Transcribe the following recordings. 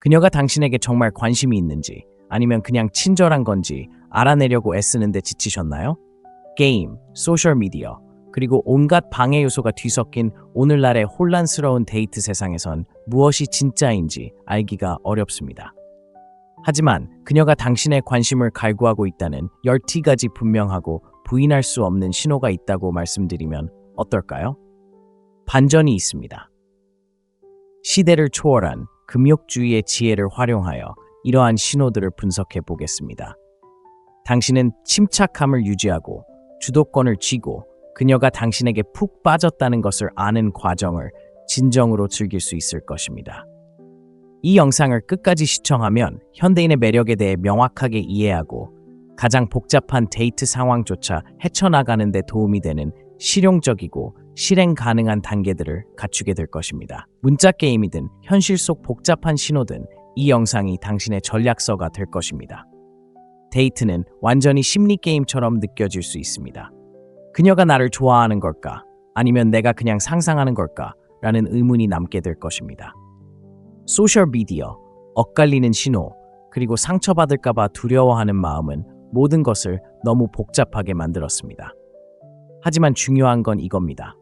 그녀가 당신에게 정말 관심이 있는지 아니면 그냥 친절한 건지 알아내려고 애쓰는데 지치셨나요? 게임, 소셜미디어, 그리고 온갖 방해 요소가 뒤섞인 오늘날의 혼란스러운 데이트 세상에선 무엇이 진짜인지 알기가 어렵습니다. 하지만 그녀가 당신의 관심을 갈구하고 있다는 10가지 분명하고 부인할 수 없는 신호가 있다고 말씀드리면 어떨까요? 반전이 있습니다. 시대를 초월한 금욕주의의 지혜를 활용하여 이러한 신호들을 분석해 보겠습니다. 당신은 침착함을 유지하고 주도권을 쥐고 그녀가 당신에게 푹 빠졌다는 것을 아는 과정을 진정으로 즐길 수 있을 것입니다. 이 영상을 끝까지 시청하면 현대인의 매력에 대해 명확하게 이해하고 가장 복잡한 데이트 상황조차 헤쳐나가는 데 도움이 되는 실용적이고 실행 가능한 단계들을 갖추게 될 것입니다. 문자 게임이든 현실 속 복잡한 신호든 이 영상이 당신의 전략서가 될 것입니다. 데이트는 완전히 심리 게임처럼 느껴질 수 있습니다. 그녀가 나를 좋아하는 걸까? 아니면 내가 그냥 상상하는 걸까? 라는 의문이 남게 될 것입니다. 소셜미디어, 엇갈리는 신호, 그리고 상처받을까봐 두려워하는 마음은 모든 것을 너무 복잡하게 만들었습니다. 하지만 중요한 건 이겁니다.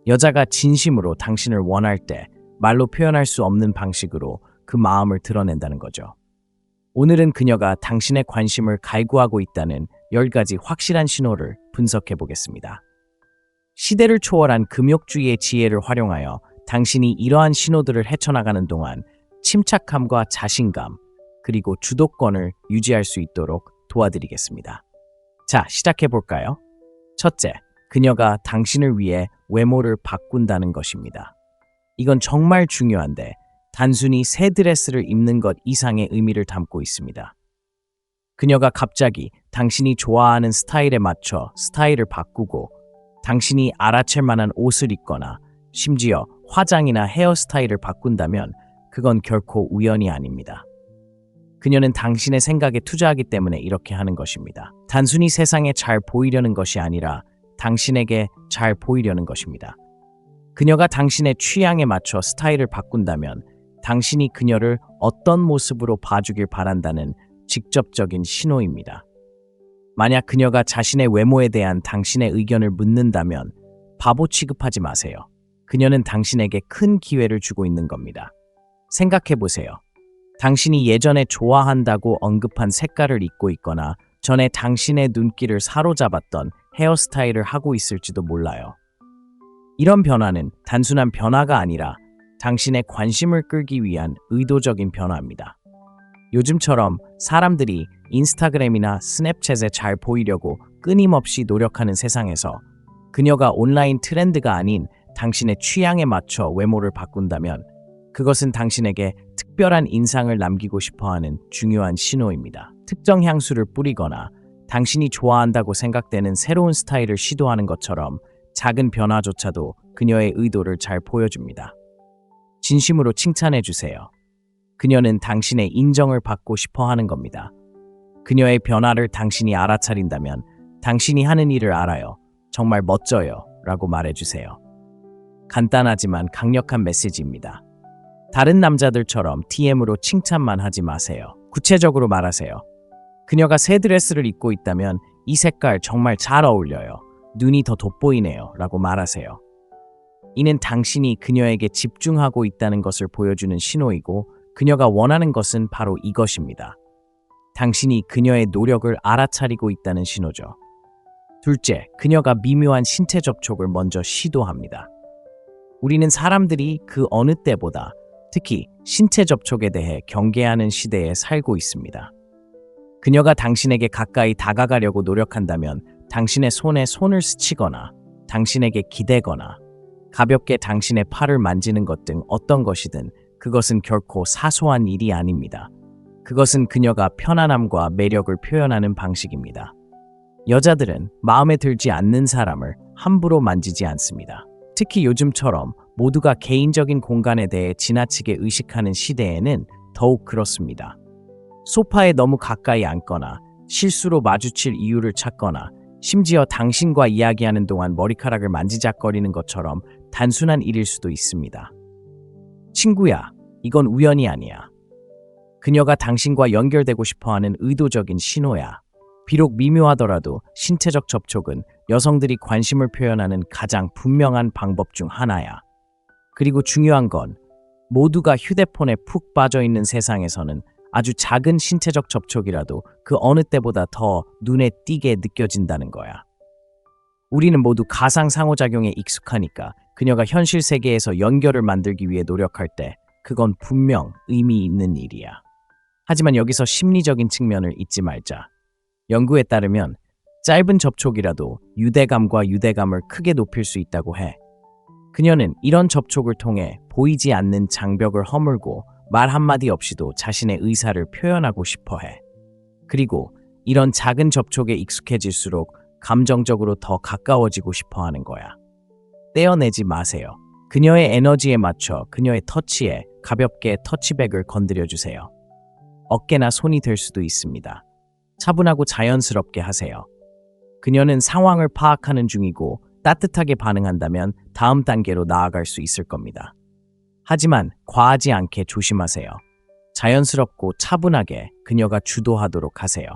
여자가 진심으로 당신을 원할 때 말로 표현할 수 없는 방식으로 그 마음을 드러낸다는 거죠. 오늘은 그녀가 당신의 관심을 갈구하고 있다는 10가지 확실한 신호를 분석해 보겠습니다. 시대를 초월한 금욕주의의 지혜를 활용하여 당신이 이러한 신호들을 헤쳐나가는 동안 침착함과 자신감, 그리고 주도권을 유지할 수 있도록 도와드리겠습니다. 자, 시작해 볼까요? 첫째, 그녀가 당신을 위해 외모를 바꾼다는 것입니다. 이건 정말 중요한데 단순히 새 드레스를 입는 것 이상의 의미를 담고 있습니다. 그녀가 갑자기 당신이 좋아하는 스타일에 맞춰 스타일을 바꾸고 당신이 알아챌 만한 옷을 입거나 심지어 화장이나 헤어스타일을 바꾼다면 그건 결코 우연이 아닙니다. 그녀는 당신의 생각에 투자하기 때문에 이렇게 하는 것입니다. 단순히 세상에 잘 보이려는 것이 아니라 당신에게 잘 보이려는 것입니다. 그녀가 당신의 취향에 맞춰 스타일을 바꾼다면 당신이 그녀를 어떤 모습으로 봐주길 바란다는 직접적인 신호입니다. 만약 그녀가 자신의 외모에 대한 당신의 의견을 묻는다면 바보 취급하지 마세요. 그녀는 당신에게 큰 기회를 주고 있는 겁니다. 생각해 보세요. 당신이 예전에 좋아한다고 언급한 색깔을 입고 있거나 전에 당신의 눈길을 사로잡았던 헤어스타일을 하고 있을지도 몰라요. 이런 변화는 단순한 변화가 아니라 당신의 관심을 끌기 위한 의도적인 변화입니다. 요즘처럼 사람들이 인스타그램이나 스냅챗에 잘 보이려고 끊임없이 노력하는 세상에서 그녀가 온라인 트렌드가 아닌 당신의 취향에 맞춰 외모를 바꾼다면 그것은 당신에게 특별한 인상을 남기고 싶어하는 중요한 신호입니다. 특정 향수를 뿌리거나 당신이 좋아한다고 생각되는 새로운 스타일을 시도하는 것처럼 작은 변화조차도 그녀의 의도를 잘 보여줍니다. 진심으로 칭찬해 주세요. 그녀는 당신의 인정을 받고 싶어 하는 겁니다. 그녀의 변화를 당신이 알아차린다면 당신이 하는 일을 알아요. 정말 멋져요. 라고 말해주세요. 간단하지만 강력한 메시지입니다. 다른 남자들처럼 DM으로 칭찬만 하지 마세요. 구체적으로 말하세요. 그녀가 새 드레스를 입고 있다면 이 색깔 정말 잘 어울려요. 눈이 더 돋보이네요. 라고 말하세요. 이는 당신이 그녀에게 집중하고 있다는 것을 보여주는 신호이고 그녀가 원하는 것은 바로 이것입니다. 당신이 그녀의 노력을 알아차리고 있다는 신호죠. 둘째, 그녀가 미묘한 신체 접촉을 먼저 시도합니다. 우리는 사람들이 그 어느 때보다 특히 신체 접촉에 대해 경계하는 시대에 살고 있습니다. 그녀가 당신에게 가까이 다가가려고 노력한다면 당신의 손에 손을 스치거나 당신에게 기대거나 가볍게 당신의 팔을 만지는 것 등 어떤 것이든 그것은 결코 사소한 일이 아닙니다. 그것은 그녀가 편안함과 매력을 표현하는 방식입니다. 여자들은 마음에 들지 않는 사람을 함부로 만지지 않습니다. 특히 요즘처럼 모두가 개인적인 공간에 대해 지나치게 의식하는 시대에는 더욱 그렇습니다. 소파에 너무 가까이 앉거나 실수로 마주칠 이유를 찾거나 심지어 당신과 이야기하는 동안 머리카락을 만지작거리는 것처럼 단순한 일일 수도 있습니다. 친구야, 이건 우연이 아니야. 그녀가 당신과 연결되고 싶어하는 의도적인 신호야. 비록 미묘하더라도 신체적 접촉은 여성들이 관심을 표현하는 가장 분명한 방법 중 하나야. 그리고 중요한 건 모두가 휴대폰에 푹 빠져 있는 세상에서는 아주 작은 신체적 접촉이라도 그 어느 때보다 더 눈에 띄게 느껴진다는 거야. 우리는 모두 가상 상호작용에 익숙하니까 그녀가 현실 세계에서 연결을 만들기 위해 노력할 때 그건 분명 의미 있는 일이야. 하지만 여기서 심리적인 측면을 잊지 말자. 연구에 따르면 짧은 접촉이라도 유대감과 유대감을 크게 높일 수 있다고 해. 그녀는 이런 접촉을 통해 보이지 않는 장벽을 허물고 말 한마디 없이도 자신의 의사를 표현하고 싶어 해. 그리고 이런 작은 접촉에 익숙해질수록 감정적으로 더 가까워지고 싶어 하는 거야. 떼어내지 마세요. 그녀의 에너지에 맞춰 그녀의 터치에 가볍게 터치백을 건드려 주세요. 어깨나 손이 될 수도 있습니다. 차분하고 자연스럽게 하세요. 그녀는 상황을 파악하는 중이고 따뜻하게 반응한다면 다음 단계로 나아갈 수 있을 겁니다. 하지만 과하지 않게 조심하세요. 자연스럽고 차분하게 그녀가 주도하도록 하세요.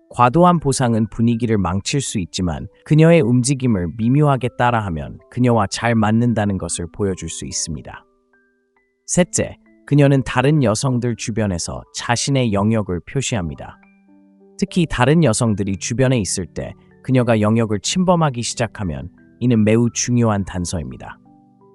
과도한 보상은 분위기를 망칠 수 있지만 그녀의 움직임을 미묘하게 따라하면 그녀와 잘 맞는다는 것을 보여줄 수 있습니다. 셋째, 그녀는 다른 여성들 주변에서 자신의 영역을 표시합니다. 특히 다른 여성들이 주변에 있을 때 그녀가 영역을 침범하기 시작하면 이는 매우 중요한 단서입니다.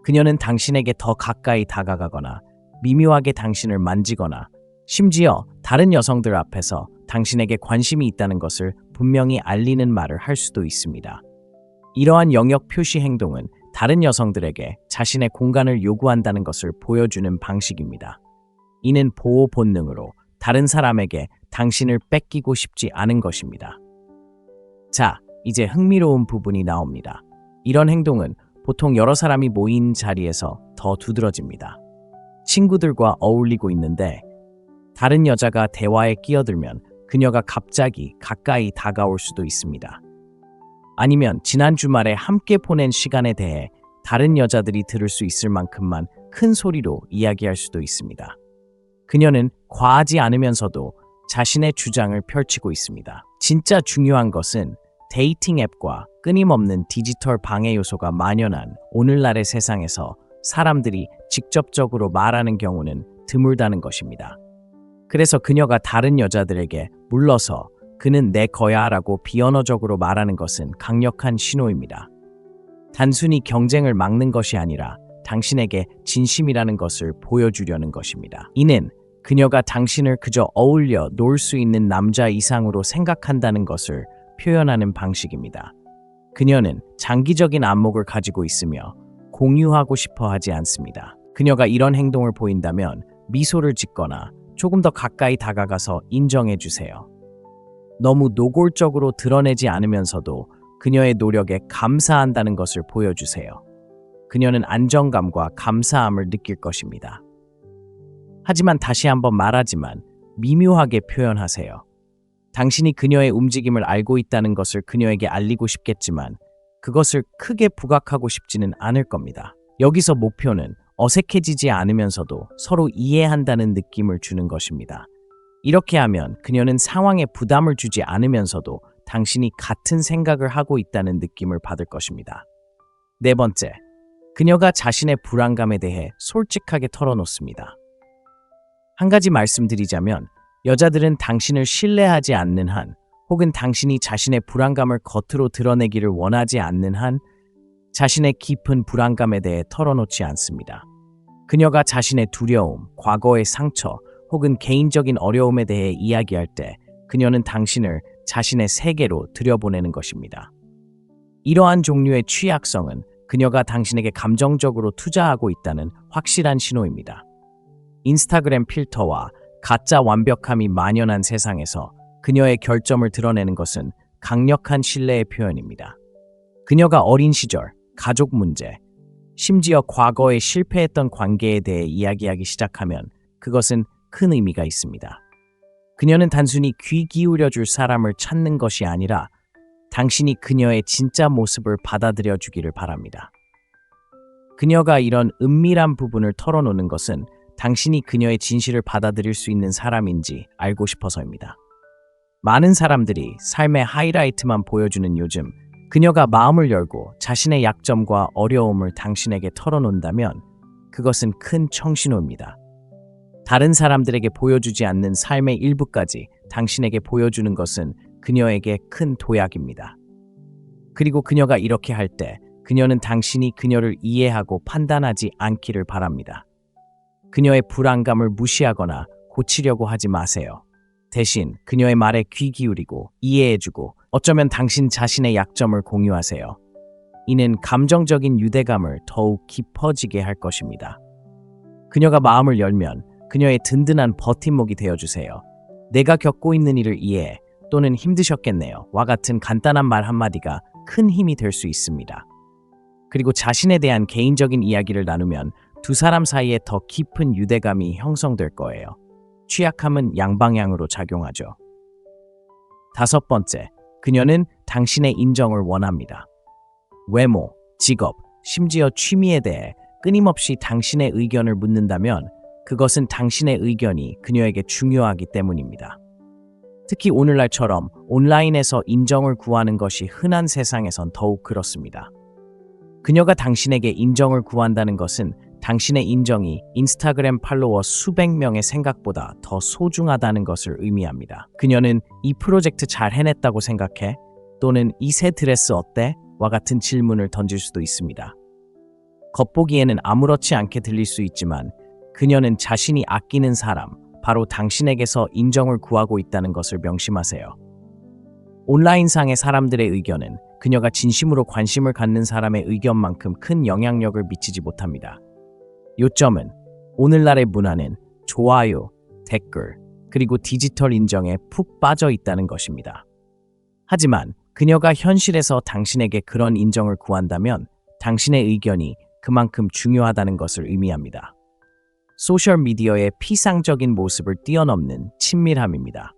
그녀는 당신에게 더 가까이 다가가거나 미묘하게 당신을 만지거나 심지어 다른 여성들 앞에서 당신에게 관심이 있다는 것을 분명히 알리는 말을 할 수도 있습니다. 이러한 영역 표시 행동은 다른 여성들에게 자신의 공간을 요구한다는 것을 보여주는 방식입니다. 이는 보호 본능으로 다른 사람에게 당신을 뺏기고 싶지 않은 것입니다. 자, 이제 흥미로운 부분이 나옵니다. 이런 행동은 보통 여러 사람이 모인 자리에서 더 두드러집니다. 친구들과 어울리고 있는데 다른 여자가 대화에 끼어들면 그녀가 갑자기 가까이 다가올 수도 있습니다. 아니면 지난 주말에 함께 보낸 시간에 대해 다른 여자들이 들을 수 있을 만큼만 큰 소리로 이야기할 수도 있습니다. 그녀는 과하지 않으면서도 자신의 주장을 펼치고 있습니다. 진짜 중요한 것은 데이팅 앱과 끊임없는 디지털 방해 요소가 만연한 오늘날의 세상에서 사람들이 직접적으로 말하는 경우는 드물다는 것입니다. 그래서 그녀가 다른 여자들에게 물러서 그는 내 거야 라고 비언어적으로 말하는 것은 강력한 신호입니다. 단순히 경쟁을 막는 것이 아니라 당신에게 진심이라는 것을 보여주려는 것입니다. 이는 그녀가 당신을 그저 어울려 놀 수 있는 남자 이상으로 생각한다는 것을 표현하는 방식입니다. 그녀는 장기적인 안목을 가지고 있으며 공유하고 싶어 하지 않습니다. 그녀가 이런 행동을 보인다면 미소를 짓거나 조금 더 가까이 다가가서 인정해 주세요. 너무 노골적으로 드러내지 않으면서도 그녀의 노력에 감사한다는 것을 보여주세요. 그녀는 안정감과 감사함을 느낄 것입니다. 하지만 다시 한번 말하지만 미묘하게 표현하세요. 당신이 그녀의 움직임을 알고 있다는 것을 그녀에게 알리고 싶겠지만 그것을 크게 부각하고 싶지는 않을 겁니다. 여기서 목표는 어색해지지 않으면서도 서로 이해한다는 느낌을 주는 것입니다. 이렇게 하면 그녀는 상황에 부담을 주지 않으면서도 당신이 같은 생각을 하고 있다는 느낌을 받을 것입니다. 네 번째, 그녀가 자신의 불안감에 대해 솔직하게 털어놓습니다. 한 가지 말씀드리자면 여자들은 당신을 신뢰하지 않는 한 혹은 당신이 자신의 불안감을 겉으로 드러내기를 원하지 않는 한 자신의 깊은 불안감에 대해 털어놓지 않습니다. 그녀가 자신의 두려움, 과거의 상처 혹은 개인적인 어려움에 대해 이야기할 때 그녀는 당신을 자신의 세계로 들여보내는 것입니다. 이러한 종류의 취약성은 그녀가 당신에게 감정적으로 투자하고 있다는 확실한 신호입니다. 인스타그램 필터와 가짜 완벽함이 만연한 세상에서 그녀의 결점을 드러내는 것은 강력한 신뢰의 표현입니다. 그녀가 어린 시절, 가족 문제, 심지어 과거에 실패했던 관계에 대해 이야기하기 시작하면 그것은 큰 의미가 있습니다. 그녀는 단순히 귀 기울여줄 사람을 찾는 것이 아니라 당신이 그녀의 진짜 모습을 받아들여 주기를 바랍니다. 그녀가 이런 은밀한 부분을 털어놓는 것은 당신이 그녀의 진실을 받아들일 수 있는 사람인지 알고 싶어서입니다. 많은 사람들이 삶의 하이라이트만 보여주는 요즘, 그녀가 마음을 열고 자신의 약점과 어려움을 당신에게 털어놓는다면 그것은 큰 청신호입니다. 다른 사람들에게 보여주지 않는 삶의 일부까지 당신에게 보여주는 것은 그녀에게 큰 도약입니다. 그리고 그녀가 이렇게 할 때 그녀는 당신이 그녀를 이해하고 판단하지 않기를 바랍니다. 그녀의 불안감을 무시하거나 고치려고 하지 마세요. 대신 그녀의 말에 귀 기울이고 이해해주고 어쩌면 당신 자신의 약점을 공유하세요. 이는 감정적인 유대감을 더욱 깊어지게 할 것입니다. 그녀가 마음을 열면 그녀의 든든한 버팀목이 되어주세요. 내가 겪고 있는 일을 이해해 또는 힘드셨겠네요. 와 같은 간단한 말 한마디가 큰 힘이 될 수 있습니다. 그리고 자신에 대한 개인적인 이야기를 나누면 두 사람 사이에 더 깊은 유대감이 형성될 거예요. 취약함은 양방향으로 작용하죠. 5번째, 그녀는 당신의 인정을 원합니다. 외모, 직업, 심지어 취미에 대해 끊임없이 당신의 의견을 묻는다면 그것은 당신의 의견이 그녀에게 중요하기 때문입니다. 특히 오늘날처럼 온라인에서 인정을 구하는 것이 흔한 세상에선 더욱 그렇습니다. 그녀가 당신에게 인정을 구한다는 것은 당신의 인정이 인스타그램 팔로워 수백 명의 생각보다 더 소중하다는 것을 의미합니다. 그녀는 이 프로젝트 잘 해냈다고 생각해? 또는 이 새 드레스 어때? 와 같은 질문을 던질 수도 있습니다. 겉보기에는 아무렇지 않게 들릴 수 있지만 그녀는 자신이 아끼는 사람, 바로 당신에게서 인정을 구하고 있다는 것을 명심하세요. 온라인상의 사람들의 의견은 그녀가 진심으로 관심을 갖는 사람의 의견만큼 큰 영향력을 미치지 못합니다. 요점은 오늘날의 문화는 좋아요, 댓글, 그리고 디지털 인정에 푹 빠져 있다는 것입니다. 하지만 그녀가 현실에서 당신에게 그런 인정을 구한다면 당신의 의견이 그만큼 중요하다는 것을 의미합니다. 소셜미디어의 피상적인 모습을 뛰어넘는 친밀함입니다.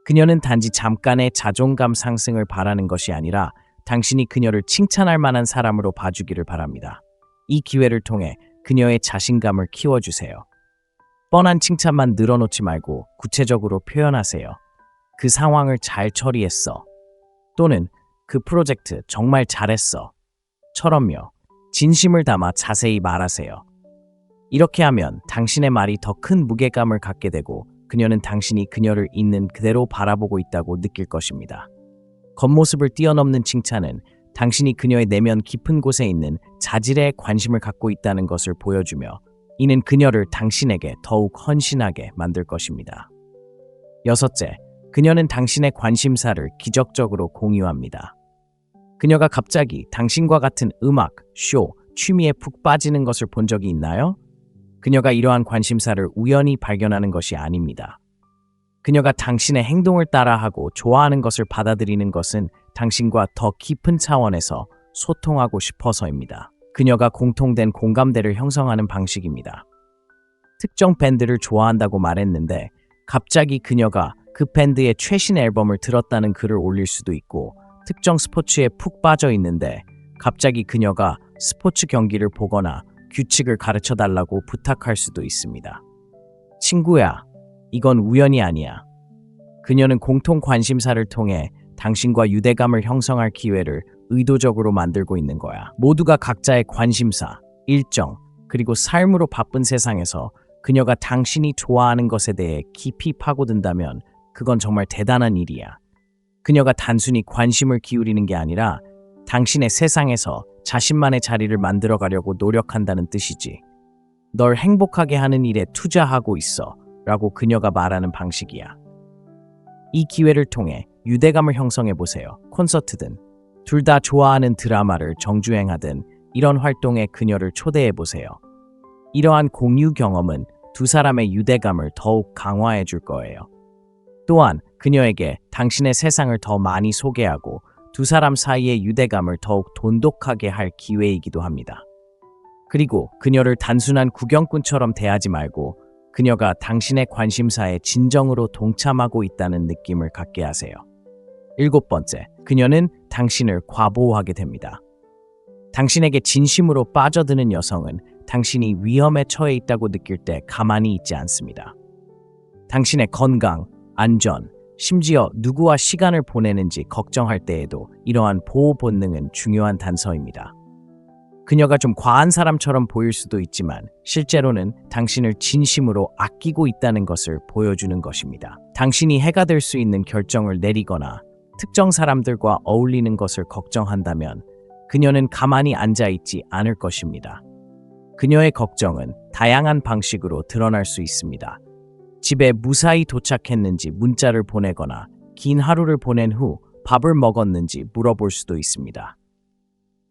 그녀는 단지 잠깐의 자존감 상승을 바라는 것이 아니라 당신이 그녀를 칭찬할 만한 사람으로 봐주기를 바랍니다. 이 기회를 통해 그녀의 자신감을 키워주세요. 뻔한 칭찬만 늘어놓지 말고 구체적으로 표현하세요. 그 상황을 잘 처리했어. 또는 그 프로젝트 정말 잘했어. 처럼요. 진심을 담아 자세히 말하세요. 이렇게 하면 당신의 말이 더 큰 무게감을 갖게 되고 그녀는 당신이 그녀를 있는 그대로 바라보고 있다고 느낄 것입니다. 겉모습을 뛰어넘는 칭찬은 당신이 그녀의 내면 깊은 곳에 있는 자질에 관심을 갖고 있다는 것을 보여주며 이는 그녀를 당신에게 더욱 헌신하게 만들 것입니다. 6째, 그녀는 당신의 관심사를 기적적으로 공유합니다. 그녀가 갑자기 당신과 같은 음악, 쇼, 취미에 푹 빠지는 것을 본 적이 있나요? 그녀가 이러한 관심사를 우연히 발견하는 것이 아닙니다. 그녀가 당신의 행동을 따라하고 좋아하는 것을 받아들이는 것은 당신과 더 깊은 차원에서 소통하고 싶어서입니다. 그녀가 공통된 공감대를 형성하는 방식입니다. 특정 밴드를 좋아한다고 말했는데 갑자기 그녀가 그 밴드의 최신 앨범을 들었다는 글을 올릴 수도 있고 특정 스포츠에 푹 빠져 있는데 갑자기 그녀가 스포츠 경기를 보거나 규칙을 가르쳐 달라고 부탁할 수도 있습니다. 친구야, 이건 우연이 아니야. 그녀는 공통 관심사를 통해 당신과 유대감을 형성할 기회를 의도적으로 만들고 있는 거야. 모두가 각자의 관심사, 일정, 그리고 삶으로 바쁜 세상에서 그녀가 당신이 좋아하는 것에 대해 깊이 파고든다면 그건 정말 대단한 일이야. 그녀가 단순히 관심을 기울이는 게 아니라 당신의 세상에서 자신만의 자리를 만들어가려고 노력한다는 뜻이지. 널 행복하게 하는 일에 투자하고 있어 라고 그녀가 말하는 방식이야. 이 기회를 통해 유대감을 형성해보세요. 콘서트든 둘 다 좋아하는 드라마를 정주행하든 이런 활동에 그녀를 초대해보세요. 이러한 공유 경험은 두 사람의 유대감을 더욱 강화해 줄 거예요. 또한 그녀에게 당신의 세상을 더 많이 소개하고 두 사람 사이의 유대감을 더욱 돈독하게 할 기회이기도 합니다. 그리고 그녀를 단순한 구경꾼처럼 대하지 말고 그녀가 당신의 관심사에 진정으로 동참하고 있다는 느낌을 갖게 하세요. 7번째, 그녀는 당신을 과보호하게 됩니다. 당신에게 진심으로 빠져드는 여성은 당신이 위험에 처해 있다고 느낄 때 가만히 있지 않습니다. 당신의 건강, 안전, 심지어 누구와 시간을 보내는지 걱정할 때에도 이러한 보호 본능은 중요한 단서입니다. 그녀가 좀 과한 사람처럼 보일 수도 있지만 실제로는 당신을 진심으로 아끼고 있다는 것을 보여주는 것입니다. 당신이 해가 될 수 있는 결정을 내리거나 특정 사람들과 어울리는 것을 걱정한다면 그녀는 가만히 앉아있지 않을 것입니다. 그녀의 걱정은 다양한 방식으로 드러날 수 있습니다. 집에 무사히 도착했는지 문자를 보내거나 긴 하루를 보낸 후 밥을 먹었는지 물어볼 수도 있습니다.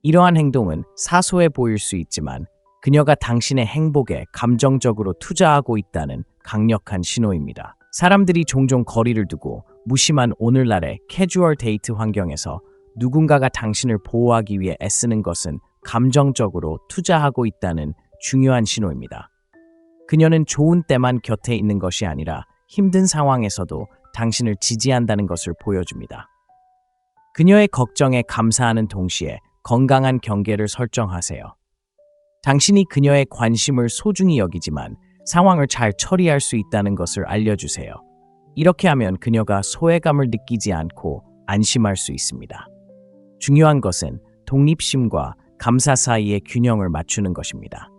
이러한 행동은 사소해 보일 수 있지만 그녀가 당신의 행복에 감정적으로 투자하고 있다는 강력한 신호입니다. 사람들이 종종 거리를 두고 무심한 오늘날의 캐주얼 데이트 환경에서 누군가가 당신을 보호하기 위해 애쓰는 것은 감정적으로 투자하고 있다는 중요한 신호입니다. 그녀는 좋은 때만 곁에 있는 것이 아니라 힘든 상황에서도 당신을 지지한다는 것을 보여줍니다. 그녀의 걱정에 감사하는 동시에 건강한 경계를 설정하세요. 당신이 그녀의 관심을 소중히 여기지만 상황을 잘 처리할 수 있다는 것을 알려주세요. 이렇게 하면 그녀가 소외감을 느끼지 않고 안심할 수 있습니다. 중요한 것은 독립심과 감사 사이의 균형을 맞추는 것입니다.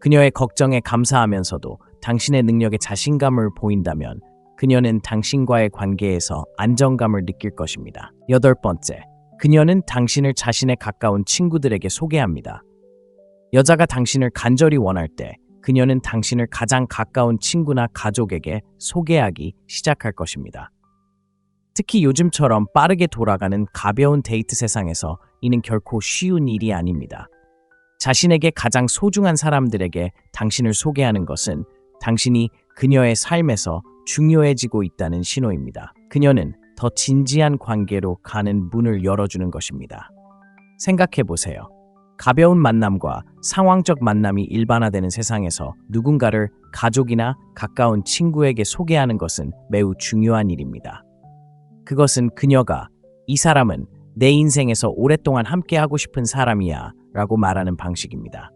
그녀의 걱정에 감사하면서도 당신의 능력에 자신감을 보인다면 그녀는 당신과의 관계에서 안정감을 느낄 것입니다. 8번째, 그녀는 당신을 자신의 가까운 친구들에게 소개합니다. 여자가 당신을 간절히 원할 때 그녀는 당신을 가장 가까운 친구나 가족에게 소개하기 시작할 것입니다. 특히 요즘처럼 빠르게 돌아가는 가벼운 데이트 세상에서 이는 결코 쉬운 일이 아닙니다. 자신에게 가장 소중한 사람들에게 당신을 소개하는 것은 당신이 그녀의 삶에서 중요해지고 있다는 신호입니다. 그녀는 더 진지한 관계로 가는 문을 열어주는 것입니다. 생각해 보세요. 가벼운 만남과 상황적 만남이 일반화되는 세상에서 누군가를 가족이나 가까운 친구에게 소개하는 것은 매우 중요한 일입니다. 그것은 그녀가 이 사람은 내 인생에서 오랫동안 함께하고 싶은 사람이야 라고 말하는 방식입니다.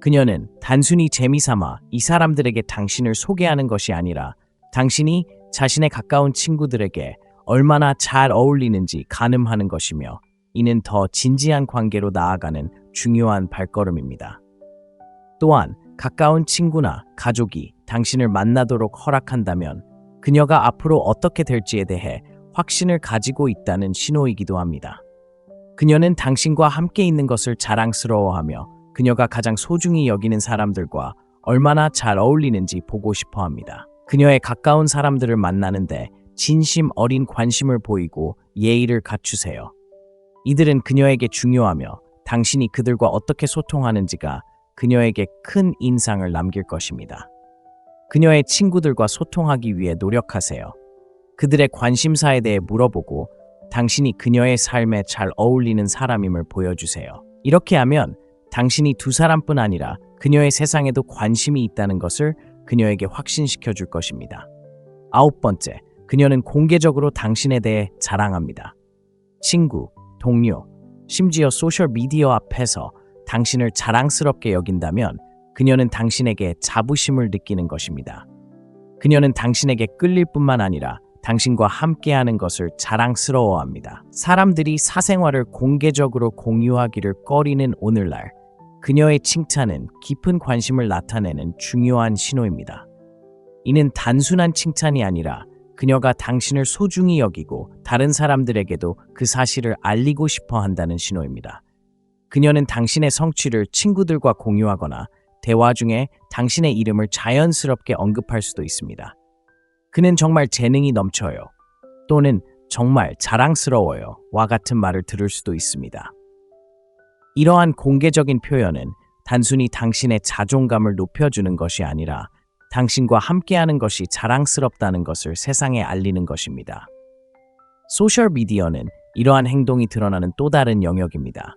그녀는 단순히 재미삼아 이 사람들에게 당신을 소개하는 것이 아니라 당신이 자신의 가까운 친구들에게 얼마나 잘 어울리는지 가늠하는 것이며 이는 더 진지한 관계로 나아가는 중요한 발걸음입니다. 또한 가까운 친구나 가족이 당신을 만나도록 허락한다면 그녀가 앞으로 어떻게 될지에 대해 확신을 가지고 있다는 신호이기도 합니다. 그녀는 당신과 함께 있는 것을 자랑스러워하며 그녀가 가장 소중히 여기는 사람들과 얼마나 잘 어울리는지 보고 싶어 합니다. 그녀의 가까운 사람들을 만나는데 진심 어린 관심을 보이고 예의를 갖추세요. 이들은 그녀에게 중요하며 당신이 그들과 어떻게 소통하는지가 그녀에게 큰 인상을 남길 것입니다. 그녀의 친구들과 소통하기 위해 노력하세요. 그들의 관심사에 대해 물어보고 당신이 그녀의 삶에 잘 어울리는 사람임을 보여주세요. 이렇게 하면 당신이 두 사람뿐 아니라 그녀의 세상에도 관심이 있다는 것을 그녀에게 확신시켜 줄 것입니다. 9번째, 그녀는 공개적으로 당신에 대해 자랑합니다. 친구, 동료, 심지어 소셜미디어 앞에서 당신을 자랑스럽게 여긴다면 그녀는 당신에게 자부심을 느끼는 것입니다. 그녀는 당신에게 끌릴 뿐만 아니라 당신과 함께하는 것을 자랑스러워합니다. 사람들이 사생활을 공개적으로 공유하기를 꺼리는 오늘날, 그녀의 칭찬은 깊은 관심을 나타내는 중요한 신호입니다. 이는 단순한 칭찬이 아니라 그녀가 당신을 소중히 여기고 다른 사람들에게도 그 사실을 알리고 싶어 한다는 신호입니다. 그녀는 당신의 성취를 친구들과 공유하거나 대화 중에 당신의 이름을 자연스럽게 언급할 수도 있습니다. 그는 정말 재능이 넘쳐요. 또는 정말 자랑스러워요. 와 같은 말을 들을 수도 있습니다. 이러한 공개적인 표현은 단순히 당신의 자존감을 높여주는 것이 아니라 당신과 함께하는 것이 자랑스럽다는 것을 세상에 알리는 것입니다. 소셜미디어는 이러한 행동이 드러나는 또 다른 영역입니다.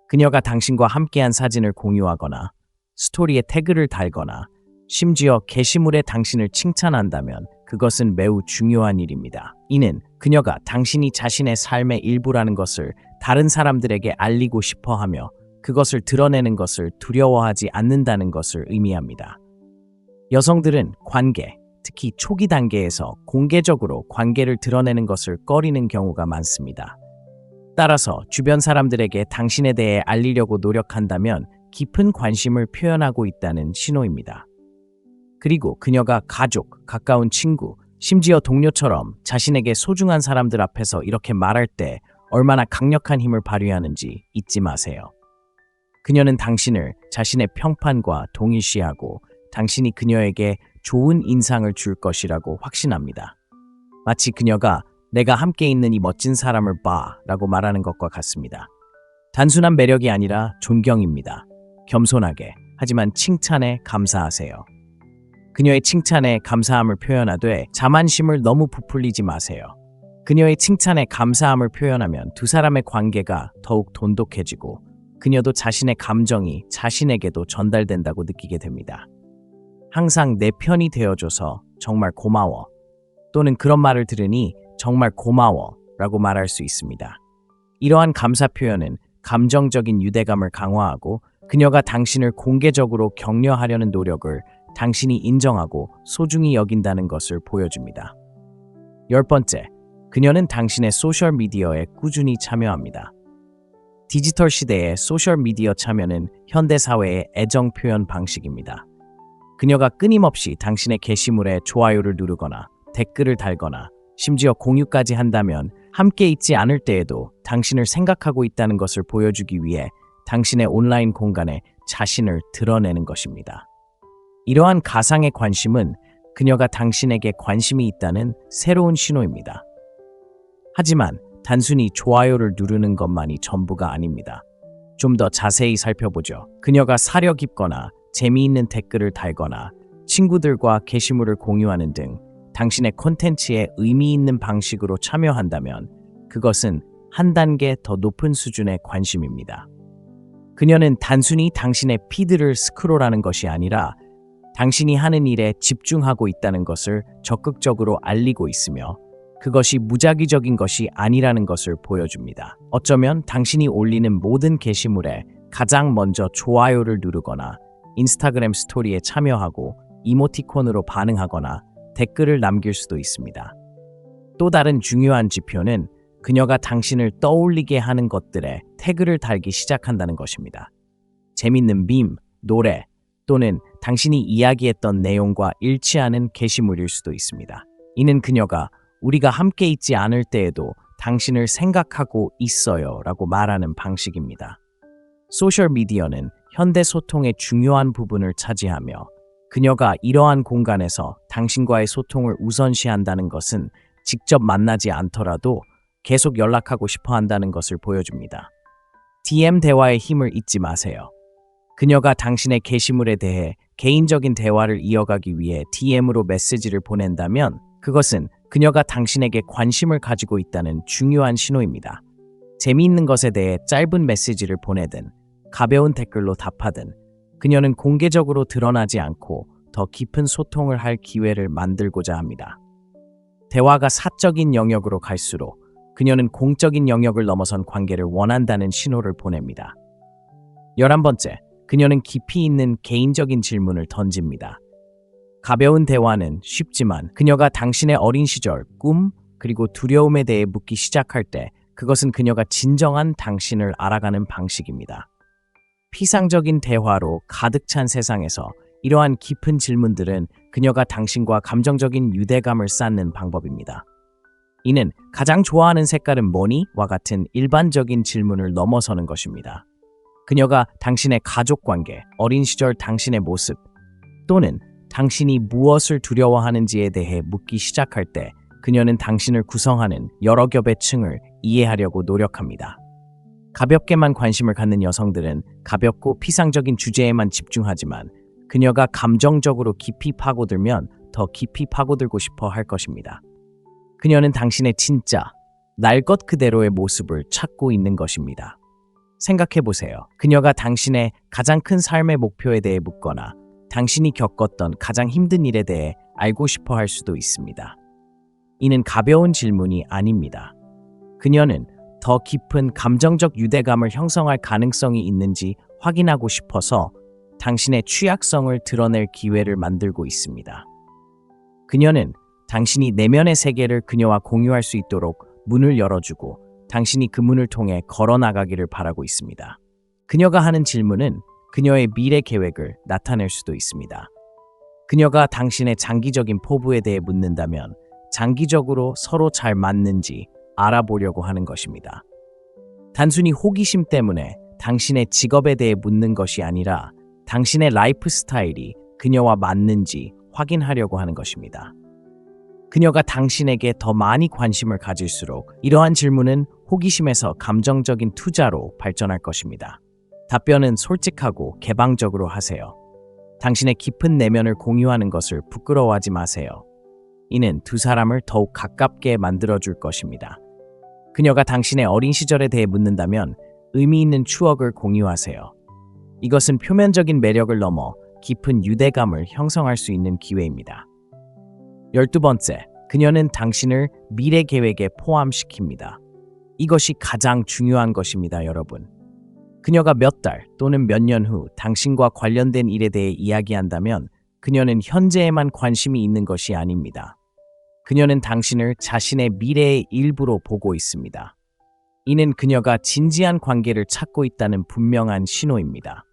그녀가 당신과 함께한 사진을 공유하거나 스토리에 태그를 달거나 심지어 게시물에 당신을 칭찬한다면 그것은 매우 중요한 일입니다. 이는 그녀가 당신이 자신의 삶의 일부라는 것을 다른 사람들에게 알리고 싶어 하며 그것을 드러내는 것을 두려워하지 않는다는 것을 의미합니다. 여성들은 관계, 특히 초기 단계에서 공개적으로 관계를 드러내는 것을 꺼리는 경우가 많습니다. 따라서 주변 사람들에게 당신에 대해 알리려고 노력한다면 깊은 관심을 표현하고 있다는 신호입니다. 그리고 그녀가 가족, 가까운 친구, 심지어 동료처럼 자신에게 소중한 사람들 앞에서 이렇게 말할 때 얼마나 강력한 힘을 발휘하는지 잊지 마세요. 그녀는 당신을 자신의 평판과 동일시하고 당신이 그녀에게 좋은 인상을 줄 것이라고 확신합니다. 마치 그녀가 내가 함께 있는 이 멋진 사람을 봐 라고 말하는 것과 같습니다. 단순한 매력이 아니라 존경입니다. 겸손하게, 하지만 칭찬에 감사하세요. 그녀의 칭찬에 감사함을 표현하되 자만심을 너무 부풀리지 마세요. 그녀의 칭찬에 감사함을 표현하면 두 사람의 관계가 더욱 돈독해지고 그녀도 자신의 감정이 자신에게도 전달된다고 느끼게 됩니다. 항상 내 편이 되어줘서 정말 고마워, 또는 그런 말을 들으니 정말 고마워 라고 말할 수 있습니다. 이러한 감사 표현은 감정적인 유대감을 강화하고 그녀가 당신을 공개적으로 격려하려는 노력을 당신이 인정하고 소중히 여긴다는 것을 보여줍니다. 10번째, 그녀는 당신의 소셜미디어에 꾸준히 참여합니다. 디지털 시대의 소셜미디어 참여는 현대사회의 애정 표현 방식입니다. 그녀가 끊임없이 당신의 게시물에 좋아요를 누르거나 댓글을 달거나 심지어 공유까지 한다면 함께 있지 않을 때에도 당신을 생각하고 있다는 것을 보여주기 위해 당신의 온라인 공간에 자신을 드러내는 것입니다. 이러한 가상의 관심은 그녀가 당신에게 관심이 있다는 새로운 신호입니다. 하지만 단순히 좋아요를 누르는 것만이 전부가 아닙니다. 좀 더 자세히 살펴보죠. 그녀가 사려 깊거나 재미있는 댓글을 달거나 친구들과 게시물을 공유하는 등 당신의 콘텐츠에 의미 있는 방식으로 참여한다면 그것은 한 단계 더 높은 수준의 관심입니다. 그녀는 단순히 당신의 피드를 스크롤하는 것이 아니라 당신이 하는 일에 집중하고 있다는 것을 적극적으로 알리고 있으며 그것이 무작위적인 것이 아니라는 것을 보여줍니다. 어쩌면 당신이 올리는 모든 게시물에 가장 먼저 좋아요를 누르거나 인스타그램 스토리에 참여하고 이모티콘으로 반응하거나 댓글을 남길 수도 있습니다. 또 다른 중요한 지표는 그녀가 당신을 떠올리게 하는 것들에 태그를 달기 시작한다는 것입니다. 재밌는 밈, 노래, 또는 당신이 이야기했던 내용과 일치하는 게시물일 수도 있습니다. 이는 그녀가 우리가 함께 있지 않을 때에도 당신을 생각하고 있어요 라고 말하는 방식입니다. 소셜미디어는 현대 소통의 중요한 부분을 차지하며 그녀가 이러한 공간에서 당신과의 소통을 우선시한다는 것은 직접 만나지 않더라도 계속 연락하고 싶어 한다는 것을 보여줍니다. DM 대화의 힘을 잊지 마세요. 그녀가 당신의 게시물에 대해 개인적인 대화를 이어가기 위해 DM으로 메시지를 보낸다면 그것은 그녀가 당신에게 관심을 가지고 있다는 중요한 신호입니다. 재미있는 것에 대해 짧은 메시지를 보내든 가벼운 댓글로 답하든 그녀는 공개적으로 드러나지 않고 더 깊은 소통을 할 기회를 만들고자 합니다. 대화가 사적인 영역으로 갈수록 그녀는 공적인 영역을 넘어선 관계를 원한다는 신호를 보냅니다. 11번째, 그녀는 깊이 있는 개인적인 질문을 던집니다. 가벼운 대화는 쉽지만 그녀가 당신의 어린 시절, 꿈, 그리고 두려움에 대해 묻기 시작할 때 그것은 그녀가 진정한 당신을 알아가는 방식입니다. 피상적인 대화로 가득 찬 세상에서 이러한 깊은 질문들은 그녀가 당신과 감정적인 유대감을 쌓는 방법입니다. 이는 가장 좋아하는 색깔은 뭐니? 와 같은 일반적인 질문을 넘어서는 것입니다. 그녀가 당신의 가족관계, 어린 시절 당신의 모습, 또는 당신이 무엇을 두려워하는지에 대해 묻기 시작할 때 그녀는 당신을 구성하는 여러 겹의 층을 이해하려고 노력합니다. 가볍게만 관심을 갖는 여성들은 가볍고 피상적인 주제에만 집중하지만 그녀가 감정적으로 깊이 파고들면 더 깊이 파고들고 싶어 할 것입니다. 그녀는 당신의 진짜, 날 것 그대로의 모습을 찾고 있는 것입니다. 생각해보세요. 그녀가 당신의 가장 큰 삶의 목표에 대해 묻거나 당신이 겪었던 가장 힘든 일에 대해 알고 싶어 할 수도 있습니다. 이는 가벼운 질문이 아닙니다. 그녀는 더 깊은 감정적 유대감을 형성할 가능성이 있는지 확인하고 싶어서 당신의 취약성을 드러낼 기회를 만들고 있습니다. 그녀는 당신이 내면의 세계를 그녀와 공유할 수 있도록 문을 열어주고 당신이 그 문을 통해 걸어나가기를 바라고 있습니다. 그녀가 하는 질문은 그녀의 미래 계획을 나타낼 수도 있습니다. 그녀가 당신의 장기적인 포부에 대해 묻는다면 장기적으로 서로 잘 맞는지 알아보려고 하는 것입니다. 단순히 호기심 때문에 당신의 직업에 대해 묻는 것이 아니라 당신의 라이프 스타일이 그녀와 맞는지 확인하려고 하는 것입니다. 그녀가 당신에게 더 많이 관심을 가질수록 이러한 질문은 호기심에서 감정적인 투자로 발전할 것입니다. 답변은 솔직하고 개방적으로 하세요. 당신의 깊은 내면을 공유하는 것을 부끄러워하지 마세요. 이는 두 사람을 더욱 가깝게 만들어줄 것입니다. 그녀가 당신의 어린 시절에 대해 묻는다면 의미 있는 추억을 공유하세요. 이것은 표면적인 매력을 넘어 깊은 유대감을 형성할 수 있는 기회입니다. 12번째, 그녀는 당신을 미래 계획에 포함시킵니다. 이것이 가장 중요한 것입니다, 여러분. 그녀가 몇 달 또는 몇 년 후 당신과 관련된 일에 대해 이야기한다면 그녀는 현재에만 관심이 있는 것이 아닙니다. 그녀는 당신을 자신의 미래의 일부로 보고 있습니다. 이는 그녀가 진지한 관계를 찾고 있다는 분명한 신호입니다.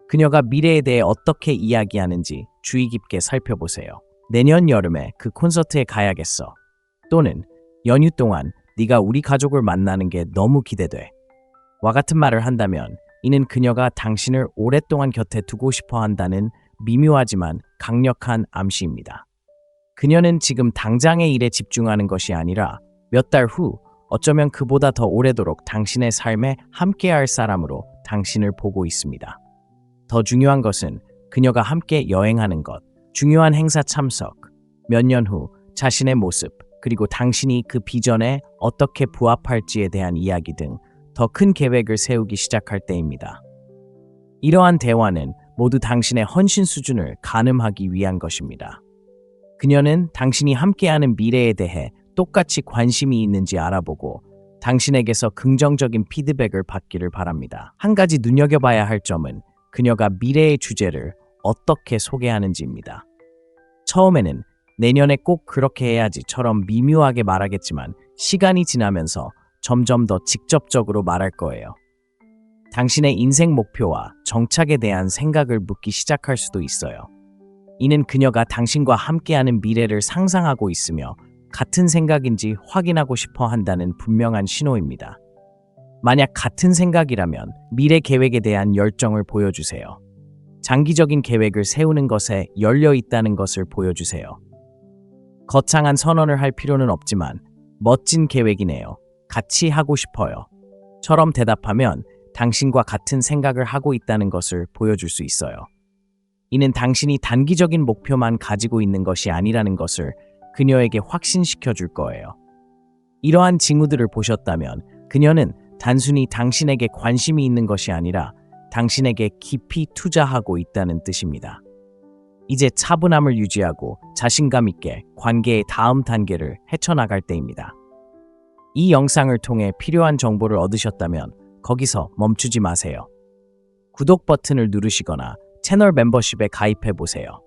그녀가 미래에 대해 어떻게 이야기하는지 주의 깊게 살펴보세요. 내년 여름에 그 콘서트에 가야겠어. 또는 연휴 동안 네가 우리 가족을 만나는 게 너무 기대돼. 와 같은 말을 한다면 이는 그녀가 당신을 오랫동안 곁에 두고 싶어 한다는 미묘하지만 강력한 암시입니다. 그녀는 지금 당장의 일에 집중하는 것이 아니라 몇 달 후 어쩌면 그보다 더 오래도록 당신의 삶에 함께할 사람으로 당신을 보고 있습니다. 더 중요한 것은 그녀가 함께 여행하는 것, 중요한 행사 참석, 몇 년 후 자신의 모습, 그리고 당신이 그 비전에 어떻게 부합할지에 대한 이야기 등 더 큰 계획을 세우기 시작할 때입니다. 이러한 대화는 모두 당신의 헌신 수준을 가늠하기 위한 것입니다. 그녀는 당신이 함께하는 미래에 대해 똑같이 관심이 있는지 알아보고 당신에게서 긍정적인 피드백을 받기를 바랍니다. 한 가지 눈여겨봐야 할 점은 그녀가 미래의 주제를 어떻게 소개하는지입니다. 처음에는 내년에 꼭 그렇게 해야지처럼 미묘하게 말하겠지만 시간이 지나면서 점점 더 직접적으로 말할 거예요. 당신의 인생 목표와 정착에 대한 생각을 묻기 시작할 수도 있어요. 이는 그녀가 당신과 함께하는 미래를 상상하고 있으며 같은 생각인지 확인하고 싶어 한다는 분명한 신호입니다. 만약 같은 생각이라면 미래 계획에 대한 열정을 보여주세요. 장기적인 계획을 세우는 것에 열려 있다는 것을 보여주세요. 거창한 선언을 할 필요는 없지만 멋진 계획이네요. 같이 하고 싶어요. 처럼 대답하면 당신과 같은 생각을 하고 있다는 것을 보여줄 수 있어요. 이는 당신이 단기적인 목표만 가지고 있는 것이 아니라는 것을 그녀에게 확신시켜 줄 거예요. 이러한 징후들을 보셨다면 그녀는 단순히 당신에게 관심이 있는 것이 아니라 당신에게 깊이 투자하고 있다는 뜻입니다. 이제 차분함을 유지하고 자신감 있게 관계의 다음 단계를 헤쳐나갈 때입니다. 이 영상을 통해 필요한 정보를 얻으셨다면 거기서 멈추지 마세요. 구독 버튼을 누르시거나 채널 멤버십에 가입해 보세요.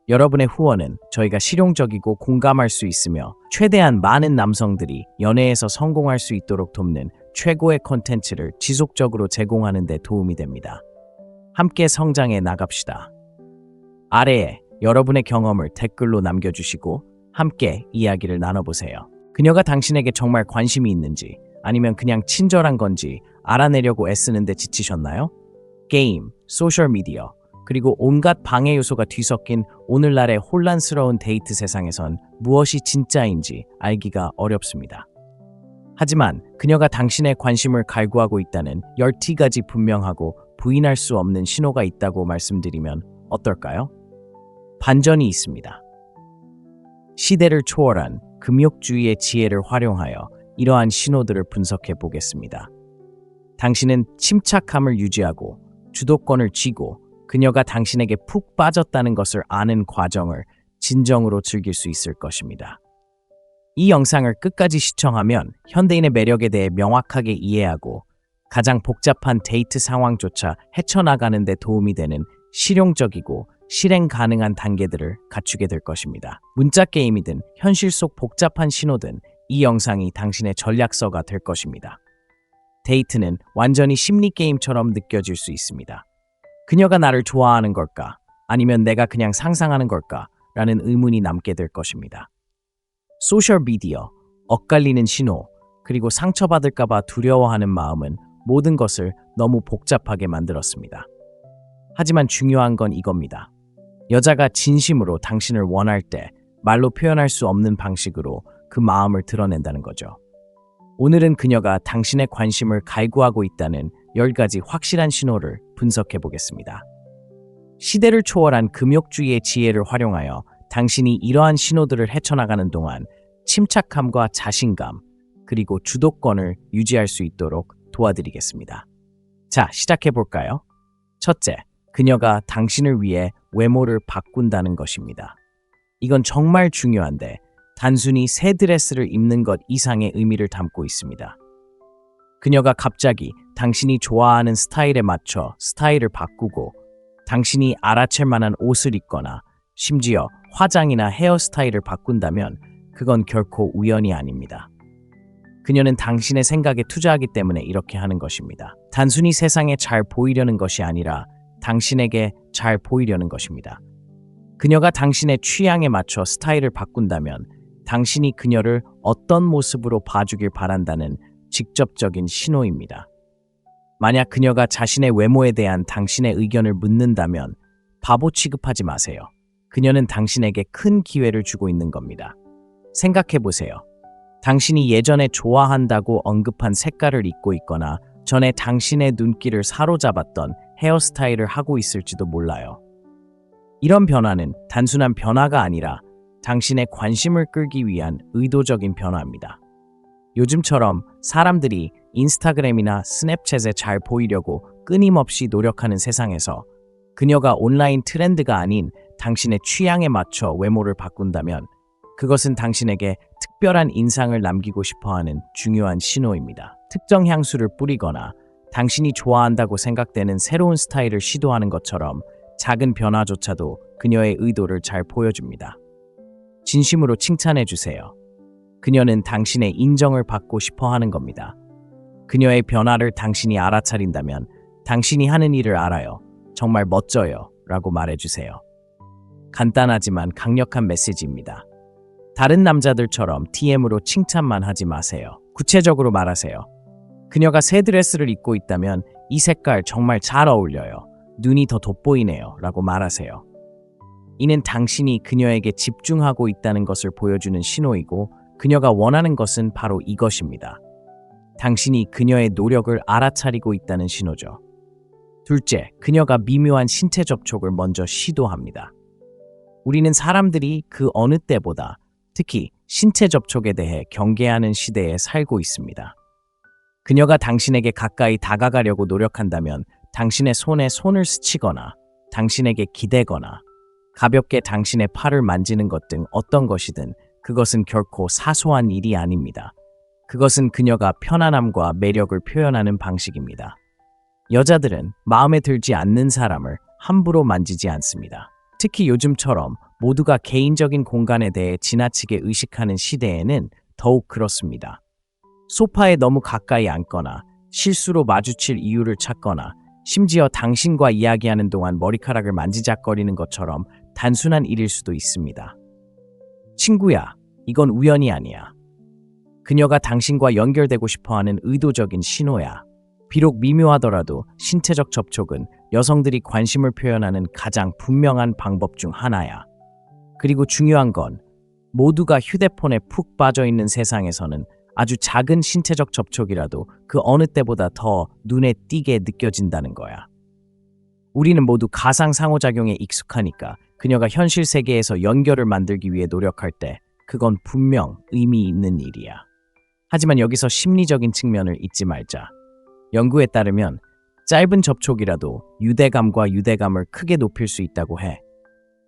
여러분의 후원은 저희가 실용적이고 공감할 수 있으며 최대한 많은 남성들이 연애에서 성공할 수 있도록 돕는 최고의 콘텐츠를 지속적으로 제공하는 데 도움이 됩니다. 함께 성장해 나갑시다. 아래에 여러분의 경험을 댓글로 남겨주시고 함께 이야기를 나눠보세요. 그녀가 당신에게 정말 관심이 있는지 아니면 그냥 친절한 건지 알아내려고 애쓰는데 지치셨나요? 게임, 소셜미디어, 그리고 온갖 방해 요소가 뒤섞인 오늘날의 혼란스러운 데이트 세상에선 무엇이 진짜인지 알기가 어렵습니다. 하지만 그녀가 당신의 관심을 갈구하고 있다는 10가지 분명하고 부인할 수 없는 신호가 있다고 말씀드리면 어떨까요? 반전이 있습니다. 시대를 초월한 금욕주의의 지혜를 활용하여 이러한 신호들을 분석해 보겠습니다. 당신은 침착함을 유지하고 주도권을 쥐고 그녀가 당신에게 푹 빠졌다는 것을 아는 과정을 진정으로 즐길 수 있을 것입니다. 이 영상을 끝까지 시청하면 현대인의 매력에 대해 명확하게 이해하고 가장 복잡한 데이트 상황조차 헤쳐나가는 데 도움이 되는 실용적이고 실행 가능한 단계들을 갖추게 될 것입니다. 문자 게임이든 현실 속 복잡한 신호든 이 영상이 당신의 전략서가 될 것입니다. 데이트는 완전히 심리 게임처럼 느껴질 수 있습니다. 그녀가 나를 좋아하는 걸까? 아니면 내가 그냥 상상하는 걸까? 라는 의문이 남게 될 것입니다. 소셜미디어, 엇갈리는 신호, 그리고 상처받을까봐 두려워하는 마음은 모든 것을 너무 복잡하게 만들었습니다. 하지만 중요한 건 이겁니다. 여자가 진심으로 당신을 원할 때 말로 표현할 수 없는 방식으로 그 마음을 드러낸다는 거죠. 오늘은 그녀가 당신의 관심을 갈구하고 있다는 10가지 확실한 신호를 분석해 보겠습니다. 시대를 초월한 금욕주의의 지혜를 활용하여 당신이 이러한 신호들을 헤쳐나가는 동안 침착함과 자신감, 그리고 주도권을 유지할 수 있도록 도와드리겠습니다. 자, 시작해 볼까요? 첫째, 그녀가 당신을 위해 외모를 바꾼다는 것입니다. 이건 정말 중요한데 단순히 새 드레스를 입는 것 이상의 의미를 담고 있습니다. 그녀가 갑자기 당신이 좋아하는 스타일에 맞춰 스타일을 바꾸고 당신이 알아챌 만한 옷을 입거나 심지어 화장이나 헤어스타일을 바꾼다면 그건 결코 우연이 아닙니다. 그녀는 당신의 생각에 투자하기 때문에 이렇게 하는 것입니다. 단순히 세상에 잘 보이려는 것이 아니라 당신에게 잘 보이려는 것입니다. 그녀가 당신의 취향에 맞춰 스타일을 바꾼다면 당신이 그녀를 어떤 모습으로 봐주길 바란다는 직접적인 신호입니다. 만약 그녀가 자신의 외모에 대한 당신의 의견을 묻는다면 바보 취급하지 마세요. 그녀는 당신에게 큰 기회를 주고 있는 겁니다. 생각해 보세요. 당신이 예전에 좋아한다고 언급한 색깔을 입고 있거나 전에 당신의 눈길을 사로잡았던 헤어스타일을 하고 있을지도 몰라요. 이런 변화는 단순한 변화가 아니라 당신의 관심을 끌기 위한 의도적인 변화입니다. 요즘처럼 사람들이 인스타그램이나 스냅챗에 잘 보이려고 끊임없이 노력하는 세상에서 그녀가 온라인 트렌드가 아닌 당신의 취향에 맞춰 외모를 바꾼다면 그것은 당신에게 특별한 인상을 남기고 싶어하는 중요한 신호입니다. 특정 향수를 뿌리거나 당신이 좋아한다고 생각되는 새로운 스타일을 시도하는 것처럼 작은 변화조차도 그녀의 의도를 잘 보여줍니다. 진심으로 칭찬해 주세요. 그녀는 당신의 인정을 받고 싶어 하는 겁니다. 그녀의 변화를 당신이 알아차린다면 당신이 하는 일을 알아요. 정말 멋져요. 라고 말해주세요. 간단하지만 강력한 메시지입니다. 다른 남자들처럼 DM으로 칭찬만 하지 마세요. 구체적으로 말하세요. 그녀가 새 드레스를 입고 있다면 이 색깔 정말 잘 어울려요. 눈이 더 돋보이네요. 라고 말하세요. 이는 당신이 그녀에게 집중하고 있다는 것을 보여주는 신호이고 그녀가 원하는 것은 바로 이것입니다. 당신이 그녀의 노력을 알아차리고 있다는 신호죠. 둘째, 그녀가 미묘한 신체 접촉을 먼저 시도합니다. 우리는 사람들이 그 어느 때보다 특히 신체 접촉에 대해 경계하는 시대에 살고 있습니다. 그녀가 당신에게 가까이 다가가려고 노력한다면 당신의 손에 손을 스치거나 당신에게 기대거나 가볍게 당신의 팔을 만지는 것 등 어떤 것이든 그것은 결코 사소한 일이 아닙니다. 그것은 그녀가 편안함과 매력을 표현하는 방식입니다. 여자들은 마음에 들지 않는 사람을 함부로 만지지 않습니다. 특히 요즘처럼 모두가 개인적인 공간에 대해 지나치게 의식하는 시대에는 더욱 그렇습니다. 소파에 너무 가까이 앉거나 실수로 마주칠 이유를 찾거나 심지어 당신과 이야기하는 동안 머리카락을 만지작거리는 것처럼 단순한 일일 수도 있습니다. 친구야, 이건 우연이 아니야. 그녀가 당신과 연결되고 싶어하는 의도적인 신호야. 비록 미묘하더라도 신체적 접촉은 여성들이 관심을 표현하는 가장 분명한 방법 중 하나야. 그리고 중요한 건 모두가 휴대폰에 푹 빠져 있는 세상에서는 아주 작은 신체적 접촉이라도 그 어느 때보다 더 눈에 띄게 느껴진다는 거야. 우리는 모두 가상 상호작용에 익숙하니까 그녀가 현실 세계에서 연결을 만들기 위해 노력할 때 그건 분명 의미 있는 일이야. 하지만 여기서 심리적인 측면을 잊지 말자. 연구에 따르면 짧은 접촉이라도 유대감과 유대감을 크게 높일 수 있다고 해.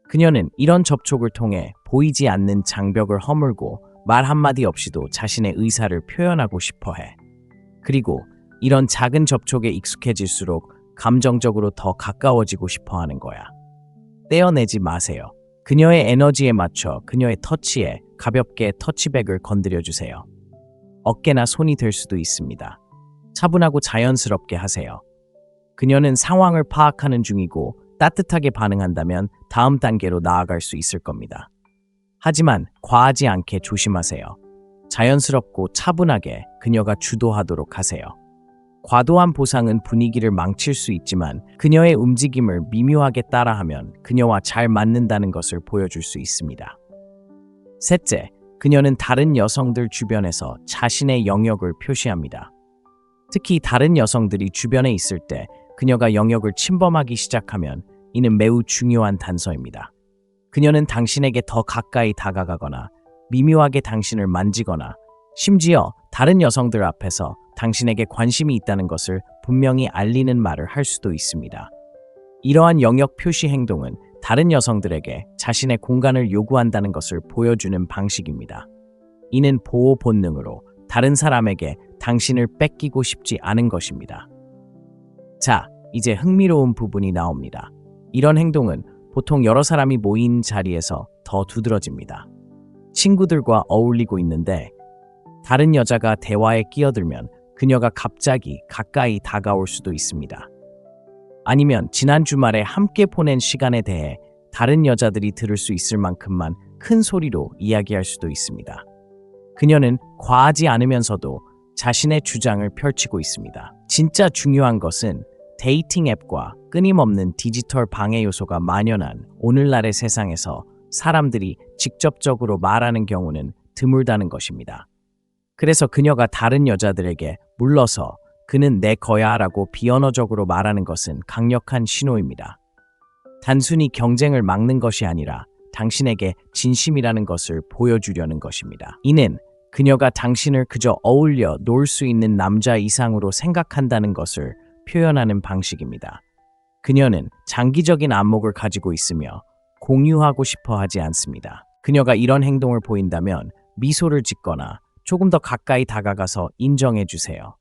그녀는 이런 접촉을 통해 보이지 않는 장벽을 허물고 말 한마디 없이도 자신의 의사를 표현하고 싶어 해. 그리고 이런 작은 접촉에 익숙해질수록 감정적으로 더 가까워지고 싶어 하는 거야. 떼어내지 마세요. 그녀의 에너지에 맞춰 그녀의 터치에 가볍게 터치백을 건드려 주세요. 어깨나 손이 될 수도 있습니다. 차분하고 자연스럽게 하세요. 그녀는 상황을 파악하는 중이고 따뜻하게 반응한다면 다음 단계로 나아갈 수 있을 겁니다. 하지만 과하지 않게 조심하세요. 자연스럽고 차분하게 그녀가 주도하도록 하세요. 과도한 보상은 분위기를 망칠 수 있지만 그녀의 움직임을 미묘하게 따라하면 그녀와 잘 맞는다는 것을 보여줄 수 있습니다. 셋째, 그녀는 다른 여성들 주변에서 자신의 영역을 표시합니다. 특히 다른 여성들이 주변에 있을 때 그녀가 영역을 침범하기 시작하면 이는 매우 중요한 단서입니다. 그녀는 당신에게 더 가까이 다가가거나 미묘하게 당신을 만지거나 심지어 다른 여성들 앞에서 당신에게 관심이 있다는 것을 분명히 알리는 말을 할 수도 있습니다. 이러한 영역 표시 행동은 다른 여성들에게 자신의 공간을 요구한다는 것을 보여주는 방식입니다. 이는 보호 본능으로 다른 사람에게 당신을 뺏기고 싶지 않은 것입니다. 자, 이제 흥미로운 부분이 나옵니다. 이런 행동은 보통 여러 사람이 모인 자리에서 더 두드러집니다. 친구들과 어울리고 있는데 다른 여자가 대화에 끼어들면 그녀가 갑자기 가까이 다가올 수도 있습니다. 아니면 지난 주말에 함께 보낸 시간에 대해 다른 여자들이 들을 수 있을 만큼만 큰 소리로 이야기할 수도 있습니다. 그녀는 과하지 않으면서도 자신의 주장을 펼치고 있습니다. 진짜 중요한 것은 데이팅 앱과 끊임없는 디지털 방해 요소가 만연한 오늘날의 세상에서 사람들이 직접적으로 말하는 경우는 드물다는 것입니다. 그래서 그녀가 다른 여자들에게 물러서 그는 내 거야 라고 비언어적으로 말하는 것은 강력한 신호입니다. 단순히 경쟁을 막는 것이 아니라 당신에게 진심이라는 것을 보여주려는 것입니다. 이는 그녀가 당신을 그저 어울려 놀 수 있는 남자 이상으로 생각한다는 것을 표현하는 방식입니다. 그녀는 장기적인 안목을 가지고 있으며 공유하고 싶어 하지 않습니다. 그녀가 이런 행동을 보인다면 미소를 짓거나 조금 더 가까이 다가가서 인정해 주세요.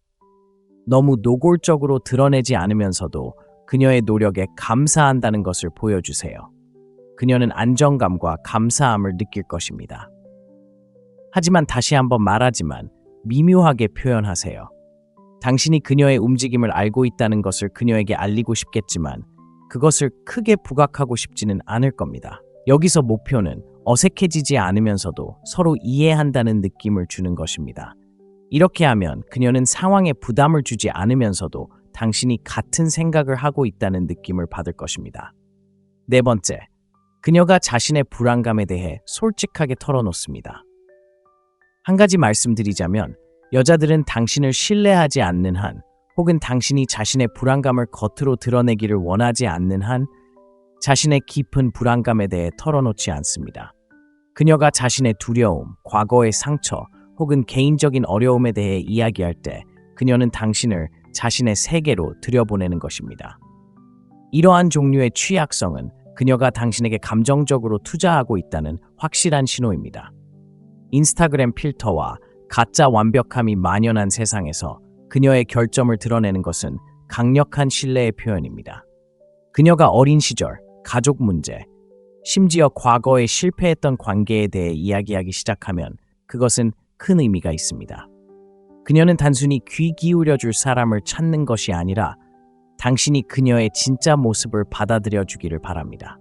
너무 노골적으로 드러내지 않으면서도 그녀의 노력에 감사한다는 것을 보여주세요. 그녀는 안정감과 감사함을 느낄 것입니다. 하지만 다시 한번 말하지만 미묘하게 표현하세요. 당신이 그녀의 움직임을 알고 있다는 것을 그녀에게 알리고 싶겠지만 그것을 크게 부각하고 싶지는 않을 겁니다. 여기서 목표는 어색해지지 않으면서도 서로 이해한다는 느낌을 주는 것입니다. 이렇게 하면 그녀는 상황에 부담을 주지 않으면서도 당신이 같은 생각을 하고 있다는 느낌을 받을 것입니다. 네 번째, 그녀가 자신의 불안감에 대해 솔직하게 털어놓습니다. 한 가지 말씀드리자면 여자들은 당신을 신뢰하지 않는 한 혹은 당신이 자신의 불안감을 겉으로 드러내기를 원하지 않는 한 자신의 깊은 불안감에 대해 털어놓지 않습니다. 그녀가 자신의 두려움, 과거의 상처 혹은 개인적인 어려움에 대해 이야기할 때 그녀는 당신을 자신의 세계로 들여보내는 것입니다. 이러한 종류의 취약성은 그녀가 당신에게 감정적으로 투자하고 있다는 확실한 신호입니다. 인스타그램 필터와 가짜 완벽함이 만연한 세상에서 그녀의 결점을 드러내는 것은 강력한 신뢰의 표현입니다. 그녀가 어린 시절, 가족 문제, 심지어 과거에 실패했던 관계에 대해 이야기하기 시작하면 그것은 큰 의미가 있습니다. 그녀는 단순히 귀 기울여줄 사람을 찾는 것이 아니라 당신이 그녀의 진짜 모습을 받아들여 주기를 바랍니다.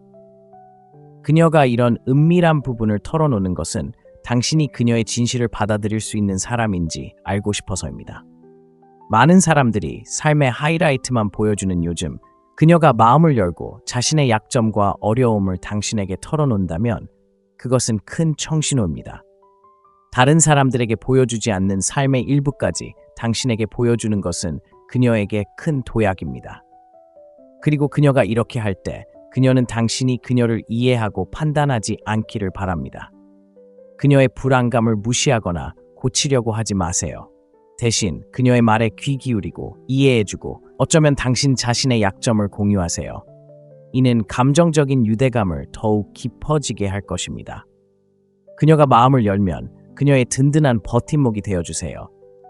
그녀가 이런 은밀한 부분을 털어놓는 것은 당신이 그녀의 진실을 받아들일 수 있는 사람인지 알고 싶어서입니다. 많은 사람들이 삶의 하이라이트만 보여주는 요즘, 그녀가 마음을 열고 자신의 약점과 어려움을 당신에게 털어놓는다면 그것은 큰 청신호입니다. 다른 사람들에게 보여주지 않는 삶의 일부까지 당신에게 보여주는 것은 그녀에게 큰 도약입니다. 그리고 그녀가 이렇게 할 때 그녀는 당신이 그녀를 이해하고 판단하지 않기를 바랍니다. 그녀의 불안감을 무시하거나 고치려고 하지 마세요. 대신 그녀의 말에 귀 기울이고 이해해주고 어쩌면 당신 자신의 약점을 공유하세요. 이는 감정적인 유대감을 더욱 깊어지게 할 것입니다. 그녀가 마음을 열면 그녀의 든든한 버팀목이 되어주세요.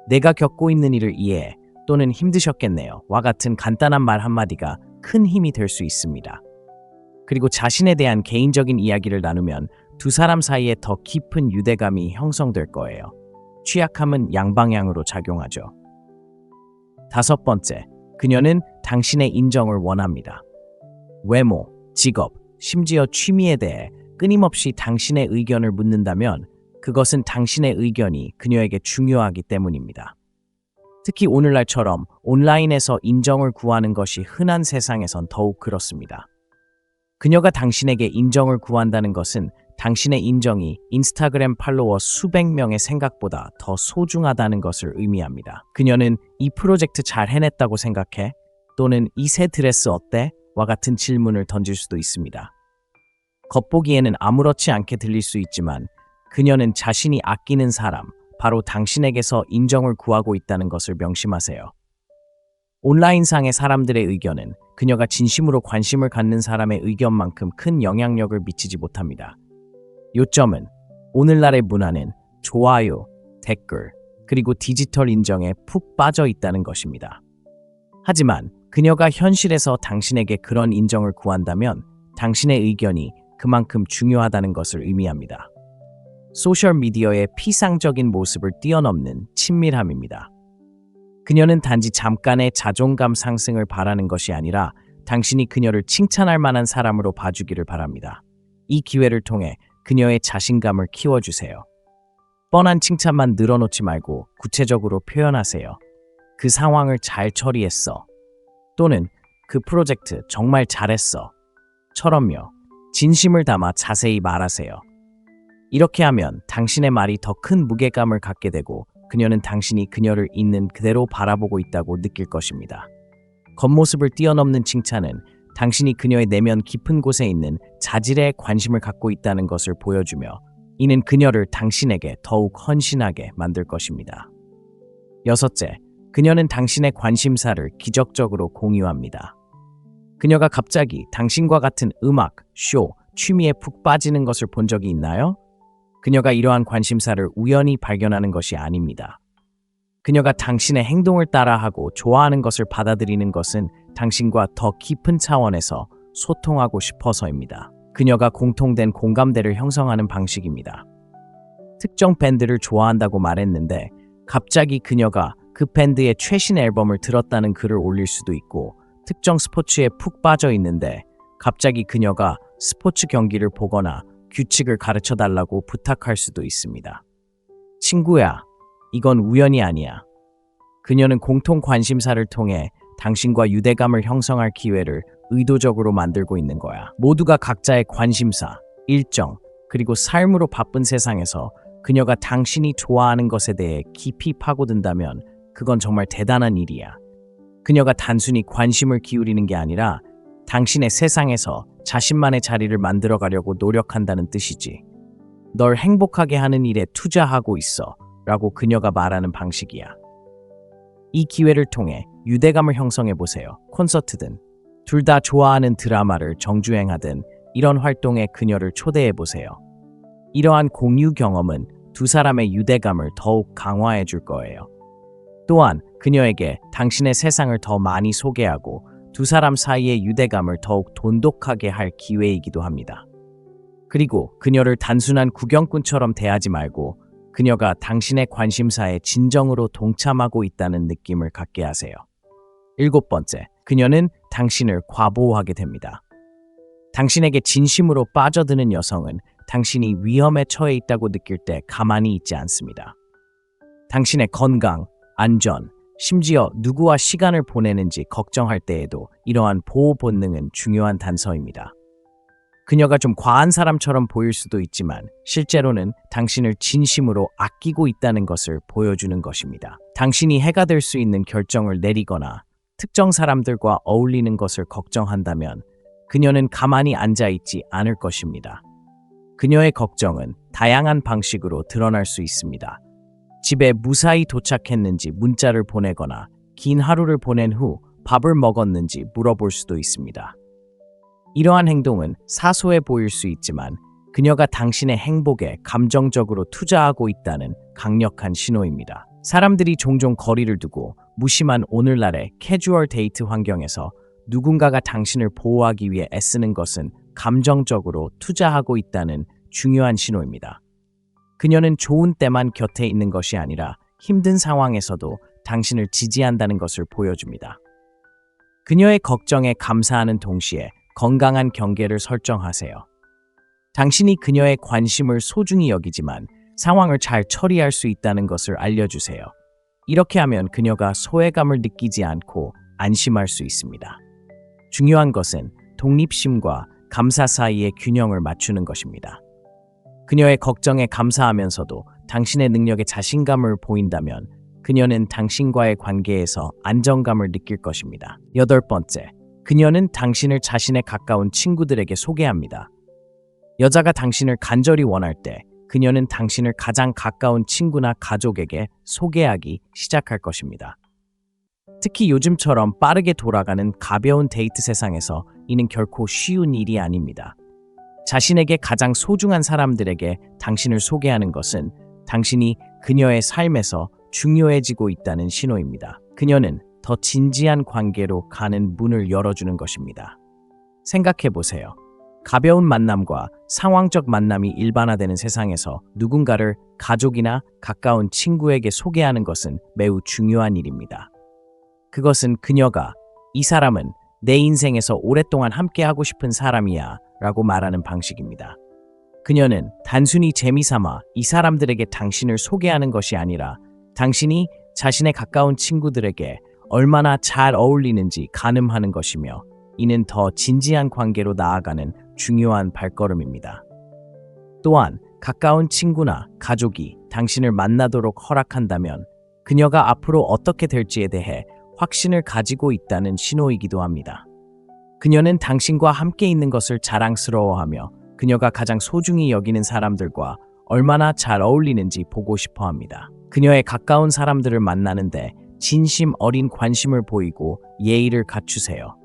내가 겪고 있는 일을 이해해 또는 힘드셨겠네요. 와 같은 간단한 말 한마디가 큰 힘이 될 수 있습니다. 그리고 자신에 대한 개인적인 이야기를 나누면 두 사람 사이에 더 깊은 유대감이 형성될 거예요. 취약함은 양방향으로 작용하죠. 5번째, 그녀는 당신의 인정을 원합니다. 외모, 직업, 심지어 취미에 대해 끊임없이 당신의 의견을 묻는다면 그것은 당신의 의견이 그녀에게 중요하기 때문입니다. 특히 오늘날처럼 온라인에서 인정을 구하는 것이 흔한 세상에선 더욱 그렇습니다. 그녀가 당신에게 인정을 구한다는 것은 당신의 인정이 인스타그램 팔로워 수백 명의 생각보다 더 소중하다는 것을 의미합니다. 그녀는 이 프로젝트 잘 해냈다고 생각해? 또는 이 새 드레스 어때? 와 같은 질문을 던질 수도 있습니다. 겉보기에는 아무렇지 않게 들릴 수 있지만 그녀는 자신이 아끼는 사람, 바로 당신에게서 인정을 구하고 있다는 것을 명심하세요. 온라인상의 사람들의 의견은 그녀가 진심으로 관심을 갖는 사람의 의견만큼 큰 영향력을 미치지 못합니다. 요점은 오늘날의 문화는 좋아요, 댓글, 그리고 디지털 인정에 푹 빠져 있다는 것입니다. 하지만 그녀가 현실에서 당신에게 그런 인정을 구한다면 당신의 의견이 그만큼 중요하다는 것을 의미합니다. 소셜미디어의 피상적인 모습을 뛰어넘는 친밀함입니다. 그녀는 단지 잠깐의 자존감 상승을 바라는 것이 아니라 당신이 그녀를 칭찬할 만한 사람으로 봐주기를 바랍니다. 이 기회를 통해 그녀의 자신감을 키워주세요. 뻔한 칭찬만 늘어놓지 말고 구체적으로 표현하세요. 그 상황을 잘 처리했어. 또는 그 프로젝트 정말 잘했어. 처럼요. 진심을 담아 자세히 말하세요. 이렇게 하면 당신의 말이 더 큰 무게감을 갖게 되고 그녀는 당신이 그녀를 있는 그대로 바라보고 있다고 느낄 것입니다. 겉모습을 뛰어넘는 칭찬은 당신이 그녀의 내면 깊은 곳에 있는 자질에 관심을 갖고 있다는 것을 보여주며 이는 그녀를 당신에게 더욱 헌신하게 만들 것입니다. 6째, 그녀는 당신의 관심사를 기적적으로 공유합니다. 그녀가 갑자기 당신과 같은 음악, 쇼, 취미에 푹 빠지는 것을 본 적이 있나요? 그녀가 이러한 관심사를 우연히 발견하는 것이 아닙니다. 그녀가 당신의 행동을 따라하고 좋아하는 것을 받아들이는 것은 당신과 더 깊은 차원에서 소통하고 싶어서입니다. 그녀가 공통된 공감대를 형성하는 방식입니다. 특정 밴드를 좋아한다고 말했는데 갑자기 그녀가 그 밴드의 최신 앨범을 들었다는 글을 올릴 수도 있고 특정 스포츠에 푹 빠져 있는데 갑자기 그녀가 스포츠 경기를 보거나 규칙을 가르쳐 달라고 부탁할 수도 있습니다. 친구야, 이건 우연이 아니야. 그녀는 공통 관심사를 통해 당신과 유대감을 형성할 기회를 의도적으로 만들고 있는 거야. 모두가 각자의 관심사, 일정, 그리고 삶으로 바쁜 세상에서 그녀가 당신이 좋아하는 것에 대해 깊이 파고든다면 그건 정말 대단한 일이야. 그녀가 단순히 관심을 기울이는 게 아니라 당신의 세상에서 자신만의 자리를 만들어 가려고 노력한다는 뜻이지. 널 행복하게 하는 일에 투자하고 있어 라고 그녀가 말하는 방식이야. 이 기회를 통해 유대감을 형성해 보세요. 콘서트든 둘 다 좋아하는 드라마를 정주행하든 이런 활동에 그녀를 초대해 보세요. 이러한 공유 경험은 두 사람의 유대감을 더욱 강화해 줄 거예요. 또한 그녀에게 당신의 세상을 더 많이 소개하고 두 사람 사이의 유대감을 더욱 돈독하게 할 기회이기도 합니다. 그리고 그녀를 단순한 구경꾼처럼 대하지 말고 그녀가 당신의 관심사에 진정으로 동참하고 있다는 느낌을 갖게 하세요. 7번째, 그녀는 당신을 과보호하게 됩니다. 당신에게 진심으로 빠져드는 여성은 당신이 위험에 처해 있다고 느낄 때 가만히 있지 않습니다. 당신의 건강, 안전, 심지어 누구와 시간을 보내는지 걱정할 때에도 이러한 보호 본능은 중요한 단서입니다. 그녀가 좀 과한 사람처럼 보일 수도 있지만 실제로는 당신을 진심으로 아끼고 있다는 것을 보여주는 것입니다. 당신이 해가 될 수 있는 결정을 내리거나 특정 사람들과 어울리는 것을 걱정한다면 그녀는 가만히 앉아있지 않을 것입니다. 그녀의 걱정은 다양한 방식으로 드러날 수 있습니다. 집에 무사히 도착했는지 문자를 보내거나 긴 하루를 보낸 후 밥을 먹었는지 물어볼 수도 있습니다. 이러한 행동은 사소해 보일 수 있지만 그녀가 당신의 행복에 감정적으로 투자하고 있다는 강력한 신호입니다. 사람들이 종종 거리를 두고 무심한 오늘날의 캐주얼 데이트 환경에서 누군가가 당신을 보호하기 위해 애쓰는 것은 감정적으로 투자하고 있다는 중요한 신호입니다. 그녀는 좋은 때만 곁에 있는 것이 아니라 힘든 상황에서도 당신을 지지한다는 것을 보여줍니다. 그녀의 걱정에 감사하는 동시에 건강한 경계를 설정하세요. 당신이 그녀의 관심을 소중히 여기지만 상황을 잘 처리할 수 있다는 것을 알려주세요. 이렇게 하면 그녀가 소외감을 느끼지 않고 안심할 수 있습니다. 중요한 것은 독립심과 감사 사이의 균형을 맞추는 것입니다. 그녀의 걱정에 감사하면서도 당신의 능력에 자신감을 보인다면 그녀는 당신과의 관계에서 안정감을 느낄 것입니다. 8번째, 그녀는 당신을 자신의 가까운 친구들에게 소개합니다. 여자가 당신을 간절히 원할 때 그녀는 당신을 가장 가까운 친구나 가족에게 소개하기 시작할 것입니다. 특히 요즘처럼 빠르게 돌아가는 가벼운 데이트 세상에서 이는 결코 쉬운 일이 아닙니다. 자신에게 가장 소중한 사람들에게 당신을 소개하는 것은 당신이 그녀의 삶에서 중요해지고 있다는 신호입니다. 그녀는 더 진지한 관계로 가는 문을 열어주는 것입니다. 생각해 보세요. 가벼운 만남과 상황적 만남이 일반화되는 세상에서 누군가를 가족이나 가까운 친구에게 소개하는 것은 매우 중요한 일입니다. 그것은 그녀가 이 사람은 내 인생에서 오랫동안 함께하고 싶은 사람이야 라고 말하는 방식입니다. 그녀는 단순히 재미삼아 이 사람들에게 당신을 소개하는 것이 아니라 당신이 자신의 가까운 친구들에게 얼마나 잘 어울리는지 가늠하는 것이며 이는 더 진지한 관계로 나아가는 중요한 발걸음입니다. 또한 가까운 친구나 가족이 당신을 만나도록 허락한다면 그녀가 앞으로 어떻게 될지에 대해 확신을 가지고 있다는 신호이기도 합니다. 그녀는 당신과 함께 있는 것을 자랑스러워하며 그녀가 가장 소중히 여기는 사람들과 얼마나 잘 어울리는지 보고 싶어 합니다. 그녀의 가까운 사람들을 만나는데 진심 어린 관심을 보이고 예의를 갖추세요.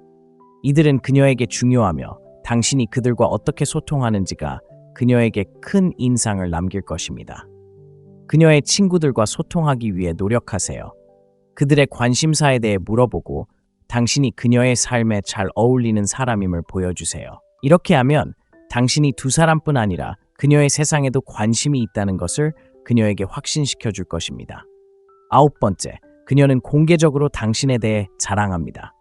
이들은 그녀에게 중요하며 당신이 그들과 어떻게 소통하는지가 그녀에게 큰 인상을 남길 것입니다. 그녀의 친구들과 소통하기 위해 노력하세요. 그들의 관심사에 대해 물어보고 당신이 그녀의 삶에 잘 어울리는 사람임을 보여주세요. 이렇게 하면 당신이 두 사람뿐 아니라 그녀의 세상에도 관심이 있다는 것을 그녀에게 확신시켜 줄 것입니다. 9번째, 그녀는 공개적으로 당신에 대해 자랑합니다.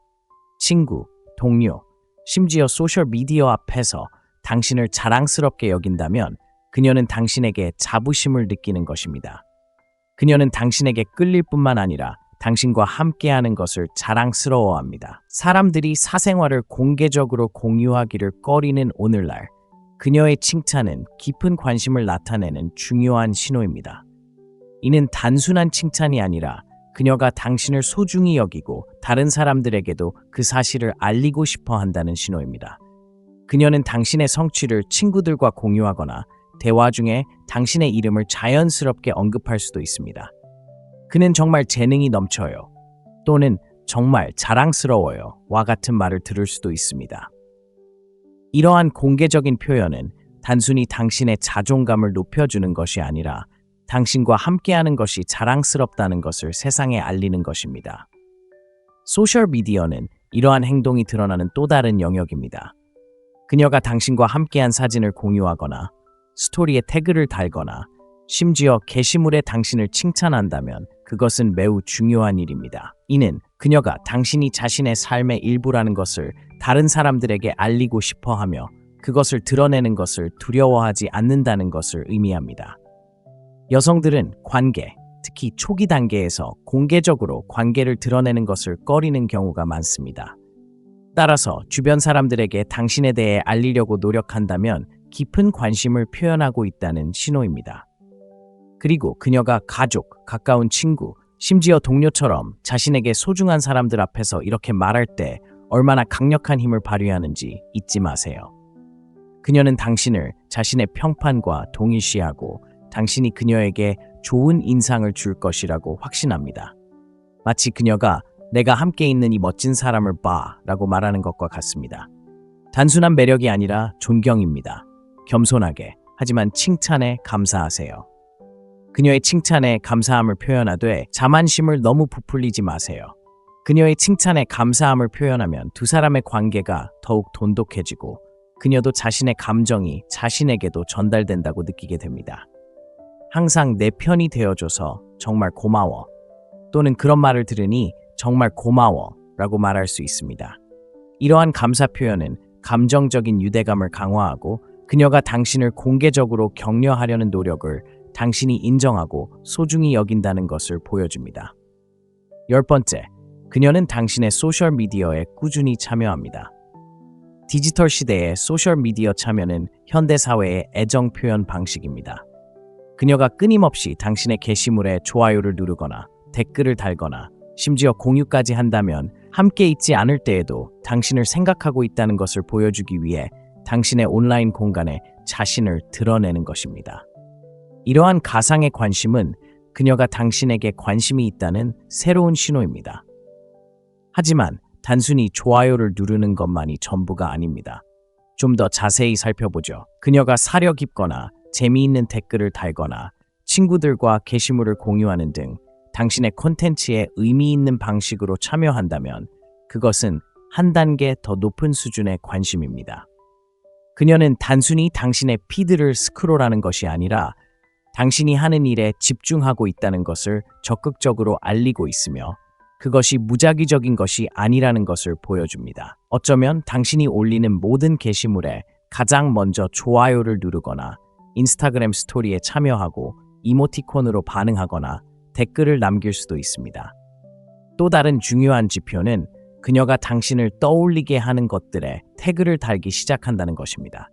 친구, 동료, 심지어 소셜미디어 앞에서 당신을 자랑스럽게 여긴다면 그녀는 당신에게 자부심을 느끼는 것입니다. 그녀는 당신에게 끌릴 뿐만 아니라 당신과 함께하는 것을 자랑스러워합니다. 사람들이 사생활을 공개적으로 공유하기를 꺼리는 오늘날, 그녀의 칭찬은 깊은 관심을 나타내는 중요한 신호입니다. 이는 단순한 칭찬이 아니라 그녀가 당신을 소중히 여기고 다른 사람들에게도 그 사실을 알리고 싶어 한다는 신호입니다. 그녀는 당신의 성취를 친구들과 공유하거나 대화 중에 당신의 이름을 자연스럽게 언급할 수도 있습니다. 그는 정말 재능이 넘쳐요. 또는 정말 자랑스러워요. 와 같은 말을 들을 수도 있습니다. 이러한 공개적인 표현은 단순히 당신의 자존감을 높여주는 것이 아니라 당신과 함께하는 것이 자랑스럽다는 것을 세상에 알리는 것입니다. 소셜미디어는 이러한 행동이 드러나는 또 다른 영역입니다. 그녀가 당신과 함께한 사진을 공유하거나 스토리에 태그를 달거나 심지어 게시물에 당신을 칭찬한다면 그것은 매우 중요한 일입니다. 이는 그녀가 당신이 자신의 삶의 일부라는 것을 다른 사람들에게 알리고 싶어 하며 그것을 드러내는 것을 두려워하지 않는다는 것을 의미합니다. 여성들은 관계, 특히 초기 단계에서 공개적으로 관계를 드러내는 것을 꺼리는 경우가 많습니다. 따라서 주변 사람들에게 당신에 대해 알리려고 노력한다면 깊은 관심을 표현하고 있다는 신호입니다. 그리고 그녀가 가족, 가까운 친구, 심지어 동료처럼 자신에게 소중한 사람들 앞에서 이렇게 말할 때 얼마나 강력한 힘을 발휘하는지 잊지 마세요. 그녀는 당신을 자신의 평판과 동일시하고 당신이 그녀에게 좋은 인상을 줄 것이라고 확신합니다. 마치 그녀가 내가 함께 있는 이 멋진 사람을 봐 라고 말하는 것과 같습니다. 단순한 매력이 아니라 존경입니다. 겸손하게, 하지만 칭찬에 감사하세요. 그녀의 칭찬에 감사함을 표현하되 자만심을 너무 부풀리지 마세요. 그녀의 칭찬에 감사함을 표현하면 두 사람의 관계가 더욱 돈독해지고 그녀도 자신의 감정이 자신에게도 전달된다고 느끼게 됩니다. 항상 내 편이 되어줘서 정말 고마워, 또는 그런 말을 들으니 정말 고마워 라고 말할 수 있습니다. 이러한 감사 표현은 감정적인 유대감을 강화하고 그녀가 당신을 공개적으로 격려하려는 노력을 당신이 인정하고 소중히 여긴다는 것을 보여줍니다. 10번째, 그녀는 당신의 소셜미디어에 꾸준히 참여합니다. 디지털 시대의 소셜미디어 참여는 현대사회의 애정 표현 방식입니다. 그녀가 끊임없이 당신의 게시물에 좋아요를 누르거나 댓글을 달거나 심지어 공유까지 한다면 함께 있지 않을 때에도 당신을 생각하고 있다는 것을 보여주기 위해 당신의 온라인 공간에 자신을 드러내는 것입니다. 이러한 가상의 관심은 그녀가 당신에게 관심이 있다는 새로운 신호입니다. 하지만 단순히 좋아요를 누르는 것만이 전부가 아닙니다. 좀 더 자세히 살펴보죠. 그녀가 사려 깊거나 재미있는 댓글을 달거나 친구들과 게시물을 공유하는 등 당신의 콘텐츠에 의미 있는 방식으로 참여한다면 그것은 한 단계 더 높은 수준의 관심입니다. 그녀는 단순히 당신의 피드를 스크롤하는 것이 아니라 당신이 하는 일에 집중하고 있다는 것을 적극적으로 알리고 있으며 그것이 무작위적인 것이 아니라는 것을 보여줍니다. 어쩌면 당신이 올리는 모든 게시물에 가장 먼저 좋아요를 누르거나 인스타그램 스토리에 참여하고 이모티콘으로 반응하거나 댓글을 남길 수도 있습니다. 또 다른 중요한 지표는 그녀가 당신을 떠올리게 하는 것들에 태그를 달기 시작한다는 것입니다.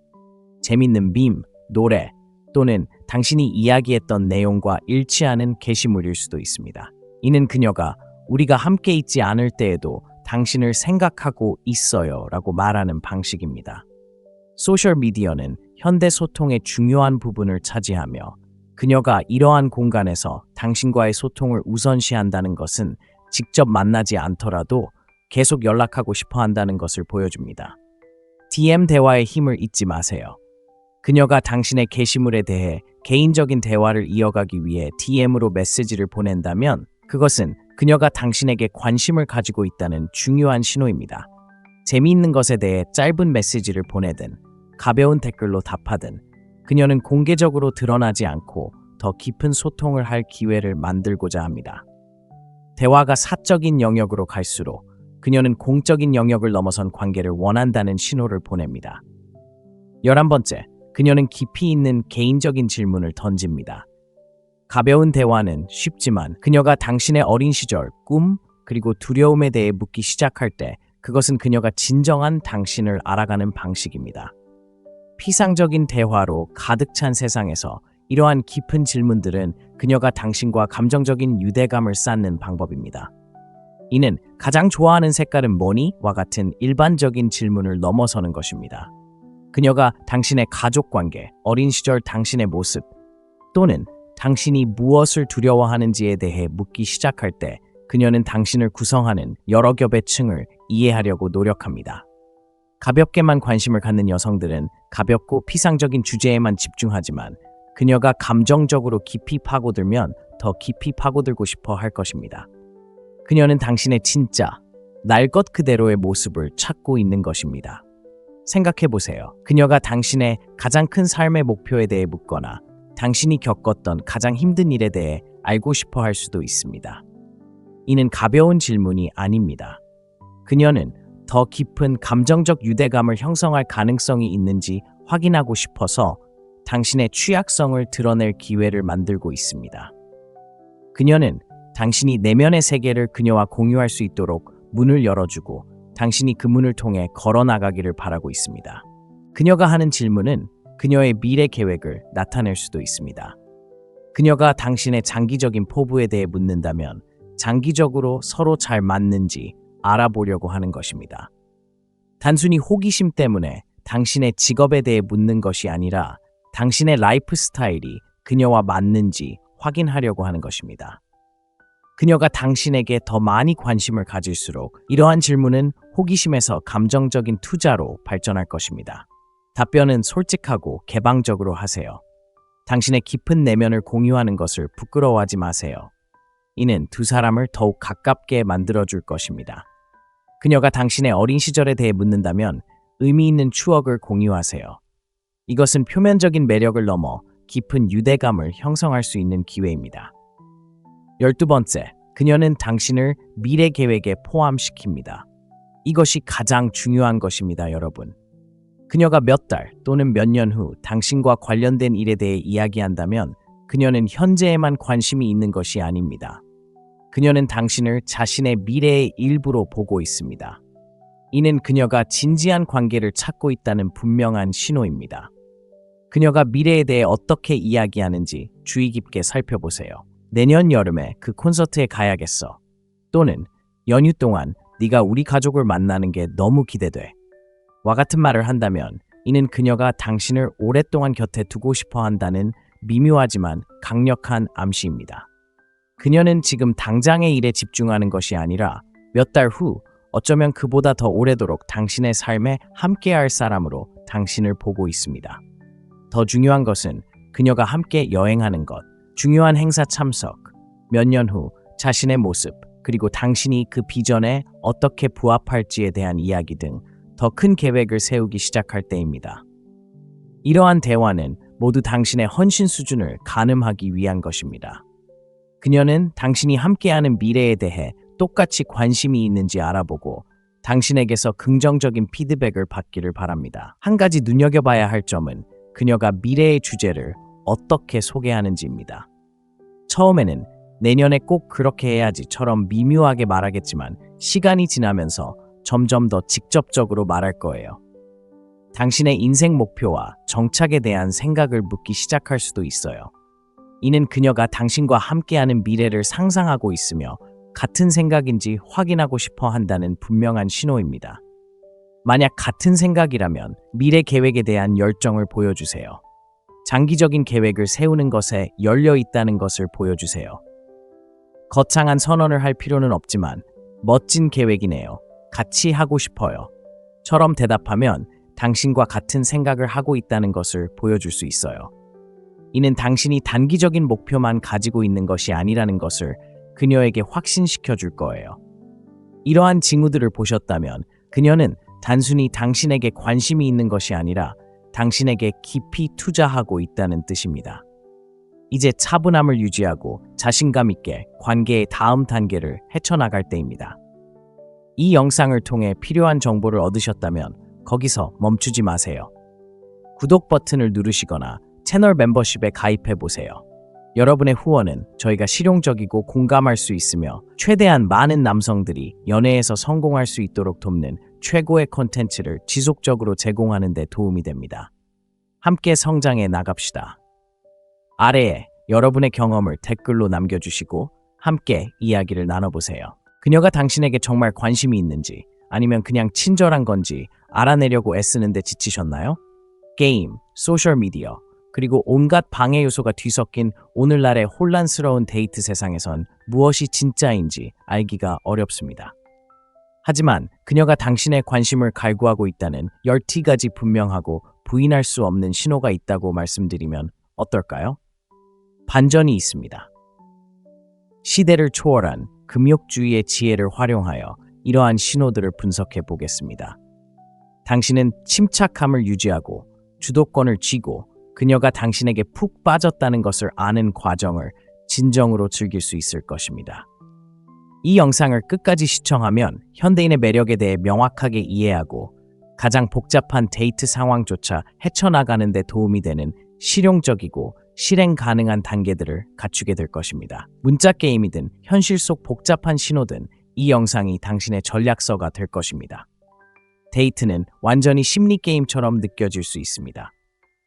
재밌는 밈, 노래, 또는 당신이 이야기했던 내용과 일치하는 게시물일 수도 있습니다. 이는 그녀가 우리가 함께 있지 않을 때에도 당신을 생각하고 있어요 라고 말하는 방식입니다. 소셜미디어는 현대 소통의 중요한 부분을 차지하며 그녀가 이러한 공간에서 당신과의 소통을 우선시한다는 것은 직접 만나지 않더라도 계속 연락하고 싶어 한다는 것을 보여줍니다. DM 대화의 힘을 잊지 마세요. 그녀가 당신의 게시물에 대해 개인적인 대화를 이어가기 위해 DM으로 메시지를 보낸다면 그것은 그녀가 당신에게 관심을 가지고 있다는 중요한 신호입니다. 재미있는 것에 대해 짧은 메시지를 보내든 가벼운 댓글로 답하든 그녀는 공개적으로 드러나지 않고 더 깊은 소통을 할 기회를 만들고자 합니다. 대화가 사적인 영역으로 갈수록 그녀는 공적인 영역을 넘어선 관계를 원한다는 신호를 보냅니다. 11번째, 그녀는 깊이 있는 개인적인 질문을 던집니다. 가벼운 대화는 쉽지만 그녀가 당신의 어린 시절, 꿈, 그리고 두려움에 대해 묻기 시작할 때 그것은 그녀가 진정한 당신을 알아가는 방식입니다. 피상적인 대화로 가득 찬 세상에서 이러한 깊은 질문들은 그녀가 당신과 감정적인 유대감을 쌓는 방법입니다. 이는 가장 좋아하는 색깔은 뭐니? 와 같은 일반적인 질문을 넘어서는 것입니다. 그녀가 당신의 가족관계, 어린 시절 당신의 모습, 또는 당신이 무엇을 두려워하는지에 대해 묻기 시작할 때 그녀는 당신을 구성하는 여러 겹의 층을 이해하려고 노력합니다. 가볍게만 관심을 갖는 여성들은 가볍고 피상적인 주제에만 집중하지만 그녀가 감정적으로 깊이 파고들면 더 깊이 파고들고 싶어 할 것입니다. 그녀는 당신의 진짜, 날 것 그대로의 모습을 찾고 있는 것입니다. 생각해보세요. 그녀가 당신의 가장 큰 삶의 목표에 대해 묻거나 당신이 겪었던 가장 힘든 일에 대해 알고 싶어 할 수도 있습니다. 이는 가벼운 질문이 아닙니다. 그녀는 더 깊은 감정적 유대감을 형성할 가능성이 있는지 확인하고 싶어서 당신의 취약성을 드러낼 기회를 만들고 있습니다. 그녀는 당신이 내면의 세계를 그녀와 공유할 수 있도록 문을 열어주고 당신이 그 문을 통해 걸어나가기를 바라고 있습니다. 그녀가 하는 질문은 그녀의 미래 계획을 나타낼 수도 있습니다. 그녀가 당신의 장기적인 포부에 대해 묻는다면 장기적으로 서로 잘 맞는지 알아보려고 하는 것입니다. 단순히 호기심 때문에 당신의 직업에 대해 묻는 것이 아니라 당신의 라이프 스타일이 그녀와 맞는지 확인하려고 하는 것입니다. 그녀가 당신에게 더 많이 관심을 가질수록 이러한 질문은 호기심에서 감정적인 투자로 발전할 것입니다. 답변은 솔직하고 개방적으로 하세요. 당신의 깊은 내면을 공유하는 것을 부끄러워하지 마세요. 이는 두 사람을 더욱 가깝게 만들어줄 것입니다. 그녀가 당신의 어린 시절에 대해 묻는다면 의미 있는 추억을 공유하세요. 이것은 표면적인 매력을 넘어 깊은 유대감을 형성할 수 있는 기회입니다. 12번째, 그녀는 당신을 미래 계획에 포함시킵니다. 이것이 가장 중요한 것입니다, 여러분. 그녀가 몇 달 또는 몇 년 후 당신과 관련된 일에 대해 이야기한다면 그녀는 현재에만 관심이 있는 것이 아닙니다. 그녀는 당신을 자신의 미래의 일부로 보고 있습니다. 이는 그녀가 진지한 관계를 찾고 있다는 분명한 신호입니다. 그녀가 미래에 대해 어떻게 이야기하는지 주의 깊게 살펴보세요. 내년 여름에 그 콘서트에 가야겠어. 또는 연휴 동안 네가 우리 가족을 만나는 게 너무 기대돼. 와 같은 말을 한다면 이는 그녀가 당신을 오랫동안 곁에 두고 싶어 한다는 미묘하지만 강력한 암시입니다. 그녀는 지금 당장의 일에 집중하는 것이 아니라 몇 달 후 어쩌면 그보다 더 오래도록 당신의 삶에 함께할 사람으로 당신을 보고 있습니다. 더 중요한 것은 그녀가 함께 여행하는 것, 중요한 행사 참석, 몇 년 후 자신의 모습, 그리고 당신이 그 비전에 어떻게 부합할지에 대한 이야기 등 더 큰 계획을 세우기 시작할 때입니다. 이러한 대화는 모두 당신의 헌신 수준을 가늠하기 위한 것입니다. 그녀는 당신이 함께하는 미래에 대해 똑같이 관심이 있는지 알아보고 당신에게서 긍정적인 피드백을 받기를 바랍니다. 한 가지 눈여겨봐야 할 점은 그녀가 미래의 주제를 어떻게 소개하는지입니다. 처음에는 내년에 꼭 그렇게 해야지처럼 미묘하게 말하겠지만 시간이 지나면서 점점 더 직접적으로 말할 거예요. 당신의 인생 목표와 정착에 대한 생각을 묻기 시작할 수도 있어요. 이는 그녀가 당신과 함께하는 미래를 상상하고 있으며 같은 생각인지 확인하고 싶어 한다는 분명한 신호입니다. 만약 같은 생각이라면 미래 계획에 대한 열정을 보여주세요. 장기적인 계획을 세우는 것에 열려 있다는 것을 보여주세요. 거창한 선언을 할 필요는 없지만 멋진 계획이네요. 같이 하고 싶어요. 처럼 대답하면 당신과 같은 생각을 하고 있다는 것을 보여줄 수 있어요. 이는 당신이 단기적인 목표만 가지고 있는 것이 아니라는 것을 그녀에게 확신시켜 줄 거예요. 이러한 징후들을 보셨다면 그녀는 단순히 당신에게 관심이 있는 것이 아니라 당신에게 깊이 투자하고 있다는 뜻입니다. 이제 차분함을 유지하고 자신감 있게 관계의 다음 단계를 헤쳐나갈 때입니다. 이 영상을 통해 필요한 정보를 얻으셨다면 거기서 멈추지 마세요. 구독 버튼을 누르시거나 채널 멤버십에 가입해 보세요. 여러분의 후원은 저희가 실용적이고 공감할 수 있으며 최대한 많은 남성들이 연애에서 성공할 수 있도록 돕는 최고의 콘텐츠를 지속적으로 제공하는 데 도움이 됩니다. 함께 성장해 나갑시다. 아래에 여러분의 경험을 댓글로 남겨주시고 함께 이야기를 나눠보세요. 그녀가 당신에게 정말 관심이 있는지 아니면 그냥 친절한 건지 알아내려고 애쓰는데 지치셨나요? 게임, 소셜미디어, 그리고 온갖 방해 요소가 뒤섞인 오늘날의 혼란스러운 데이트 세상에선 무엇이 진짜인지 알기가 어렵습니다. 하지만 그녀가 당신의 관심을 갈구하고 있다는 10가지 분명하고 부인할 수 없는 신호가 있다고 말씀드리면 어떨까요? 반전이 있습니다. 시대를 초월한 금욕주의의 지혜를 활용하여 이러한 신호들을 분석해 보겠습니다. 당신은 침착함을 유지하고 주도권을 쥐고 그녀가 당신에게 푹 빠졌다는 것을 아는 과정을 진정으로 즐길 수 있을 것입니다. 이 영상을 끝까지 시청하면 현대인의 매력에 대해 명확하게 이해하고 가장 복잡한 데이트 상황조차 헤쳐나가는 데 도움이 되는 실용적이고 실행 가능한 단계들을 갖추게 될 것입니다. 문자 게임이든 현실 속 복잡한 신호든 이 영상이 당신의 전략서가 될 것입니다. 데이트는 완전히 심리 게임처럼 느껴질 수 있습니다.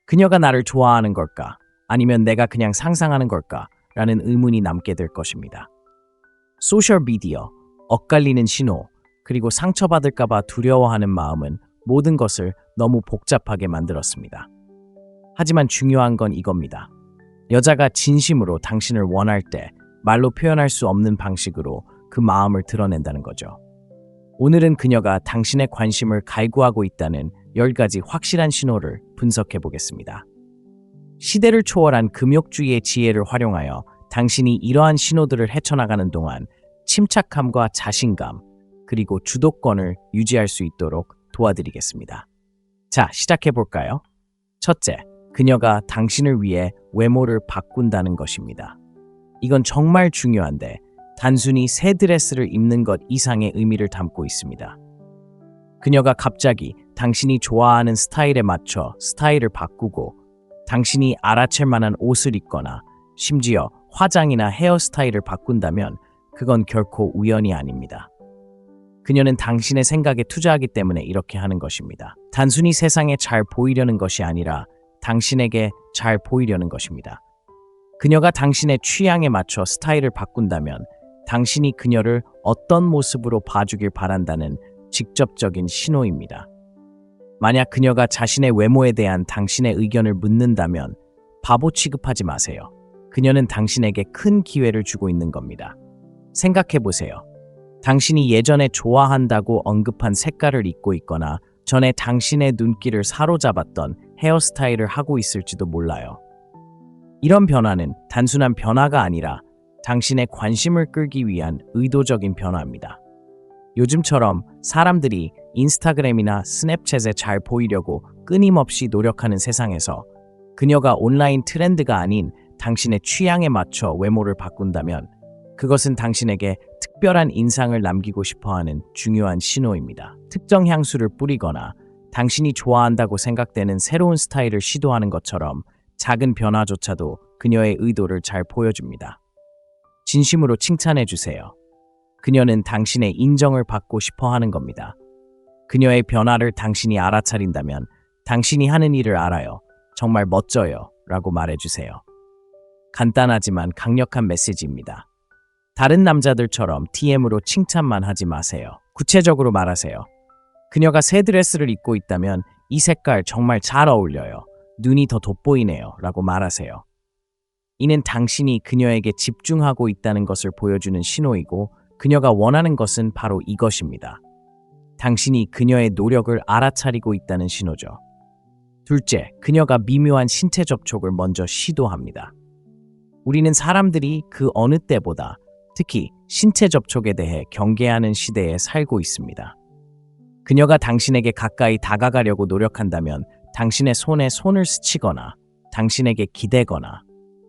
그녀가 나를 좋아하는 걸까? 아니면 내가 그냥 상상하는 걸까? 라는 의문이 남게 될 것입니다. 소셜미디어, 엇갈리는 신호, 그리고 상처받을까봐 두려워하는 마음은 모든 것을 너무 복잡하게 만들었습니다. 하지만 중요한 건 이겁니다. 여자가 진심으로 당신을 원할 때 말로 표현할 수 없는 방식으로 그 마음을 드러낸다는 거죠. 오늘은 그녀가 당신의 관심을 갈구하고 있다는 10가지 확실한 신호를 분석해 보겠습니다. 시대를 초월한 금욕주의의 지혜를 활용하여 당신이 이러한 신호들을 헤쳐나가는 동안 침착함과 자신감, 그리고 주도권을 유지할 수 있도록 도와드리겠습니다. 자, 시작해 볼까요? 첫째, 그녀가 당신을 위해 외모를 바꾼다는 것입니다. 이건 정말 중요한데 단순히 새 드레스를 입는 것 이상의 의미를 담고 있습니다. 그녀가 갑자기 당신이 좋아하는 스타일에 맞춰 스타일을 바꾸고 당신이 알아챌 만한 옷을 입거나 심지어 화장이나 헤어스타일을 바꾼다면 그건 결코 우연이 아닙니다. 그녀는 당신의 생각에 투자하기 때문에 이렇게 하는 것입니다. 단순히 세상에 잘 보이려는 것이 아니라 당신에게 잘 보이려는 것입니다. 그녀가 당신의 취향에 맞춰 스타일을 바꾼다면 당신이 그녀를 어떤 모습으로 봐주길 바란다는 직접적인 신호입니다. 만약 그녀가 자신의 외모에 대한 당신의 의견을 묻는다면 바보 취급하지 마세요. 그녀는 당신에게 큰 기회를 주고 있는 겁니다. 생각해 보세요. 당신이 예전에 좋아한다고 언급한 색깔을 입고 있거나 전에 당신의 눈길을 사로잡았던 헤어스타일을 하고 있을지도 몰라요. 이런 변화는 단순한 변화가 아니라 당신의 관심을 끌기 위한 의도적인 변화입니다. 요즘처럼 사람들이 인스타그램이나 스냅챗에 잘 보이려고 끊임없이 노력하는 세상에서 그녀가 온라인 트렌드가 아닌 당신의 취향에 맞춰 외모를 바꾼다면 그것은 당신에게 특별한 인상을 남기고 싶어하는 중요한 신호입니다. 특정 향수를 뿌리거나 당신이 좋아한다고 생각되는 새로운 스타일을 시도하는 것처럼 작은 변화조차도 그녀의 의도를 잘 보여줍니다. 진심으로 칭찬해 주세요. 그녀는 당신의 인정을 받고 싶어 하는 겁니다. 그녀의 변화를 당신이 알아차린다면 당신이 하는 일을 알아요. 정말 멋져요. 라고 말해주세요. 간단하지만 강력한 메시지입니다. 다른 남자들처럼 DM으로 칭찬만 하지 마세요. 구체적으로 말하세요. 그녀가 새 드레스를 입고 있다면 이 색깔 정말 잘 어울려요. 눈이 더 돋보이네요. 라고 말하세요. 이는 당신이 그녀에게 집중하고 있다는 것을 보여주는 신호이고 그녀가 원하는 것은 바로 이것입니다. 당신이 그녀의 노력을 알아차리고 있다는 신호죠. 둘째, 그녀가 미묘한 신체 접촉을 먼저 시도합니다. 우리는 사람들이 그 어느 때보다 특히 신체 접촉에 대해 경계하는 시대에 살고 있습니다. 그녀가 당신에게 가까이 다가가려고 노력한다면 당신의 손에 손을 스치거나 당신에게 기대거나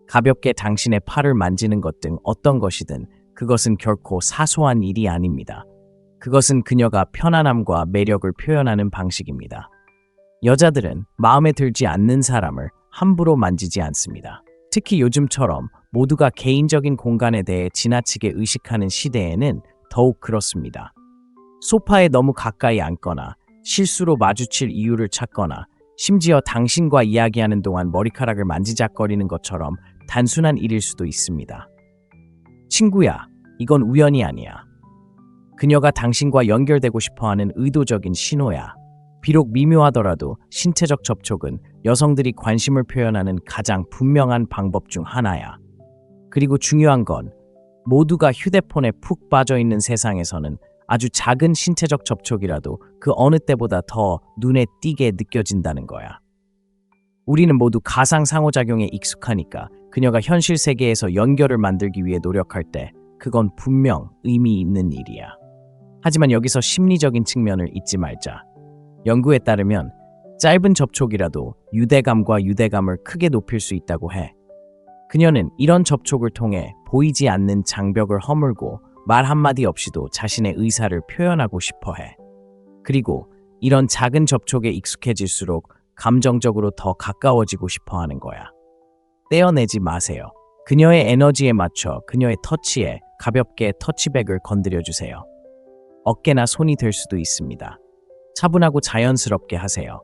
가볍게 당신의 팔을 만지는 것 등 어떤 것이든 그것은 결코 사소한 일이 아닙니다. 그것은 그녀가 편안함과 매력을 표현하는 방식입니다. 여자들은 마음에 들지 않는 사람을 함부로 만지지 않습니다. 특히 요즘처럼 모두가 개인적인 공간에 대해 지나치게 의식하는 시대에는 더욱 그렇습니다. 소파에 너무 가까이 앉거나 실수로 마주칠 이유를 찾거나 심지어 당신과 이야기하는 동안 머리카락을 만지작거리는 것처럼 단순한 일일 수도 있습니다. 친구야, 이건 우연이 아니야. 그녀가 당신과 연결되고 싶어하는 의도적인 신호야. 비록 미묘하더라도 신체적 접촉은 여성들이 관심을 표현하는 가장 분명한 방법 중 하나야. 그리고 중요한 건 모두가 휴대폰에 푹 빠져 있는 세상에서는 아주 작은 신체적 접촉이라도 그 어느 때보다 더 눈에 띄게 느껴진다는 거야. 우리는 모두 가상 상호작용에 익숙하니까 그녀가 현실 세계에서 연결을 만들기 위해 노력할 때 그건 분명 의미 있는 일이야. 하지만 여기서 심리적인 측면을 잊지 말자. 연구에 따르면 짧은 접촉이라도 유대감과 유대감을 크게 높일 수 있다고 해. 그녀는 이런 접촉을 통해 보이지 않는 장벽을 허물고 말 한마디 없이도 자신의 의사를 표현하고 싶어 해. 그리고 이런 작은 접촉에 익숙해질수록 감정적으로 더 가까워지고 싶어 하는 거야. 떼어내지 마세요. 그녀의 에너지에 맞춰 그녀의 터치에 가볍게 터치백을 건드려 주세요. 어깨나 손이 될 수도 있습니다. 차분하고 자연스럽게 하세요.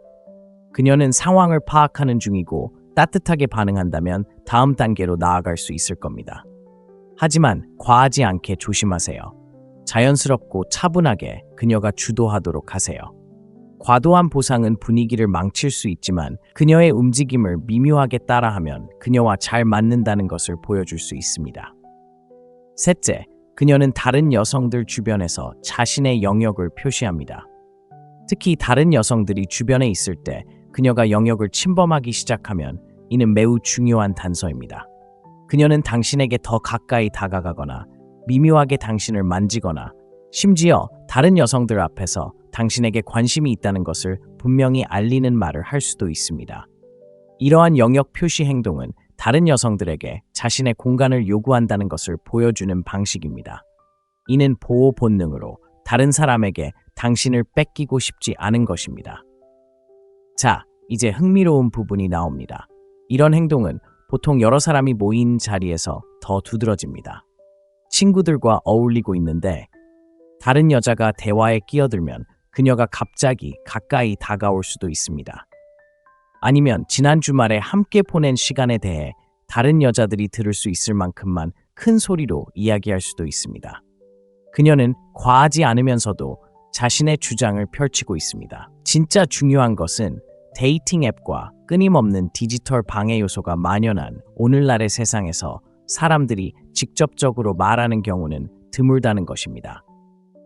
그녀는 상황을 파악하는 중이고 따뜻하게 반응한다면 다음 단계로 나아갈 수 있을 겁니다. 하지만 과하지 않게 조심하세요. 자연스럽고 차분하게 그녀가 주도하도록 하세요. 과도한 보상은 분위기를 망칠 수 있지만 그녀의 움직임을 미묘하게 따라하면 그녀와 잘 맞는다는 것을 보여줄 수 있습니다. 셋째, 그녀는 다른 여성들 주변에서 자신의 영역을 표시합니다. 특히 다른 여성들이 주변에 있을 때 그녀가 영역을 침범하기 시작하면 이는 매우 중요한 단서입니다. 그녀는 당신에게 더 가까이 다가가거나 미묘하게 당신을 만지거나 심지어 다른 여성들 앞에서 당신에게 관심이 있다는 것을 분명히 알리는 말을 할 수도 있습니다. 이러한 영역 표시 행동은 다른 여성들에게 자신의 공간을 요구한다는 것을 보여주는 방식입니다. 이는 보호 본능으로 다른 사람에게 당신을 뺏기고 싶지 않은 것입니다. 자, 이제 흥미로운 부분이 나옵니다. 이런 행동은 보통 여러 사람이 모인 자리에서 더 두드러집니다. 친구들과 어울리고 있는데 다른 여자가 대화에 끼어들면 그녀가 갑자기 가까이 다가올 수도 있습니다. 아니면 지난 주말에 함께 보낸 시간에 대해 다른 여자들이 들을 수 있을 만큼만 큰 소리로 이야기할 수도 있습니다. 그녀는 과하지 않으면서도 자신의 주장을 펼치고 있습니다. 진짜 중요한 것은 데이팅 앱과 끊임없는 디지털 방해 요소가 만연한 오늘날의 세상에서 사람들이 직접적으로 말하는 경우는 드물다는 것입니다.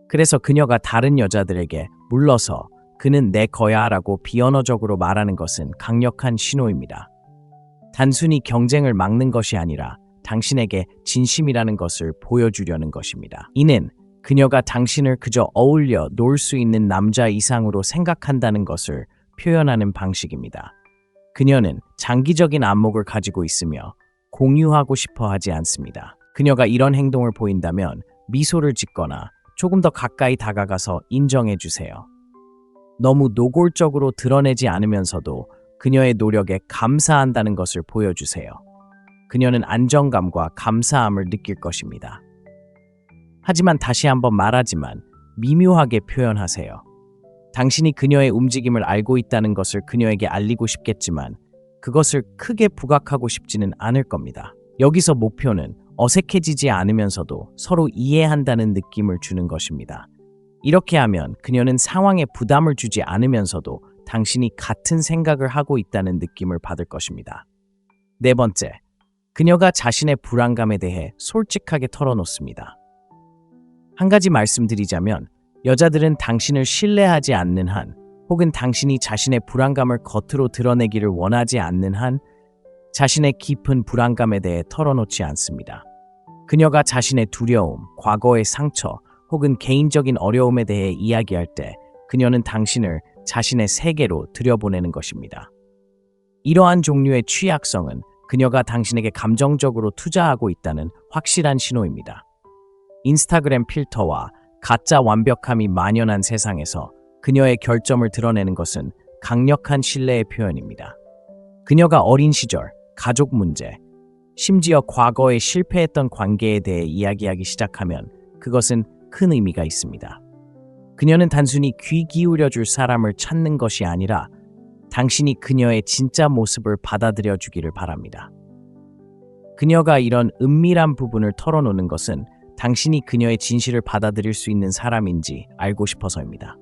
그래서 그녀가 다른 여자들에게 물러서 그는 내 거야 라고 비언어적으로 말하는 것은 강력한 신호입니다. 단순히 경쟁을 막는 것이 아니라 당신에게 진심이라는 것을 보여주려는 것입니다. 이는 그녀가 당신을 그저 어울려 놀 수 있는 남자 이상으로 생각한다는 것을 표현하는 방식입니다. 그녀는 장기적인 안목을 가지고 있으며 공유하고 싶어 하지 않습니다. 그녀가 이런 행동을 보인다면 미소를 짓거나 조금 더 가까이 다가가서 인정해 주세요. 너무 노골적으로 드러내지 않으면서도 그녀의 노력에 감사한다는 것을 보여주세요. 그녀는 안정감과 감사함을 느낄 것입니다. 하지만 다시 한번 말하지만 미묘하게 표현하세요. 당신이 그녀의 움직임을 알고 있다는 것을 그녀에게 알리고 싶겠지만 그것을 크게 부각하고 싶지는 않을 겁니다. 여기서 목표는 어색해지지 않으면서도 서로 이해한다는 느낌을 주는 것입니다. 이렇게 하면 그녀는 상황에 부담을 주지 않으면서도 당신이 같은 생각을 하고 있다는 느낌을 받을 것입니다. 네 번째, 그녀가 자신의 불안감에 대해 솔직하게 털어놓습니다. 한 가지 말씀드리자면 여자들은 당신을 신뢰하지 않는 한 혹은 당신이 자신의 불안감을 겉으로 드러내기를 원하지 않는 한 자신의 깊은 불안감에 대해 털어놓지 않습니다. 그녀가 자신의 두려움, 과거의 상처 혹은 개인적인 어려움에 대해 이야기할 때 그녀는 당신을 자신의 세계로 들여보내는 것입니다. 이러한 종류의 취약성은 그녀가 당신에게 감정적으로 투자하고 있다는 확실한 신호입니다. 인스타그램 필터와 가짜 완벽함이 만연한 세상에서 그녀의 결점을 드러내는 것은 강력한 신뢰의 표현입니다. 그녀가 어린 시절, 가족 문제, 심지어 과거에 실패했던 관계에 대해 이야기하기 시작하면 그것은 큰 의미가 있습니다. 그녀는 단순히 귀 기울여줄 사람을 찾는 것이 아니라 당신이 그녀의 진짜 모습을 받아들여 주기를 바랍니다. 그녀가 이런 은밀한 부분을 털어놓는 것은 당신이 그녀의 진실을 받아들일 수 있는 사람인지 알고 싶어서입니다.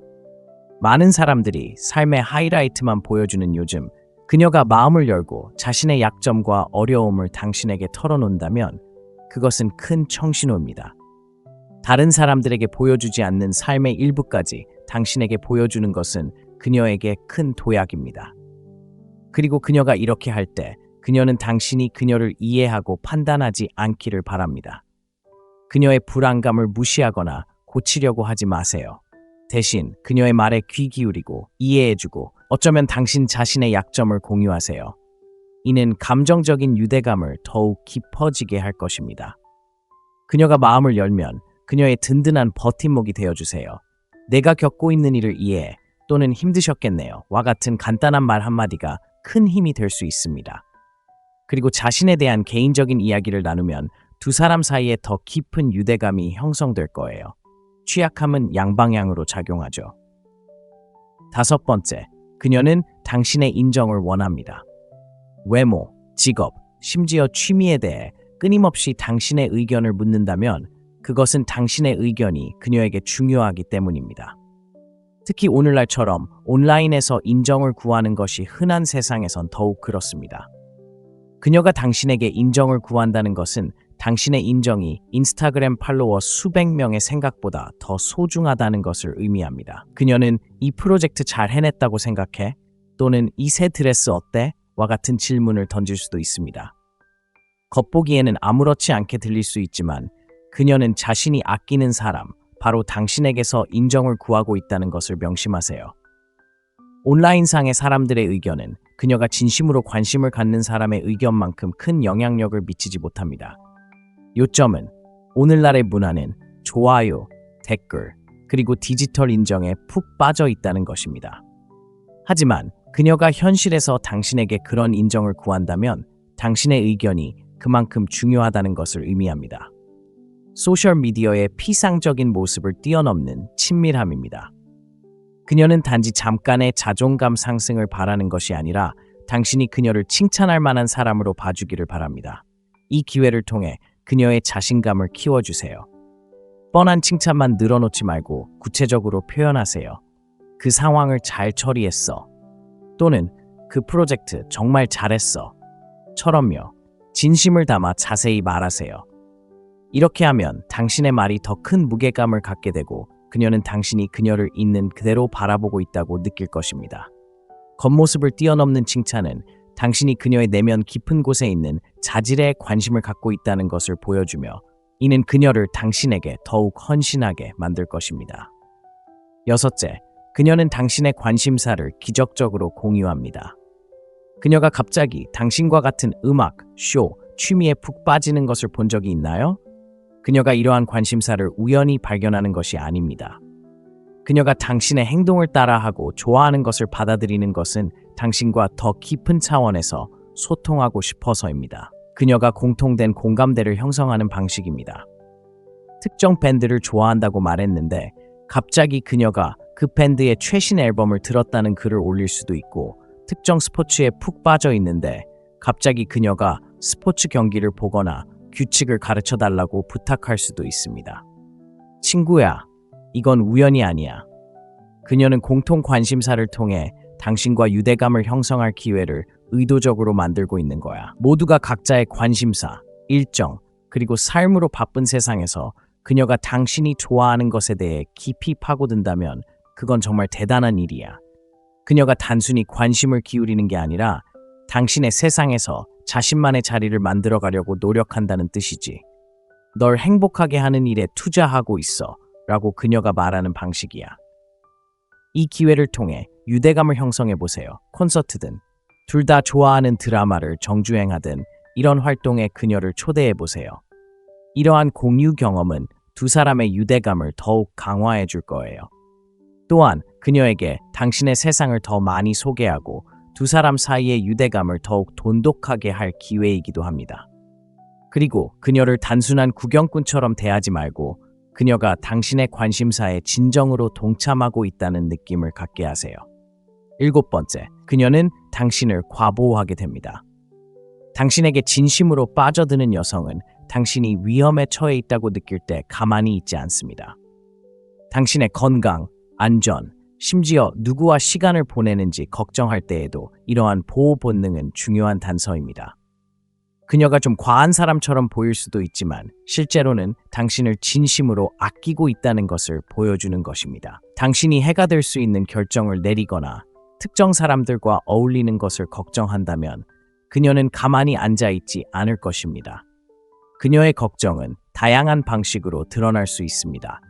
많은 사람들이 삶의 하이라이트만 보여주는 요즘, 그녀가 마음을 열고 자신의 약점과 어려움을 당신에게 털어놓는다면 그것은 큰 청신호입니다. 다른 사람들에게 보여주지 않는 삶의 일부까지 당신에게 보여주는 것은 그녀에게 큰 도약입니다. 그리고 그녀가 이렇게 할 때 그녀는 당신이 그녀를 이해하고 판단하지 않기를 바랍니다. 그녀의 불안감을 무시하거나 고치려고 하지 마세요. 대신 그녀의 말에 귀 기울이고 이해해주고 어쩌면 당신 자신의 약점을 공유하세요. 이는 감정적인 유대감을 더욱 깊어지게 할 것입니다. 그녀가 마음을 열면 그녀의 든든한 버팀목이 되어주세요. 내가 겪고 있는 일을 이해해 또는 힘드셨겠네요. 와 같은 간단한 말 한마디가 큰 힘이 될 수 있습니다. 그리고 자신에 대한 개인적인 이야기를 나누면 두 사람 사이에 더 깊은 유대감이 형성될 거예요. 취약함은 양방향으로 작용하죠. 다섯 번째, 그녀는 당신의 인정을 원합니다. 외모, 직업, 심지어 취미에 대해 끊임없이 당신의 의견을 묻는다면 그것은 당신의 의견이 그녀에게 중요하기 때문입니다. 특히 오늘날처럼 온라인에서 인정을 구하는 것이 흔한 세상에선 더욱 그렇습니다. 그녀가 당신에게 인정을 구한다는 것은 당신의 인정이 인스타그램 팔로워 수백 명의 생각보다 더 소중하다는 것을 의미합니다. 그녀는 이 프로젝트 잘 해냈다고 생각해? 또는 이 새 드레스 어때? 와 같은 질문을 던질 수도 있습니다. 겉보기에는 아무렇지 않게 들릴 수 있지만 그녀는 자신이 아끼는 사람, 바로 당신에게서 인정을 구하고 있다는 것을 명심하세요. 온라인상의 사람들의 의견은 그녀가 진심으로 관심을 갖는 사람의 의견만큼 큰 영향력을 미치지 못합니다. 요점은 오늘날의 문화는 좋아요, 댓글, 그리고 디지털 인정에 푹 빠져 있다는 것입니다. 하지만 그녀가 현실에서 당신에게 그런 인정을 구한다면 당신의 의견이 그만큼 중요하다는 것을 의미합니다. 소셜미디어의 피상적인 모습을 뛰어넘는 친밀함입니다. 그녀는 단지 잠깐의 자존감 상승을 바라는 것이 아니라 당신이 그녀를 칭찬할 만한 사람으로 봐주기를 바랍니다. 이 기회를 통해 그녀의 자신감을 키워주세요. 뻔한 칭찬만 늘어놓지 말고 구체적으로 표현하세요. 그 상황을 잘 처리했어. 또는 그 프로젝트 정말 잘했어. 처럼요. 진심을 담아 자세히 말하세요. 이렇게 하면 당신의 말이 더 큰 무게감을 갖게 되고 그녀는 당신이 그녀를 있는 그대로 바라보고 있다고 느낄 것입니다. 겉모습을 뛰어넘는 칭찬은 당신이 그녀의 내면 깊은 곳에 있는 자질에 관심을 갖고 있다는 것을 보여주며 이는 그녀를 당신에게 더욱 헌신하게 만들 것입니다. 여섯째, 그녀는 당신의 관심사를 기적적으로 공유합니다. 그녀가 갑자기 당신과 같은 음악, 쇼, 취미에 푹 빠지는 것을 본 적이 있나요? 그녀가 이러한 관심사를 우연히 발견하는 것이 아닙니다. 그녀가 당신의 행동을 따라하고 좋아하는 것을 받아들이는 것은 당신과 더 깊은 차원에서 소통하고 싶어서입니다. 그녀가 공통된 공감대를 형성하는 방식입니다. 특정 밴드를 좋아한다고 말했는데 갑자기 그녀가 그 밴드의 최신 앨범을 들었다는 글을 올릴 수도 있고 특정 스포츠에 푹 빠져 있는데 갑자기 그녀가 스포츠 경기를 보거나 규칙을 가르쳐달라고 부탁할 수도 있습니다. 친구야, 이건 우연이 아니야. 그녀는 공통 관심사를 통해 당신과 유대감을 형성할 기회를 의도적으로 만들고 있는 거야. 모두가 각자의 관심사, 일정, 그리고 삶으로 바쁜 세상에서 그녀가 당신이 좋아하는 것에 대해 깊이 파고든다면 그건 정말 대단한 일이야. 그녀가 단순히 관심을 기울이는 게 아니라 당신의 세상에서 자신만의 자리를 만들어가려고 노력한다는 뜻이지. 널 행복하게 하는 일에 투자하고 있어 라고 그녀가 말하는 방식이야. 이 기회를 통해 유대감을 형성해보세요. 콘서트든 둘 다 좋아하는 드라마를 정주행하든 이런 활동에 그녀를 초대해보세요. 이러한 공유 경험은 두 사람의 유대감을 더욱 강화해 줄 거예요. 또한 그녀에게 당신의 세상을 더 많이 소개하고 두 사람 사이의 유대감을 더욱 돈독하게 할 기회이기도 합니다. 그리고 그녀를 단순한 구경꾼처럼 대하지 말고 그녀가 당신의 관심사에 진정으로 동참하고 있다는 느낌을 갖게 하세요. 일곱 번째, 그녀는 당신을 과보호하게 됩니다. 당신에게 진심으로 빠져드는 여성은 당신이 위험에 처해 있다고 느낄 때 가만히 있지 않습니다. 당신의 건강, 안전, 심지어 누구와 시간을 보내는지 걱정할 때에도 이러한 보호 본능은 중요한 단서입니다. 그녀가 좀 과한 사람처럼 보일 수도 있지만 실제로는 당신을 진심으로 아끼고 있다는 것을 보여주는 것입니다. 당신이 해가 될 수 있는 결정을 내리거나 특정 사람들과 어울리는 것을 걱정한다면 그녀는 가만히 앉아있지 않을 것입니다. 그녀의 걱정은 다양한 방식으로 드러날 수 있습니다.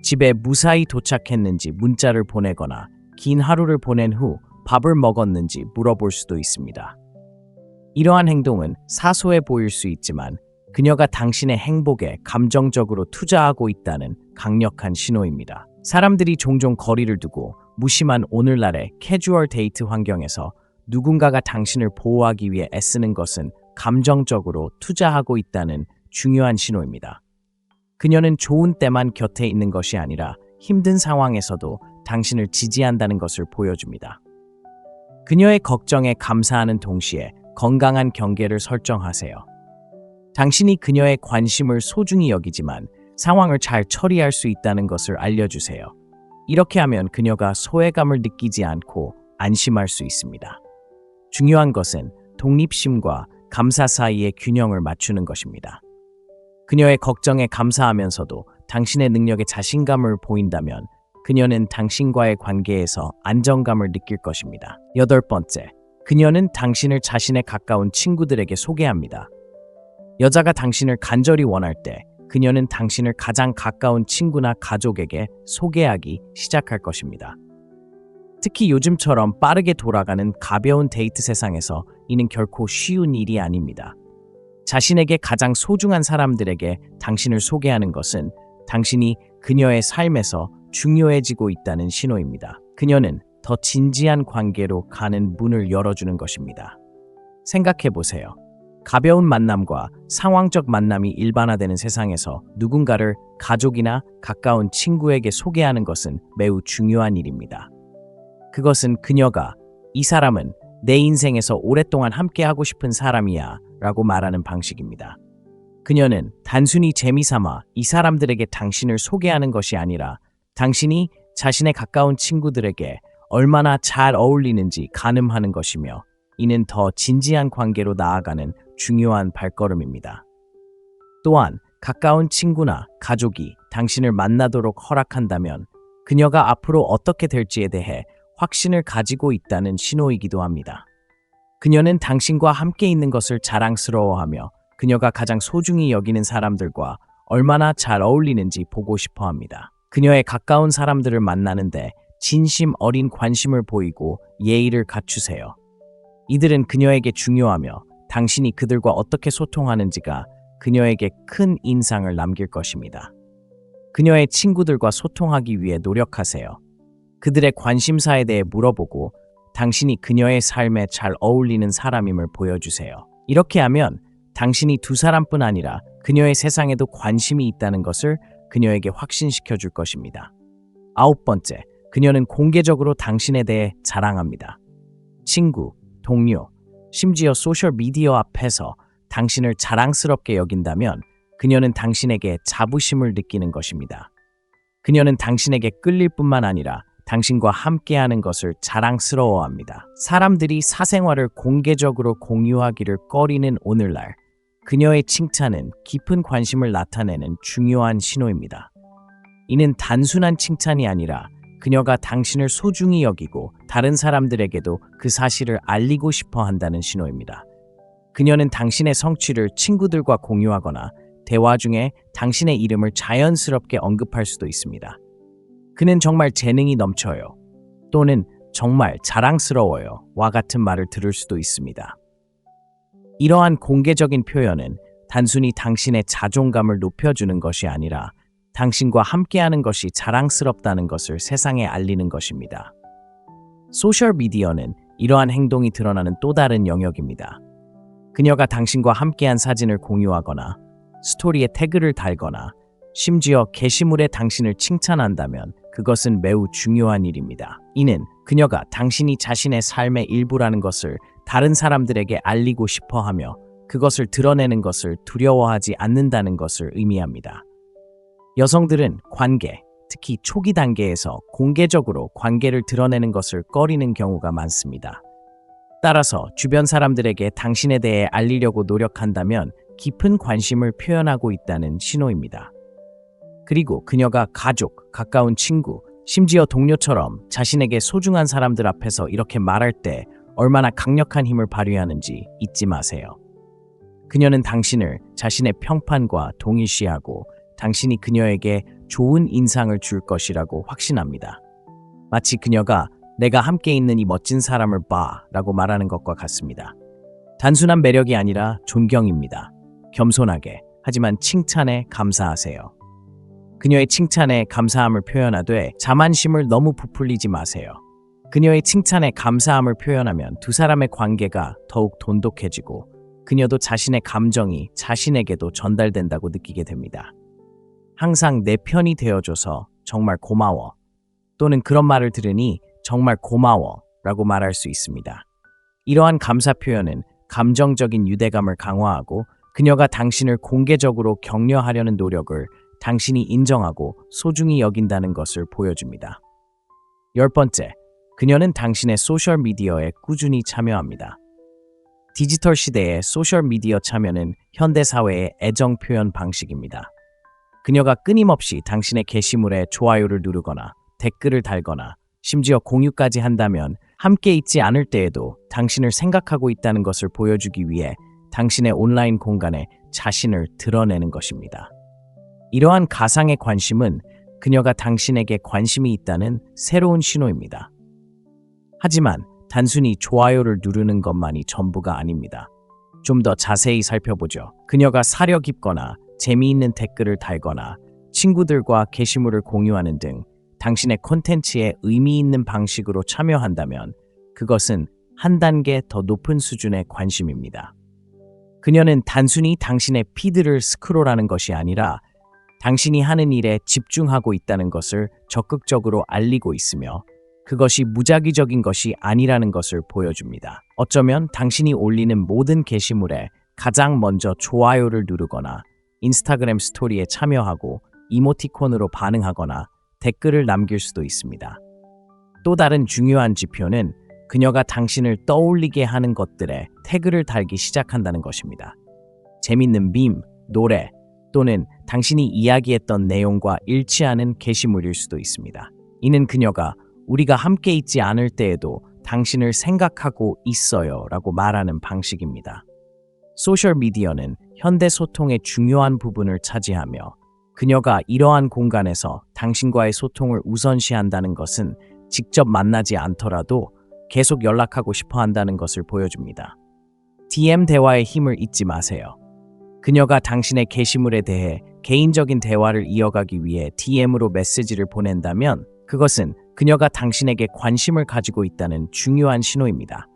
집에 무사히 도착했는지 문자를 보내거나 긴 하루를 보낸 후 밥을 먹었는지 물어볼 수도 있습니다. 이러한 행동은 사소해 보일 수 있지만 그녀가 당신의 행복에 감정적으로 투자하고 있다는 강력한 신호입니다. 사람들이 종종 거리를 두고 무심한 오늘날의 캐주얼 데이트 환경에서 누군가가 당신을 보호하기 위해 애쓰는 것은 감정적으로 투자하고 있다는 중요한 신호입니다. 그녀는 좋은 때만 곁에 있는 것이 아니라 힘든 상황에서도 당신을 지지한다는 것을 보여줍니다. 그녀의 걱정에 감사하는 동시에 건강한 경계를 설정하세요. 당신이 그녀의 관심을 소중히 여기지만 상황을 잘 처리할 수 있다는 것을 알려주세요. 이렇게 하면 그녀가 소외감을 느끼지 않고 안심할 수 있습니다. 중요한 것은 독립심과 감사 사이의 균형을 맞추는 것입니다. 그녀의 걱정에 감사하면서도 당신의 능력에 자신감을 보인다면 그녀는 당신과의 관계에서 안정감을 느낄 것입니다. 여덟 번째, 그녀는 당신을 자신의 가까운 친구들에게 소개합니다. 여자가 당신을 간절히 원할 때 그녀는 당신을 가장 가까운 친구나 가족에게 소개하기 시작할 것입니다. 특히 요즘처럼 빠르게 돌아가는 가벼운 데이트 세상에서 이는 결코 쉬운 일이 아닙니다. 자신에게 가장 소중한 사람들에게 당신을 소개하는 것은 당신이 그녀의 삶에서 중요해지고 있다는 신호입니다. 그녀는 더 진지한 관계로 가는 문을 열어주는 것입니다. 생각해 보세요. 가벼운 만남과 상황적 만남이 일반화되는 세상에서 누군가를 가족이나 가까운 친구에게 소개하는 것은 매우 중요한 일입니다. 그것은 그녀가 이 사람은 내 인생에서 오랫동안 함께하고 싶은 사람이야 라고 말하는 방식입니다. 그녀는 단순히 재미삼아 이 사람들에게 당신을 소개하는 것이 아니라 당신이 자신의 가까운 친구들에게 얼마나 잘 어울리는지 가늠하는 것이며 이는 더 진지한 관계로 나아가는 중요한 발걸음입니다. 또한 가까운 친구나 가족이 당신을 만나도록 허락한다면 그녀가 앞으로 어떻게 될지에 대해 확신을 가지고 있다는 신호이기도 합니다. 그녀는 당신과 함께 있는 것을 자랑스러워하며 그녀가 가장 소중히 여기는 사람들과 얼마나 잘 어울리는지 보고 싶어 합니다. 그녀의 가까운 사람들을 만나는데 진심 어린 관심을 보이고 예의를 갖추세요. 이들은 그녀에게 중요하며 당신이 그들과 어떻게 소통하는지가 그녀에게 큰 인상을 남길 것입니다. 그녀의 친구들과 소통하기 위해 노력하세요. 그들의 관심사에 대해 물어보고 당신이 그녀의 삶에 잘 어울리는 사람임을 보여주세요. 이렇게 하면 당신이 두 사람뿐 아니라 그녀의 세상에도 관심이 있다는 것을 그녀에게 확신시켜 줄 것입니다. 아홉 번째, 그녀는 공개적으로 당신에 대해 자랑합니다. 친구, 동료, 심지어 소셜미디어 앞에서 당신을 자랑스럽게 여긴다면 그녀는 당신에게 자부심을 느끼는 것입니다. 그녀는 당신에게 끌릴 뿐만 아니라 당신과 함께하는 것을 자랑스러워합니다. 사람들이 사생활을 공개적으로 공유하기를 꺼리는 오늘날, 그녀의 칭찬은 깊은 관심을 나타내는 중요한 신호입니다. 이는 단순한 칭찬이 아니라 그녀가 당신을 소중히 여기고 다른 사람들에게도 그 사실을 알리고 싶어 한다는 신호입니다. 그녀는 당신의 성취를 친구들과 공유하거나 대화 중에 당신의 이름을 자연스럽게 언급할 수도 있습니다. 그는 정말 재능이 넘쳐요. 또는 정말 자랑스러워요. 와 같은 말을 들을 수도 있습니다. 이러한 공개적인 표현은 단순히 당신의 자존감을 높여주는 것이 아니라 당신과 함께하는 것이 자랑스럽다는 것을 세상에 알리는 것입니다. 소셜미디어는 이러한 행동이 드러나는 또 다른 영역입니다. 그녀가 당신과 함께한 사진을 공유하거나 스토리에 태그를 달거나 심지어 게시물에 당신을 칭찬한다면 그것은 매우 중요한 일입니다. 이는 그녀가 당신이 자신의 삶의 일부라는 것을 다른 사람들에게 알리고 싶어 하며 그것을 드러내는 것을 두려워하지 않는다는 것을 의미합니다. 여성들은 관계, 특히 초기 단계에서 공개적으로 관계를 드러내는 것을 꺼리는 경우가 많습니다. 따라서 주변 사람들에게 당신에 대해 알리려고 노력한다면 깊은 관심을 표현하고 있다는 신호입니다. 그리고 그녀가 가족, 가까운 친구, 심지어 동료처럼 자신에게 소중한 사람들 앞에서 이렇게 말할 때 얼마나 강력한 힘을 발휘하는지 잊지 마세요. 그녀는 당신을 자신의 평판과 동일시하고 당신이 그녀에게 좋은 인상을 줄 것이라고 확신합니다. 마치 그녀가 내가 함께 있는 이 멋진 사람을 봐 라고 말하는 것과 같습니다. 단순한 매력이 아니라 존경입니다. 겸손하게, 하지만 칭찬에 감사하세요. 그녀의 칭찬에 감사함을 표현하되 자만심을 너무 부풀리지 마세요. 그녀의 칭찬에 감사함을 표현하면 두 사람의 관계가 더욱 돈독해지고 그녀도 자신의 감정이 자신에게도 전달된다고 느끼게 됩니다. 항상 내 편이 되어줘서 정말 고마워 또는 그런 말을 들으니 정말 고마워 라고 말할 수 있습니다. 이러한 감사 표현은 감정적인 유대감을 강화하고 그녀가 당신을 공개적으로 격려하려는 노력을 당신이 인정하고 소중히 여긴다는 것을 보여줍니다. 열 번째, 그녀는 당신의 소셜미디어에 꾸준히 참여합니다. 디지털 시대의 소셜미디어 참여는 현대사회의 애정 표현 방식입니다. 그녀가 끊임없이 당신의 게시물에 좋아요를 누르거나 댓글을 달거나 심지어 공유까지 한다면 함께 있지 않을 때에도 당신을 생각하고 있다는 것을 보여주기 위해 당신의 온라인 공간에 자신을 드러내는 것입니다. 이러한 가상의 관심은 그녀가 당신에게 관심이 있다는 새로운 신호입니다. 하지만 단순히 좋아요를 누르는 것만이 전부가 아닙니다. 좀 더 자세히 살펴보죠. 그녀가 사려 깊거나 재미있는 댓글을 달거나 친구들과 게시물을 공유하는 등 당신의 콘텐츠에 의미 있는 방식으로 참여한다면 그것은 한 단계 더 높은 수준의 관심입니다. 그녀는 단순히 당신의 피드를 스크롤하는 것이 아니라 당신이 하는 일에 집중하고 있다는 것을 적극적으로 알리고 있으며 그것이 무작위적인 것이 아니라는 것을 보여줍니다. 어쩌면 당신이 올리는 모든 게시물에 가장 먼저 좋아요를 누르거나 인스타그램 스토리에 참여하고 이모티콘으로 반응하거나 댓글을 남길 수도 있습니다. 또 다른 중요한 지표는 그녀가 당신을 떠올리게 하는 것들에 태그를 달기 시작한다는 것입니다. 재밌는 밈, 노래 또는 당신이 이야기했던 내용과 일치하는 게시물일 수도 있습니다. 이는 그녀가 우리가 함께 있지 않을 때에도 당신을 생각하고 있어요 라고 말하는 방식입니다. 소셜미디어는 현대 소통의 중요한 부분을 차지하며 그녀가 이러한 공간에서 당신과의 소통을 우선시한다는 것은 직접 만나지 않더라도 계속 연락하고 싶어 한다는 것을 보여줍니다. DM 대화의 힘을 잊지 마세요. 그녀가 당신의 게시물에 대해 개인적인 대화를 이어가기 위해 DM으로 메시지를 보낸다면 그것은 그녀가 당신에게 관심을 가지고 있다는 중요한 신호입니다.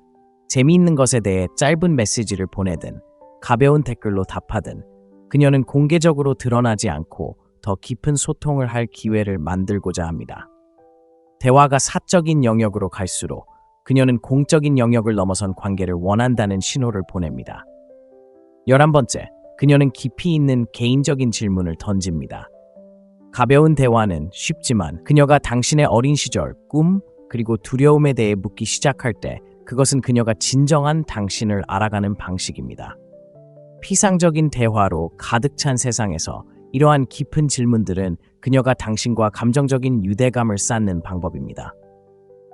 재미있는 것에 대해 짧은 메시지를 보내든 가벼운 댓글로 답하든 그녀는 공개적으로 드러나지 않고 더 깊은 소통을 할 기회를 만들고자 합니다. 대화가 사적인 영역으로 갈수록 그녀는 공적인 영역을 넘어선 관계를 원한다는 신호를 보냅니다. 11번째, 그녀는 깊이 있는 개인적인 질문을 던집니다. 가벼운 대화는 쉽지만 그녀가 당신의 어린 시절, 꿈, 그리고 두려움에 대해 묻기 시작할 때 그것은 그녀가 진정한 당신을 알아가는 방식입니다. 피상적인 대화로 가득 찬 세상에서 이러한 깊은 질문들은 그녀가 당신과 감정적인 유대감을 쌓는 방법입니다.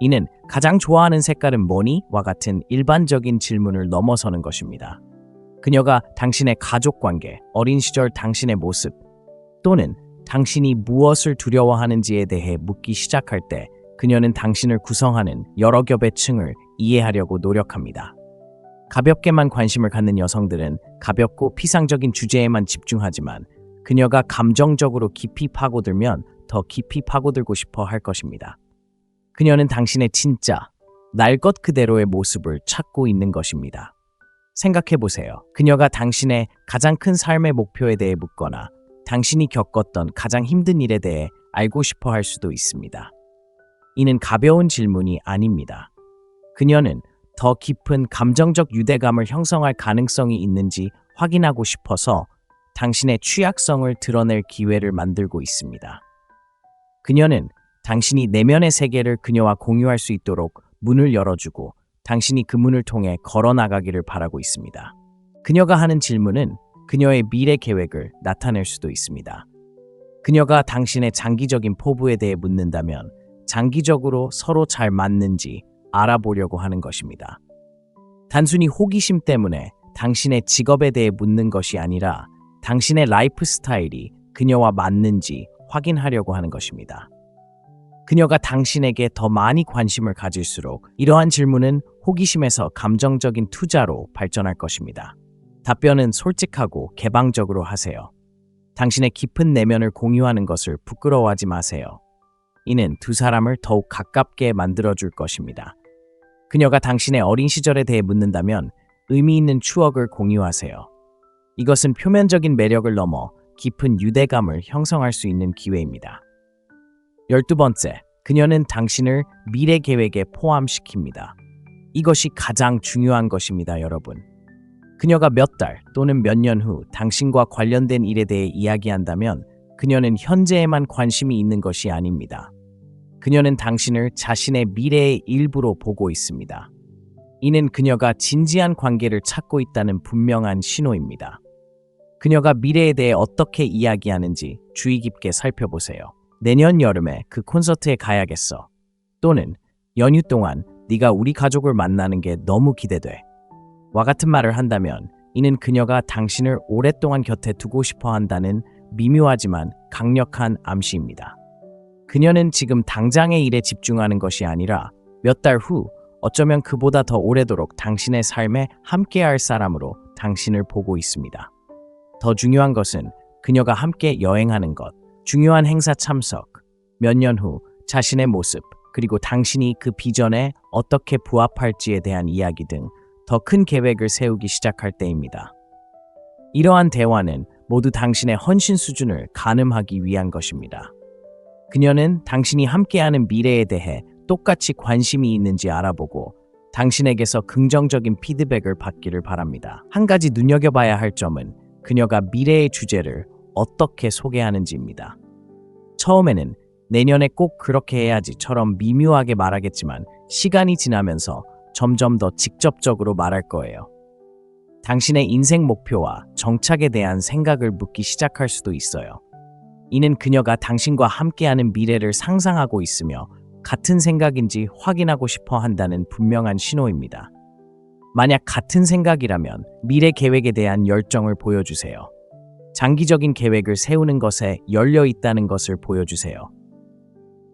이는 가장 좋아하는 색깔은 뭐니? 와 같은 일반적인 질문을 넘어서는 것입니다. 그녀가 당신의 가족 관계, 어린 시절 당신의 모습, 또는 당신이 무엇을 두려워하는지에 대해 묻기 시작할 때 그녀는 당신을 구성하는 여러 겹의 층을 이해하려고 노력합니다. 가볍게만 관심을 갖는 여성들은 가볍고 피상적인 주제에만 집중하지만 그녀가 감정적으로 깊이 파고들면 더 깊이 파고들고 싶어 할 것입니다. 그녀는 당신의 진짜, 날 것 그대로의 모습을 찾고 있는 것입니다. 생각해 보세요. 그녀가 당신의 가장 큰 삶의 목표에 대해 묻거나 당신이 겪었던 가장 힘든 일에 대해 알고 싶어 할 수도 있습니다. 이는 가벼운 질문이 아닙니다. 그녀는 더 깊은 감정적 유대감을 형성할 가능성이 있는지 확인하고 싶어서 당신의 취약성을 드러낼 기회를 만들고 있습니다. 그녀는 당신이 내면의 세계를 그녀와 공유할 수 있도록 문을 열어주고 당신이 그 문을 통해 걸어나가기를 바라고 있습니다. 그녀가 하는 질문은 그녀의 미래 계획을 나타낼 수도 있습니다. 그녀가 당신의 장기적인 포부에 대해 묻는다면 장기적으로 서로 잘 맞는지 알아보려고 하는 것입니다. 단순히 호기심 때문에 당신의 직업에 대해 묻는 것이 아니라 당신의 라이프 스타일이 그녀와 맞는지 확인하려고 하는 것입니다. 그녀가 당신에게 더 많이 관심을 가질수록 이러한 질문은 호기심에서 감정적인 투자로 발전할 것입니다. 답변은 솔직하고 개방적으로 하세요. 당신의 깊은 내면을 공유하는 것을 부끄러워하지 마세요. 이는 두 사람을 더욱 가깝게 만들어줄 것입니다. 그녀가 당신의 어린 시절에 대해 묻는다면 의미 있는 추억을 공유하세요. 이것은 표면적인 매력을 넘어 깊은 유대감을 형성할 수 있는 기회입니다. 12번째, 그녀는 당신을 미래 계획에 포함시킵니다. 이것이 가장 중요한 것입니다, 여러분. 그녀가 몇 달 또는 몇 년 후 당신과 관련된 일에 대해 이야기한다면 그녀는 현재에만 관심이 있는 것이 아닙니다. 그녀는 당신을 자신의 미래의 일부로 보고 있습니다. 이는 그녀가 진지한 관계를 찾고 있다는 분명한 신호입니다. 그녀가 미래에 대해 어떻게 이야기하는지 주의 깊게 살펴보세요. 내년 여름에 그 콘서트에 가야겠어. 또는 연휴 동안 네가 우리 가족을 만나는 게 너무 기대돼. 와 같은 말을 한다면 이는 그녀가 당신을 오랫동안 곁에 두고 싶어 한다는 미묘하지만 강력한 암시입니다. 그녀는 지금 당장의 일에 집중하는 것이 아니라 몇 달 후 어쩌면 그보다 더 오래도록 당신의 삶에 함께할 사람으로 당신을 보고 있습니다. 더 중요한 것은 그녀가 함께 여행하는 것, 중요한 행사 참석, 몇 년 후 자신의 모습, 그리고 당신이 그 비전에 어떻게 부합할지에 대한 이야기 등 더 큰 계획을 세우기 시작할 때입니다. 이러한 대화는 모두 당신의 헌신 수준을 가늠하기 위한 것입니다. 그녀는 당신이 함께하는 미래에 대해 똑같이 관심이 있는지 알아보고 당신에게서 긍정적인 피드백을 받기를 바랍니다. 한 가지 눈여겨봐야 할 점은 그녀가 미래의 주제를 어떻게 소개하는지입니다. 처음에는 내년에 꼭 그렇게 해야지처럼 미묘하게 말하겠지만 시간이 지나면서 점점 더 직접적으로 말할 거예요. 당신의 인생 목표와 정착에 대한 생각을 묻기 시작할 수도 있어요. 이는 그녀가 당신과 함께하는 미래를 상상하고 있으며 같은 생각인지 확인하고 싶어 한다는 분명한 신호입니다. 만약 같은 생각이라면 미래 계획에 대한 열정을 보여주세요. 장기적인 계획을 세우는 것에 열려 있다는 것을 보여주세요.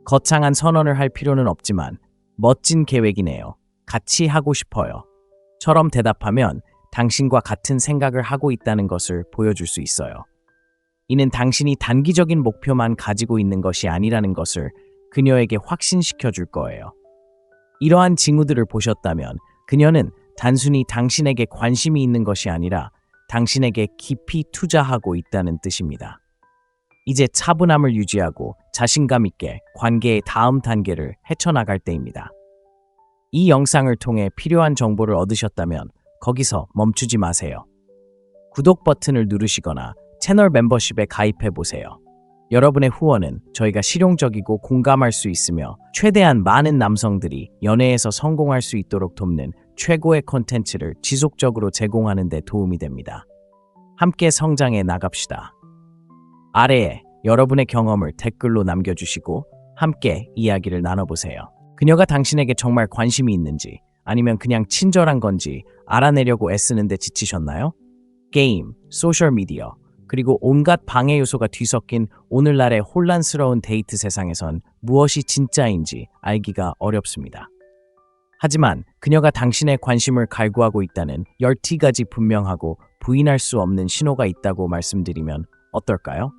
거창한 선언을 할 필요는 없지만 멋진 계획이네요. 같이 하고 싶어요. 처럼 대답하면 당신과 같은 생각을 하고 있다는 것을 보여줄 수 있어요. 이는 당신이 단기적인 목표만 가지고 있는 것이 아니라는 것을 그녀에게 확신시켜 줄 거예요. 이러한 징후들을 보셨다면 그녀는 단순히 당신에게 관심이 있는 것이 아니라 당신에게 깊이 투자하고 있다는 뜻입니다. 이제 차분함을 유지하고 자신감 있게 관계의 다음 단계를 헤쳐나갈 때입니다. 이 영상을 통해 필요한 정보를 얻으셨다면 거기서 멈추지 마세요. 구독 버튼을 누르시거나 채널 멤버십에 가입해 보세요. 여러분의 후원은 저희가 실용적이고 공감할 수 있으며 최대한 많은 남성들이 연애에서 성공할 수 있도록 돕는 최고의 콘텐츠를 지속적으로 제공하는 데 도움이 됩니다. 함께 성장해 나갑시다. 아래에 여러분의 경험을 댓글로 남겨주시고 함께 이야기를 나눠보세요. 그녀가 당신에게 정말 관심이 있는지 아니면 그냥 친절한 건지 알아내려고 애쓰는데 지치셨나요? 게임, 소셜미디어, 그리고 온갖 방해 요소가 뒤섞인 오늘날의 혼란스러운 데이트 세상에선 무엇이 진짜인지 알기가 어렵습니다. 하지만 그녀가 당신의 관심을 갈구하고 있다는 10가지 분명하고 부인할 수 없는 신호가 있다고 말씀드리면 어떨까요?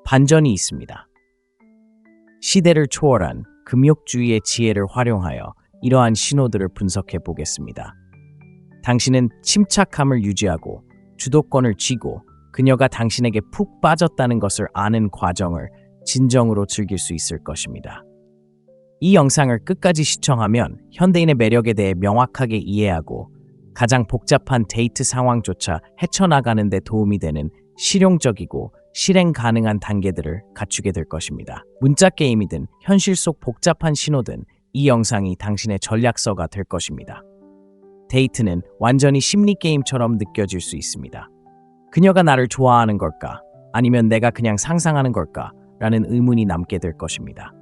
반전이 있습니다. 시대를 초월한 금욕주의의 지혜를 활용하여 이러한 신호들을 분석해 보겠습니다. 당신은 침착함을 유지하고 주도권을 쥐고 그녀가 당신에게 푹 빠졌다는 것을 아는 과정을 진정으로 즐길 수 있을 것입니다. 이 영상을 끝까지 시청하면 현대인의 매력에 대해 명확하게 이해하고 가장 복잡한 데이트 상황조차 헤쳐나가는 데 도움이 되는 실용적이고 실행 가능한 단계들을 갖추게 될 것입니다. 문자 게임이든 현실 속 복잡한 신호든 이 영상이 당신의 전략서가 될 것입니다. 데이트는 완전히 심리 게임처럼 느껴질 수 있습니다. 그녀가 나를 좋아하는 걸까? 아니면 내가 그냥 상상하는 걸까? 라는 의문이 남게 될 것입니다.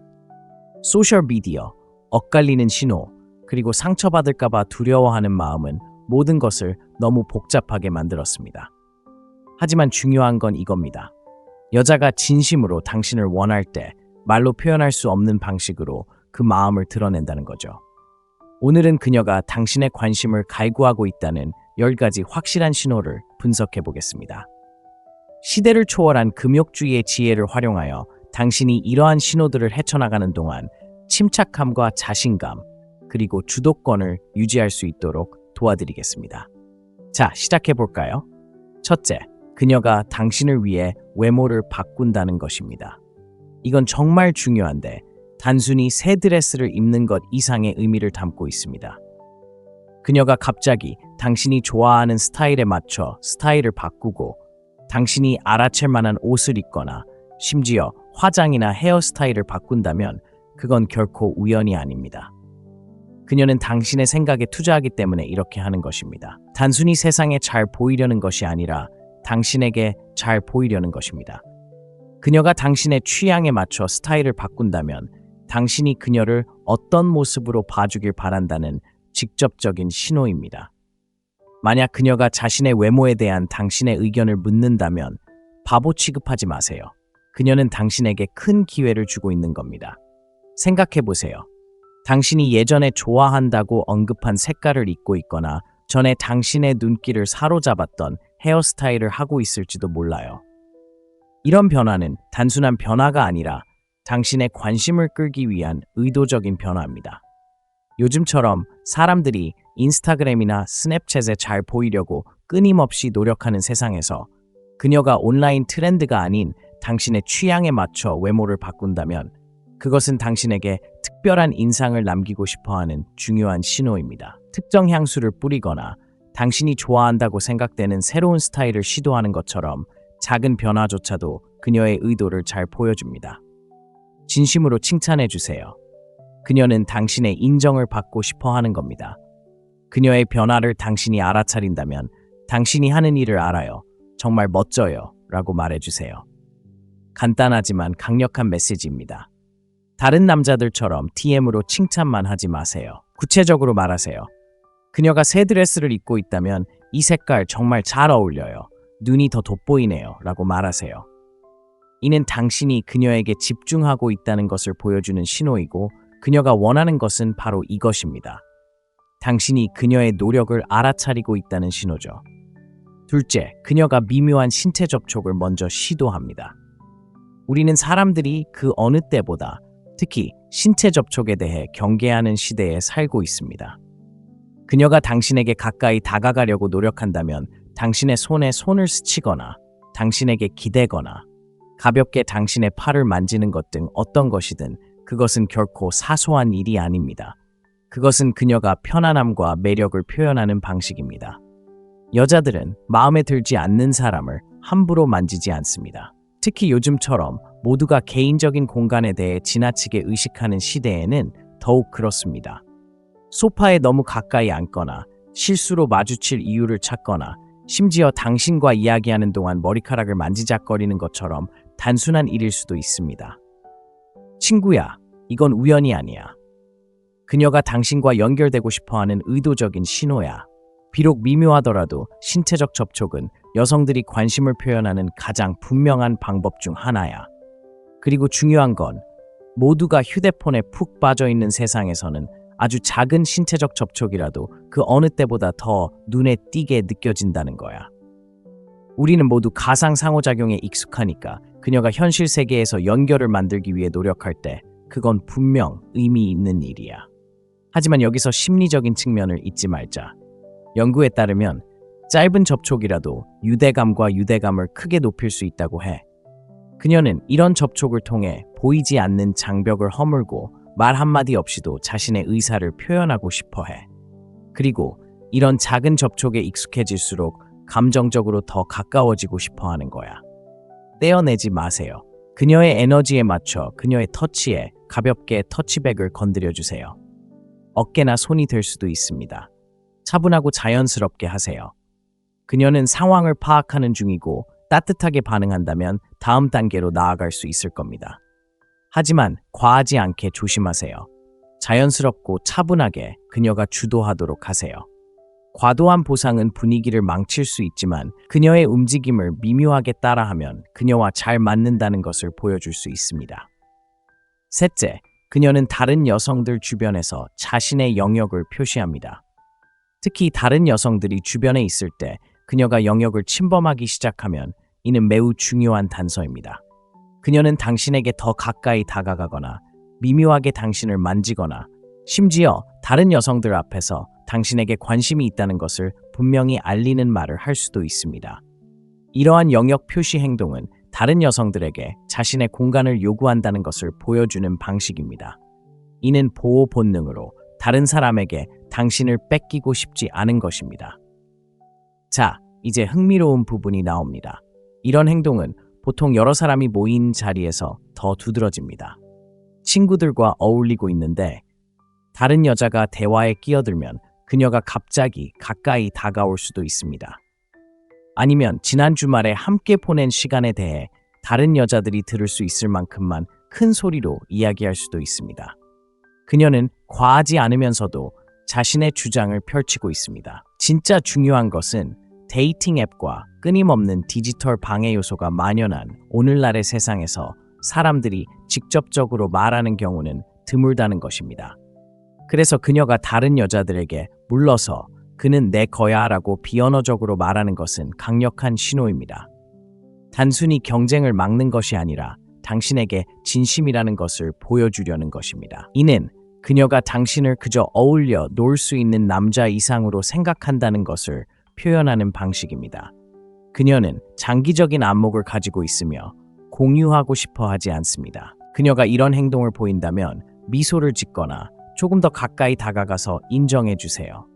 소셜미디어, 엇갈리는 신호, 그리고 상처받을까봐 두려워하는 마음은 모든 것을 너무 복잡하게 만들었습니다. 하지만 중요한 건 이겁니다. 여자가 진심으로 당신을 원할 때 말로 표현할 수 없는 방식으로 그 마음을 드러낸다는 거죠. 오늘은 그녀가 당신의 관심을 갈구하고 있다는 10가지 확실한 신호를 분석해 보겠습니다. 시대를 초월한 금욕주의의 지혜를 활용하여 당신이 이러한 신호들을 헤쳐나가는 동안 침착함과 자신감, 그리고 주도권을 유지할 수 있도록 도와드리겠습니다. 자, 시작해 볼까요? 첫째, 그녀가 당신을 위해 외모를 바꾼다는 것입니다. 이건 정말 중요한데 단순히 새 드레스를 입는 것 이상의 의미를 담고 있습니다. 그녀가 갑자기 당신이 좋아하는 스타일에 맞춰 스타일을 바꾸고 당신이 알아챌 만한 옷을 입거나 심지어 화장이나 헤어스타일을 바꾼다면 그건 결코 우연이 아닙니다. 그녀는 당신의 생각에 투자하기 때문에 이렇게 하는 것입니다. 단순히 세상에 잘 보이려는 것이 아니라 당신에게 잘 보이려는 것입니다. 그녀가 당신의 취향에 맞춰 스타일을 바꾼다면 당신이 그녀를 어떤 모습으로 봐주길 바란다는 직접적인 신호입니다. 만약 그녀가 자신의 외모에 대한 당신의 의견을 묻는다면 바보 취급하지 마세요. 그녀는 당신에게 큰 기회를 주고 있는 겁니다. 생각해 보세요. 당신이 예전에 좋아한다고 언급한 색깔을 입고 있거나 전에 당신의 눈길을 사로잡았던 헤어스타일을 하고 있을지도 몰라요. 이런 변화는 단순한 변화가 아니라 당신의 관심을 끌기 위한 의도적인 변화입니다. 요즘처럼 사람들이 인스타그램이나 스냅챗에 잘 보이려고 끊임없이 노력하는 세상에서 그녀가 온라인 트렌드가 아닌 당신의 취향에 맞춰 외모를 바꾼다면 그것은 당신에게 특별한 인상을 남기고 싶어하는 중요한 신호입니다. 특정 향수를 뿌리거나 당신이 좋아한다고 생각되는 새로운 스타일을 시도하는 것처럼 작은 변화조차도 그녀의 의도를 잘 보여줍니다. 진심으로 칭찬해 주세요. 그녀는 당신의 인정을 받고 싶어 하는 겁니다. 그녀의 변화를 당신이 알아차린다면 당신이 하는 일을 알아요. 정말 멋져요. 라고 말해주세요. 간단하지만 강력한 메시지입니다. 다른 남자들처럼 DM으로 칭찬만 하지 마세요. 구체적으로 말하세요. 그녀가 새 드레스를 입고 있다면 이 색깔 정말 잘 어울려요. 눈이 더 돋보이네요. 라고 말하세요. 이는 당신이 그녀에게 집중하고 있다는 것을 보여주는 신호이고 그녀가 원하는 것은 바로 이것입니다. 당신이 그녀의 노력을 알아차리고 있다는 신호죠. 둘째, 그녀가 미묘한 신체 접촉을 먼저 시도합니다. 우리는 사람들이 그 어느 때보다 특히 신체 접촉에 대해 경계하는 시대에 살고 있습니다. 그녀가 당신에게 가까이 다가가려고 노력한다면 당신의 손에 손을 스치거나 당신에게 기대거나 가볍게 당신의 팔을 만지는 것 등 어떤 것이든 그것은 결코 사소한 일이 아닙니다. 그것은 그녀가 편안함과 매력을 표현하는 방식입니다. 여자들은 마음에 들지 않는 사람을 함부로 만지지 않습니다. 특히 요즘처럼 모두가 개인적인 공간에 대해 지나치게 의식하는 시대에는 더욱 그렇습니다. 소파에 너무 가까이 앉거나 실수로 마주칠 이유를 찾거나 심지어 당신과 이야기하는 동안 머리카락을 만지작거리는 것처럼 단순한 일일 수도 있습니다. 친구야, 이건 우연이 아니야. 그녀가 당신과 연결되고 싶어하는 의도적인 신호야. 비록 미묘하더라도 신체적 접촉은 여성들이 관심을 표현하는 가장 분명한 방법 중 하나야. 그리고 중요한 건 모두가 휴대폰에 푹 빠져 있는 세상에서는 아주 작은 신체적 접촉이라도 그 어느 때보다 더 눈에 띄게 느껴진다는 거야. 우리는 모두 가상 상호작용에 익숙하니까 그녀가 현실 세계에서 연결을 만들기 위해 노력할 때 그건 분명 의미 있는 일이야. 하지만 여기서 심리적인 측면을 잊지 말자. 연구에 따르면 짧은 접촉이라도 유대감과 유대감을 크게 높일 수 있다고 해. 그녀는 이런 접촉을 통해 보이지 않는 장벽을 허물고 말 한마디 없이도 자신의 의사를 표현하고 싶어 해. 그리고 이런 작은 접촉에 익숙해질수록 감정적으로 더 가까워지고 싶어 하는 거야. 떼어내지 마세요. 그녀의 에너지에 맞춰 그녀의 터치에 가볍게 터치백을 건드려주세요. 어깨나 손이 될 수도 있습니다. 차분하고 자연스럽게 하세요. 그녀는 상황을 파악하는 중이고 따뜻하게 반응한다면 다음 단계로 나아갈 수 있을 겁니다. 하지만 과하지 않게 조심하세요. 자연스럽고 차분하게 그녀가 주도하도록 하세요. 과도한 보상은 분위기를 망칠 수 있지만 그녀의 움직임을 미묘하게 따라하면 그녀와 잘 맞는다는 것을 보여줄 수 있습니다. 셋째, 그녀는 다른 여성들 주변에서 자신의 영역을 표시합니다. 특히 다른 여성들이 주변에 있을 때 그녀가 영역을 침범하기 시작하면 이는 매우 중요한 단서입니다. 그녀는 당신에게 더 가까이 다가가거나 미묘하게 당신을 만지거나 심지어 다른 여성들 앞에서 당신에게 관심이 있다는 것을 분명히 알리는 말을 할 수도 있습니다. 이러한 영역 표시 행동은 다른 여성들에게 자신의 공간을 요구한다는 것을 보여주는 방식입니다. 이는 보호 본능으로 다른 사람에게 당신을 뺏기고 싶지 않은 것입니다. 자, 이제 흥미로운 부분이 나옵니다. 이런 행동은 보통 여러 사람이 모인 자리에서 더 두드러집니다. 친구들과 어울리고 있는데 다른 여자가 대화에 끼어들면 그녀가 갑자기 가까이 다가올 수도 있습니다. 아니면 지난 주말에 함께 보낸 시간에 대해 다른 여자들이 들을 수 있을 만큼만 큰 소리로 이야기할 수도 있습니다. 그녀는 과하지 않으면서도 자신의 주장을 펼치고 있습니다. 진짜 중요한 것은 데이팅 앱과 끊임없는 디지털 방해 요소가 만연한 오늘날의 세상에서 사람들이 직접적으로 말하는 경우는 드물다는 것입니다. 그래서 그녀가 다른 여자들에게 물러서 그는 내 거야 라고 비언어적으로 말하는 것은 강력한 신호입니다. 단순히 경쟁을 막는 것이 아니라 당신에게 진심이라는 것을 보여주려는 것입니다. 이는 그녀가 당신을 그저 어울려 놀 수 있는 남자 이상으로 생각한다는 것을 표현하는 방식입니다. 그녀는 장기적인 안목을 가지고 있으며 공유하고 싶어 하지 않습니다. 그녀가 이런 행동을 보인다면 미소를 짓거나 조금 더 가까이 다가가서 인정해 주세요.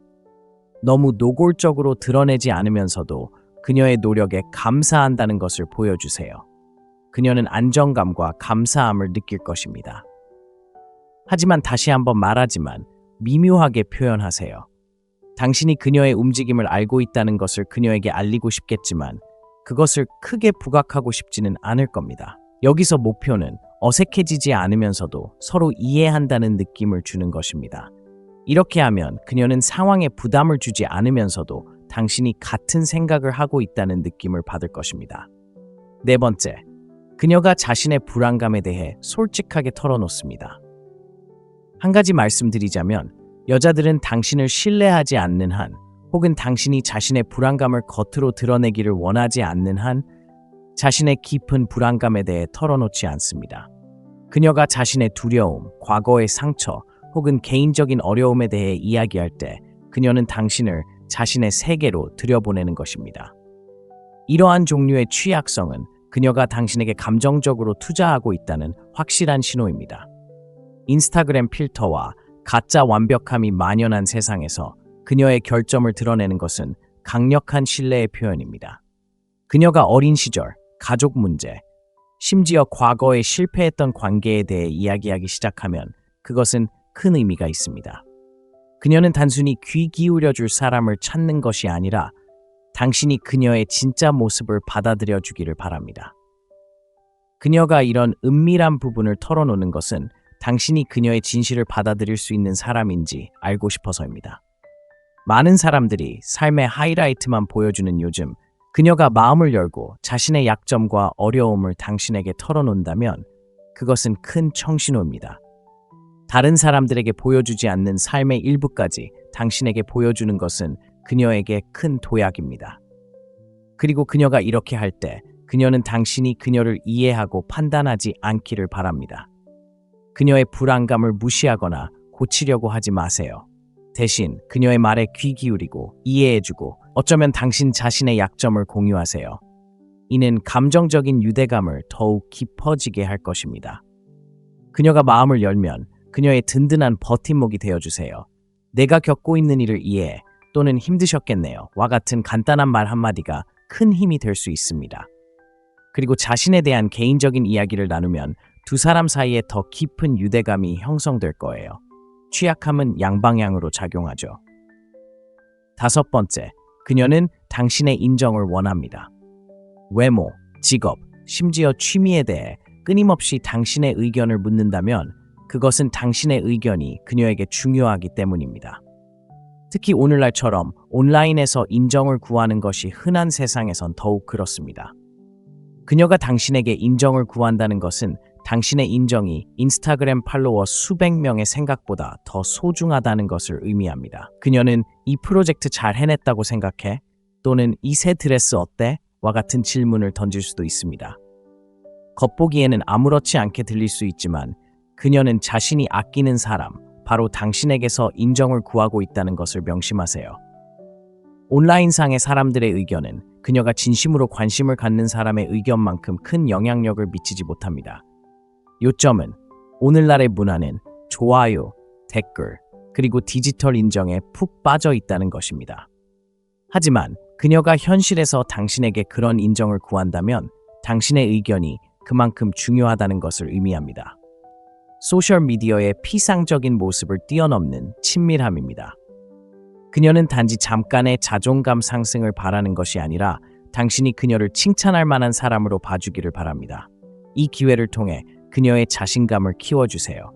너무 노골적으로 드러내지 않으면서도 그녀의 노력에 감사한다는 것을 보여주세요. 그녀는 안정감과 감사함을 느낄 것입니다. 하지만 다시 한번 말하지만 미묘하게 표현하세요. 당신이 그녀의 움직임을 알고 있다는 것을 그녀에게 알리고 싶겠지만 그것을 크게 부각하고 싶지는 않을 겁니다. 여기서 목표는 어색해지지 않으면서도 서로 이해한다는 느낌을 주는 것입니다. 이렇게 하면 그녀는 상황에 부담을 주지 않으면서도 당신이 같은 생각을 하고 있다는 느낌을 받을 것입니다. 네 번째, 그녀가 자신의 불안감에 대해 솔직하게 털어놓습니다. 한 가지 말씀드리자면 여자들은 당신을 신뢰하지 않는 한 혹은 당신이 자신의 불안감을 겉으로 드러내기를 원하지 않는 한 자신의 깊은 불안감에 대해 털어놓지 않습니다. 그녀가 자신의 두려움, 과거의 상처 혹은 개인적인 어려움에 대해 이야기할 때 그녀는 당신을 자신의 세계로 들여보내는 것입니다. 이러한 종류의 취약성은 그녀가 당신에게 감정적으로 투자하고 있다는 확실한 신호입니다. 인스타그램 필터와 가짜 완벽함이 만연한 세상에서 그녀의 결점을 드러내는 것은 강력한 신뢰의 표현입니다. 그녀가 어린 시절, 가족 문제, 심지어 과거에 실패했던 관계에 대해 이야기하기 시작하면 그것은 큰 의미가 있습니다. 그녀는 단순히 귀 기울여줄 사람을 찾는 것이 아니라 당신이 그녀의 진짜 모습을 받아들여 주기를 바랍니다. 그녀가 이런 은밀한 부분을 털어놓는 것은 당신이 그녀의 진실을 받아들일 수 있는 사람인지 알고 싶어서입니다. 많은 사람들이 삶의 하이라이트만 보여주는 요즘, 그녀가 마음을 열고 자신의 약점과 어려움을 당신에게 털어놓는다면 그것은 큰 청신호입니다. 다른 사람들에게 보여주지 않는 삶의 일부까지 당신에게 보여주는 것은 그녀에게 큰 도약입니다. 그리고 그녀가 이렇게 할 때 그녀는 당신이 그녀를 이해하고 판단하지 않기를 바랍니다. 그녀의 불안감을 무시하거나 고치려고 하지 마세요. 대신 그녀의 말에 귀 기울이고 이해해주고 어쩌면 당신 자신의 약점을 공유하세요. 이는 감정적인 유대감을 더욱 깊어지게 할 것입니다. 그녀가 마음을 열면 그녀의 든든한 버팀목이 되어주세요. 내가 겪고 있는 일을 이해해 또는 힘드셨겠네요. 와 같은 간단한 말 한마디가 큰 힘이 될 수 있습니다. 그리고 자신에 대한 개인적인 이야기를 나누면 두 사람 사이에 더 깊은 유대감이 형성될 거예요. 취약함은 양방향으로 작용하죠. 다섯 번째, 그녀는 당신의 인정을 원합니다. 외모, 직업, 심지어 취미에 대해 끊임없이 당신의 의견을 묻는다면 그것은 당신의 의견이 그녀에게 중요하기 때문입니다. 특히 오늘날처럼 온라인에서 인정을 구하는 것이 흔한 세상에선 더욱 그렇습니다. 그녀가 당신에게 인정을 구한다는 것은 당신의 인정이 인스타그램 팔로워 수백 명의 생각보다 더 소중하다는 것을 의미합니다. 그녀는 이 프로젝트 잘 해냈다고 생각해? 또는 이 새 드레스 어때? 와 같은 질문을 던질 수도 있습니다. 겉보기에는 아무렇지 않게 들릴 수 있지만 그녀는 자신이 아끼는 사람, 바로 당신에게서 인정을 구하고 있다는 것을 명심하세요. 온라인상의 사람들의 의견은 그녀가 진심으로 관심을 갖는 사람의 의견만큼 큰 영향력을 미치지 못합니다. 요점은 오늘날의 문화는 좋아요, 댓글, 그리고 디지털 인정에 푹 빠져 있다는 것입니다. 하지만 그녀가 현실에서 당신에게 그런 인정을 구한다면 당신의 의견이 그만큼 중요하다는 것을 의미합니다. 소셜미디어의 피상적인 모습을 뛰어넘는 친밀함입니다. 그녀는 단지 잠깐의 자존감 상승을 바라는 것이 아니라 당신이 그녀를 칭찬할 만한 사람으로 봐주기를 바랍니다. 이 기회를 통해 그녀의 자신감을 키워주세요.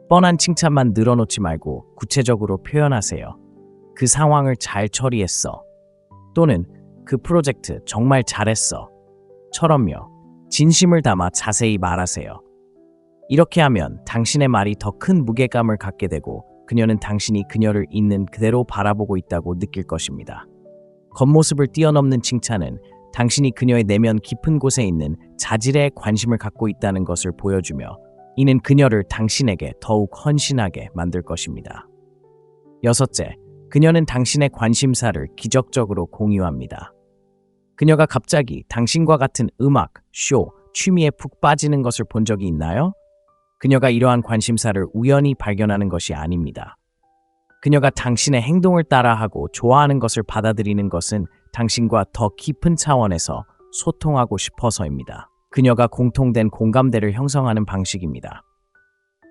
뻔한 칭찬만 늘어놓지 말고 구체적으로 표현하세요. 그 상황을 잘 처리했어. 또는 그 프로젝트 정말 잘했어. 처럼요. 진심을 담아 자세히 말하세요. 이렇게 하면 당신의 말이 더 큰 무게감을 갖게 되고 그녀는 당신이 그녀를 있는 그대로 바라보고 있다고 느낄 것입니다. 겉모습을 뛰어넘는 칭찬은 당신이 그녀의 내면 깊은 곳에 있는 자질에 관심을 갖고 있다는 것을 보여주며 이는 그녀를 당신에게 더욱 헌신하게 만들 것입니다. 여섯째, 그녀는 당신의 관심사를 기적적으로 공유합니다. 그녀가 갑자기 당신과 같은 음악, 쇼, 취미에 푹 빠지는 것을 본 적이 있나요? 그녀가 이러한 관심사를 우연히 발견하는 것이 아닙니다. 그녀가 당신의 행동을 따라하고 좋아하는 것을 받아들이는 것은 당신과 더 깊은 차원에서 소통하고 싶어서입니다. 그녀가 공통된 공감대를 형성하는 방식입니다.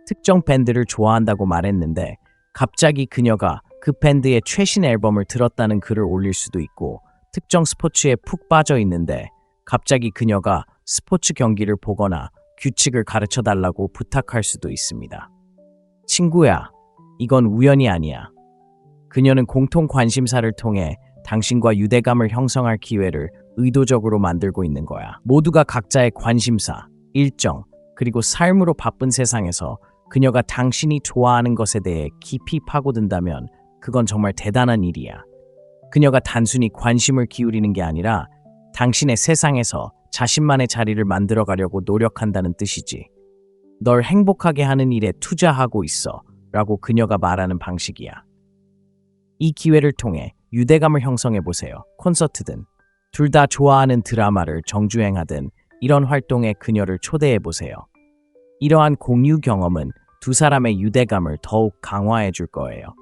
특정 밴드를 좋아한다고 말했는데 갑자기 그녀가 그 밴드의 최신 앨범을 들었다는 글을 올릴 수도 있고 특정 스포츠에 푹 빠져 있는데 갑자기 그녀가 스포츠 경기를 보거나 규칙을 가르쳐 달라고 부탁할 수도 있습니다. 친구야, 이건 우연이 아니야. 그녀는 공통 관심사를 통해 당신과 유대감을 형성할 기회를 의도적으로 만들고 있는 거야. 모두가 각자의 관심사, 일정, 그리고 삶으로 바쁜 세상에서 그녀가 당신이 좋아하는 것에 대해 깊이 파고든다면 그건 정말 대단한 일이야. 그녀가 단순히 관심을 기울이는 게 아니라 당신의 세상에서 자신만의 자리를 만들어 가려고 노력한다는 뜻이지. 널 행복하게 하는 일에 투자하고 있어 라고 그녀가 말하는 방식이야. 이 기회를 통해 유대감을 형성해 보세요. 콘서트든 둘 다 좋아하는 드라마를 정주행하든 이런 활동에 그녀를 초대해 보세요. 이러한 공유 경험은 두 사람의 유대감을 더욱 강화해 줄 거예요.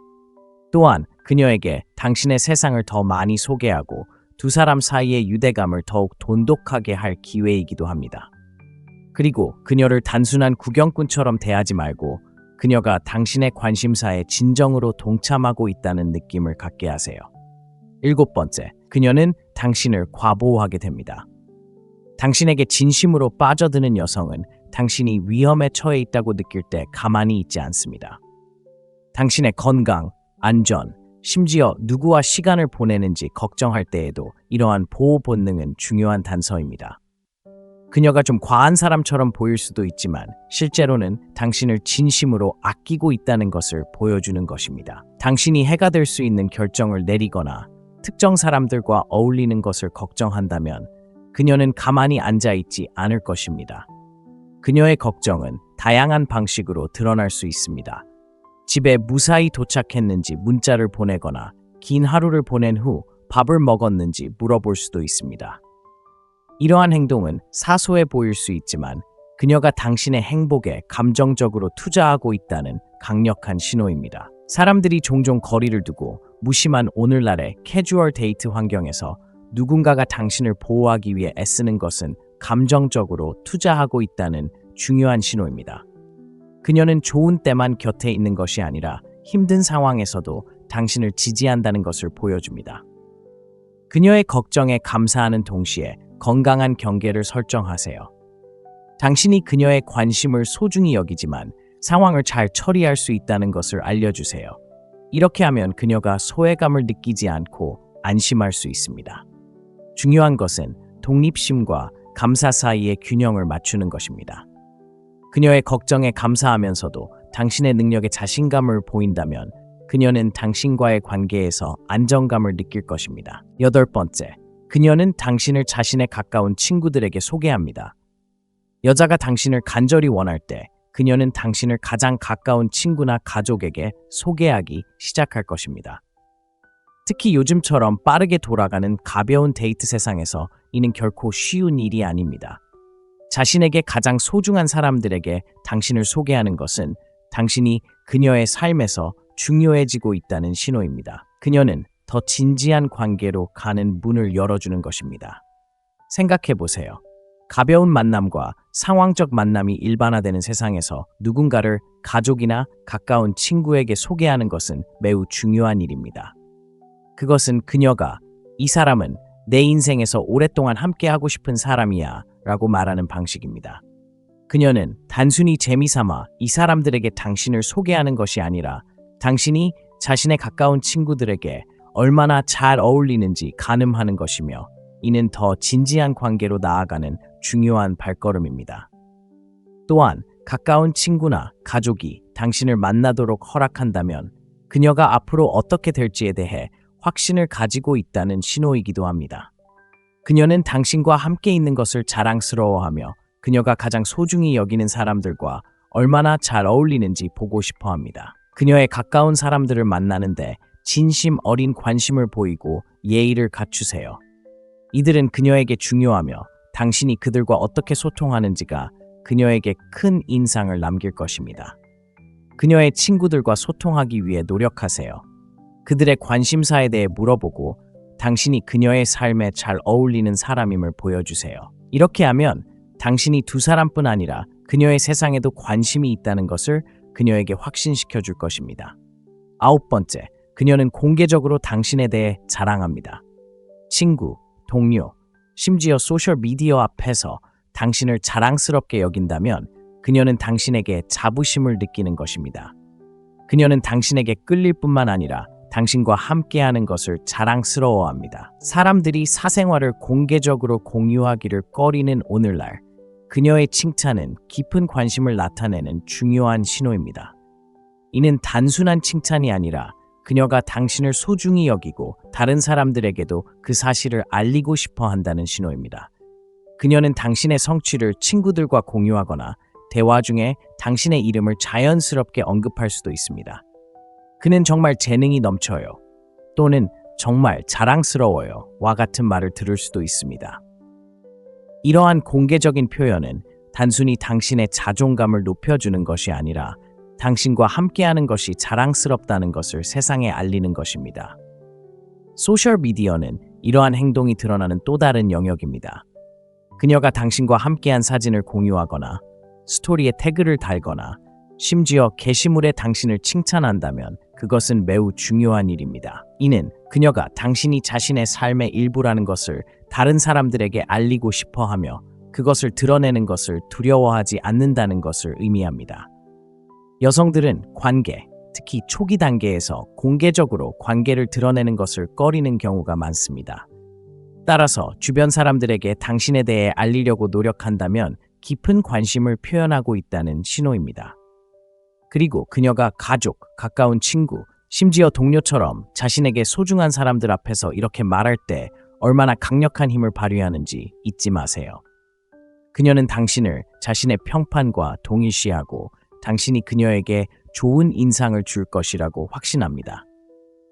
또한 그녀에게 당신의 세상을 더 많이 소개하고 두 사람 사이의 유대감을 더욱 돈독하게 할 기회이기도 합니다. 그리고 그녀를 단순한 구경꾼처럼 대하지 말고 그녀가 당신의 관심사에 진정으로 동참하고 있다는 느낌을 갖게 하세요. 일곱 번째, 그녀는 당신을 과보호하게 됩니다. 당신에게 진심으로 빠져드는 여성은 당신이 위험에 처해 있다고 느낄 때 가만히 있지 않습니다. 당신의 건강, 안전, 심지어 누구와 시간을 보내는지 걱정할 때에도 이러한 보호 본능은 중요한 단서입니다. 그녀가 좀 과한 사람처럼 보일 수도 있지만 실제로는 당신을 진심으로 아끼고 있다는 것을 보여주는 것입니다. 당신이 해가 될 수 있는 결정을 내리거나 특정 사람들과 어울리는 것을 걱정한다면 그녀는 가만히 앉아있지 않을 것입니다. 그녀의 걱정은 다양한 방식으로 드러날 수 있습니다. 집에 무사히 도착했는지 문자를 보내거나 긴 하루를 보낸 후 밥을 먹었는지 물어볼 수도 있습니다. 이러한 행동은 사소해 보일 수 있지만 그녀가 당신의 행복에 감정적으로 투자하고 있다는 강력한 신호입니다. 사람들이 종종 거리를 두고 무심한 오늘날의 캐주얼 데이트 환경에서 누군가가 당신을 보호하기 위해 애쓰는 것은 감정적으로 투자하고 있다는 중요한 신호입니다. 그녀는 좋은 때만 곁에 있는 것이 아니라 힘든 상황에서도 당신을 지지한다는 것을 보여줍니다. 그녀의 걱정에 감사하는 동시에 건강한 경계를 설정하세요. 당신이 그녀의 관심을 소중히 여기지만 상황을 잘 처리할 수 있다는 것을 알려주세요. 이렇게 하면 그녀가 소외감을 느끼지 않고 안심할 수 있습니다. 중요한 것은 독립심과 감사 사이의 균형을 맞추는 것입니다. 그녀의 걱정에 감사하면서도 당신의 능력에 자신감을 보인다면 그녀는 당신과의 관계에서 안정감을 느낄 것입니다. 여덟 번째, 그녀는 당신을 자신의 가까운 친구들에게 소개합니다. 여자가 당신을 간절히 원할 때 그녀는 당신을 가장 가까운 친구나 가족에게 소개하기 시작할 것입니다. 특히 요즘처럼 빠르게 돌아가는 가벼운 데이트 세상에서 이는 결코 쉬운 일이 아닙니다. 자신에게 가장 소중한 사람들에게 당신을 소개하는 것은 당신이 그녀의 삶에서 중요해지고 있다는 신호입니다. 그녀는 더 진지한 관계로 가는 문을 열어주는 것입니다. 생각해 보세요. 가벼운 만남과 상황적 만남이 일반화되는 세상에서 누군가를 가족이나 가까운 친구에게 소개하는 것은 매우 중요한 일입니다. 그것은 그녀가 이 사람은 내 인생에서 오랫동안 함께하고 싶은 사람이야 라고 말하는 방식입니다. 그녀는 단순히 재미삼아 이 사람들에게 당신을 소개하는 것이 아니라 당신이 자신의 가까운 친구들에게 얼마나 잘 어울리는지 가늠하는 것이며 이는 더 진지한 관계로 나아가는 중요한 발걸음입니다. 또한 가까운 친구나 가족이 당신을 만나도록 허락한다면 그녀가 앞으로 어떻게 될지에 대해 확신을 가지고 있다는 신호이기도 합니다. 그녀는 당신과 함께 있는 것을 자랑스러워하며 그녀가 가장 소중히 여기는 사람들과 얼마나 잘 어울리는지 보고 싶어 합니다. 그녀의 가까운 사람들을 만나는데 진심 어린 관심을 보이고 예의를 갖추세요. 이들은 그녀에게 중요하며 당신이 그들과 어떻게 소통하는지가 그녀에게 큰 인상을 남길 것입니다. 그녀의 친구들과 소통하기 위해 노력하세요. 그들의 관심사에 대해 물어보고 당신이 그녀의 삶에 잘 어울리는 사람임을 보여주세요. 이렇게 하면 당신이 두 사람뿐 아니라 그녀의 세상에도 관심이 있다는 것을 그녀에게 확신시켜 줄 것입니다. 9번째, 그녀는 공개적으로 당신에 대해 자랑합니다. 친구, 동료, 심지어 소셜미디어 앞에서 당신을 자랑스럽게 여긴다면 그녀는 당신에게 자부심을 느끼는 것입니다. 그녀는 당신에게 끌릴 뿐만 아니라 당신과 함께하는 것을 자랑스러워합니다. 사람들이 사생활을 공개적으로 공유하기를 꺼리는 오늘날, 그녀의 칭찬은 깊은 관심을 나타내는 중요한 신호입니다. 이는 단순한 칭찬이 아니라 그녀가 당신을 소중히 여기고 다른 사람들에게도 그 사실을 알리고 싶어 한다는 신호입니다. 그녀는 당신의 성취를 친구들과 공유하거나 대화 중에 당신의 이름을 자연스럽게 언급할 수도 있습니다. 그는 정말 재능이 넘쳐요. 또는 정말 자랑스러워요. 와 같은 말을 들을 수도 있습니다. 이러한 공개적인 표현은 단순히 당신의 자존감을 높여주는 것이 아니라 당신과 함께하는 것이 자랑스럽다는 것을 세상에 알리는 것입니다. 소셜미디어는 이러한 행동이 드러나는 또 다른 영역입니다. 그녀가 당신과 함께한 사진을 공유하거나 스토리에 태그를 달거나 심지어 게시물에 당신을 칭찬한다면 그것은 매우 중요한 일입니다. 이는 그녀가 당신이 자신의 삶의 일부라는 것을 다른 사람들에게 알리고 싶어 하며 그것을 드러내는 것을 두려워하지 않는다는 것을 의미합니다. 여성들은 관계, 특히 초기 단계에서 공개적으로 관계를 드러내는 것을 꺼리는 경우가 많습니다. 따라서 주변 사람들에게 당신에 대해 알리려고 노력한다면 깊은 관심을 표현하고 있다는 신호입니다. 그리고 그녀가 가족, 가까운 친구, 심지어 동료처럼 자신에게 소중한 사람들 앞에서 이렇게 말할 때 얼마나 강력한 힘을 발휘하는지 잊지 마세요. 그녀는 당신을 자신의 평판과 동일시하고 당신이 그녀에게 좋은 인상을 줄 것이라고 확신합니다.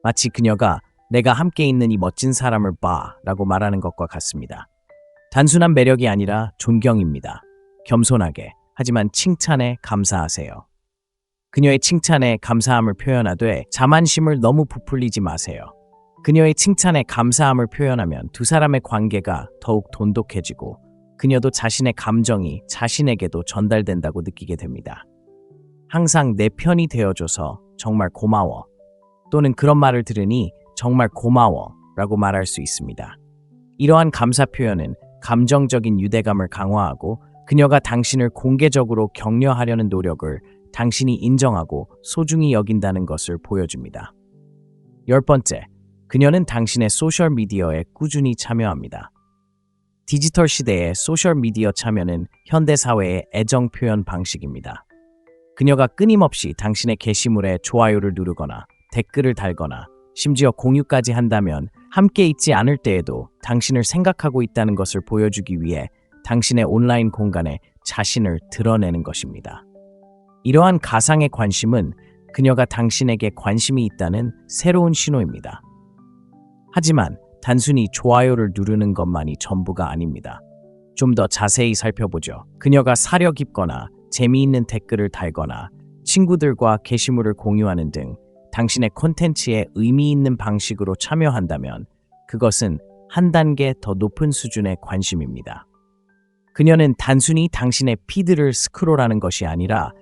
마치 그녀가 내가 함께 있는 이 멋진 사람을 봐 라고 말하는 것과 같습니다. 단순한 매력이 아니라 존경입니다. 겸손하게, 하지만 칭찬에 감사하세요. 그녀의 칭찬에 감사함을 표현하되 자만심을 너무 부풀리지 마세요. 그녀의 칭찬에 감사함을 표현하면 두 사람의 관계가 더욱 돈독해지고 그녀도 자신의 감정이 자신에게도 전달된다고 느끼게 됩니다. 항상 내 편이 되어줘서 정말 고마워 또는 그런 말을 들으니 정말 고마워 라고 말할 수 있습니다. 이러한 감사 표현은 감정적인 유대감을 강화하고 그녀가 당신을 공개적으로 격려하려는 노력을 당신이 인정하고 소중히 여긴다는 것을 보여줍니다. 10번째, 그녀는 당신의 소셜미디어에 꾸준히 참여합니다. 디지털 시대의 소셜미디어 참여는 현대사회의 애정 표현 방식입니다. 그녀가 끊임없이 당신의 게시물에 좋아요를 누르거나 댓글을 달거나 심지어 공유까지 한다면 함께 있지 않을 때에도 당신을 생각하고 있다는 것을 보여주기 위해 당신의 온라인 공간에 자신을 드러내는 것입니다. 이러한 가상의 관심은 그녀가 당신에게 관심이 있다는 새로운 신호입니다. 하지만 단순히 좋아요를 누르는 것만이 전부가 아닙니다. 좀 더 자세히 살펴보죠. 그녀가 사려 깊거나 재미있는 댓글을 달거나 친구들과 게시물을 공유하는 등 당신의 콘텐츠에 의미 있는 방식으로 참여한다면 그것은 한 단계 더 높은 수준의 관심입니다. 그녀는 단순히 당신의 피드를 스크롤하는 것이 아니라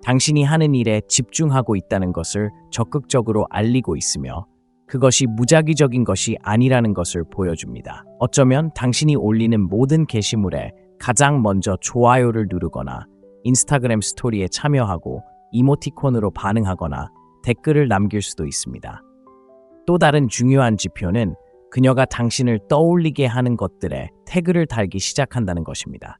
당신이 하는 일에 집중하고 있다는 것을 적극적으로 알리고 있으며 그것이 무작위적인 것이 아니라는 것을 보여줍니다. 어쩌면 당신이 올리는 모든 게시물에 가장 먼저 좋아요를 누르거나 인스타그램 스토리에 참여하고 이모티콘으로 반응하거나 댓글을 남길 수도 있습니다. 또 다른 중요한 지표는 그녀가 당신을 떠올리게 하는 것들에 태그를 달기 시작한다는 것입니다.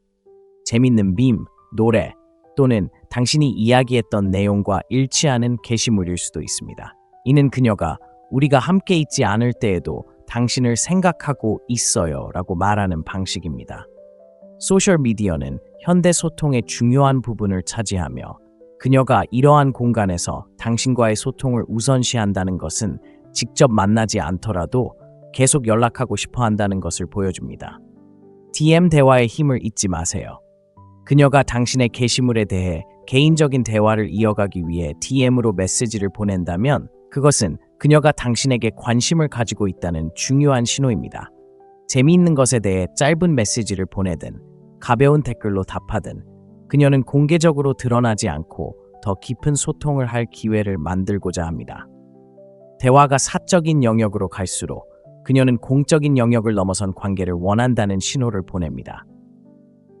재밌는 밈, 노래 또는 당신이 이야기했던 내용과 일치하는 게시물일 수도 있습니다. 이는 그녀가 우리가 함께 있지 않을 때에도 당신을 생각하고 있어요 라고 말하는 방식입니다. 소셜미디어는 현대 소통의 중요한 부분을 차지하며 그녀가 이러한 공간에서 당신과의 소통을 우선시한다는 것은 직접 만나지 않더라도 계속 연락하고 싶어 한다는 것을 보여줍니다. DM 대화의 힘을 잊지 마세요. 그녀가 당신의 게시물에 대해 개인적인 대화를 이어가기 위해 DM으로 메시지를 보낸다면 그것은 그녀가 당신에게 관심을 가지고 있다는 중요한 신호입니다. 재미있는 것에 대해 짧은 메시지를 보내든 가벼운 댓글로 답하든 그녀는 공개적으로 드러나지 않고 더 깊은 소통을 할 기회를 만들고자 합니다. 대화가 사적인 영역으로 갈수록 그녀는 공적인 영역을 넘어선 관계를 원한다는 신호를 보냅니다.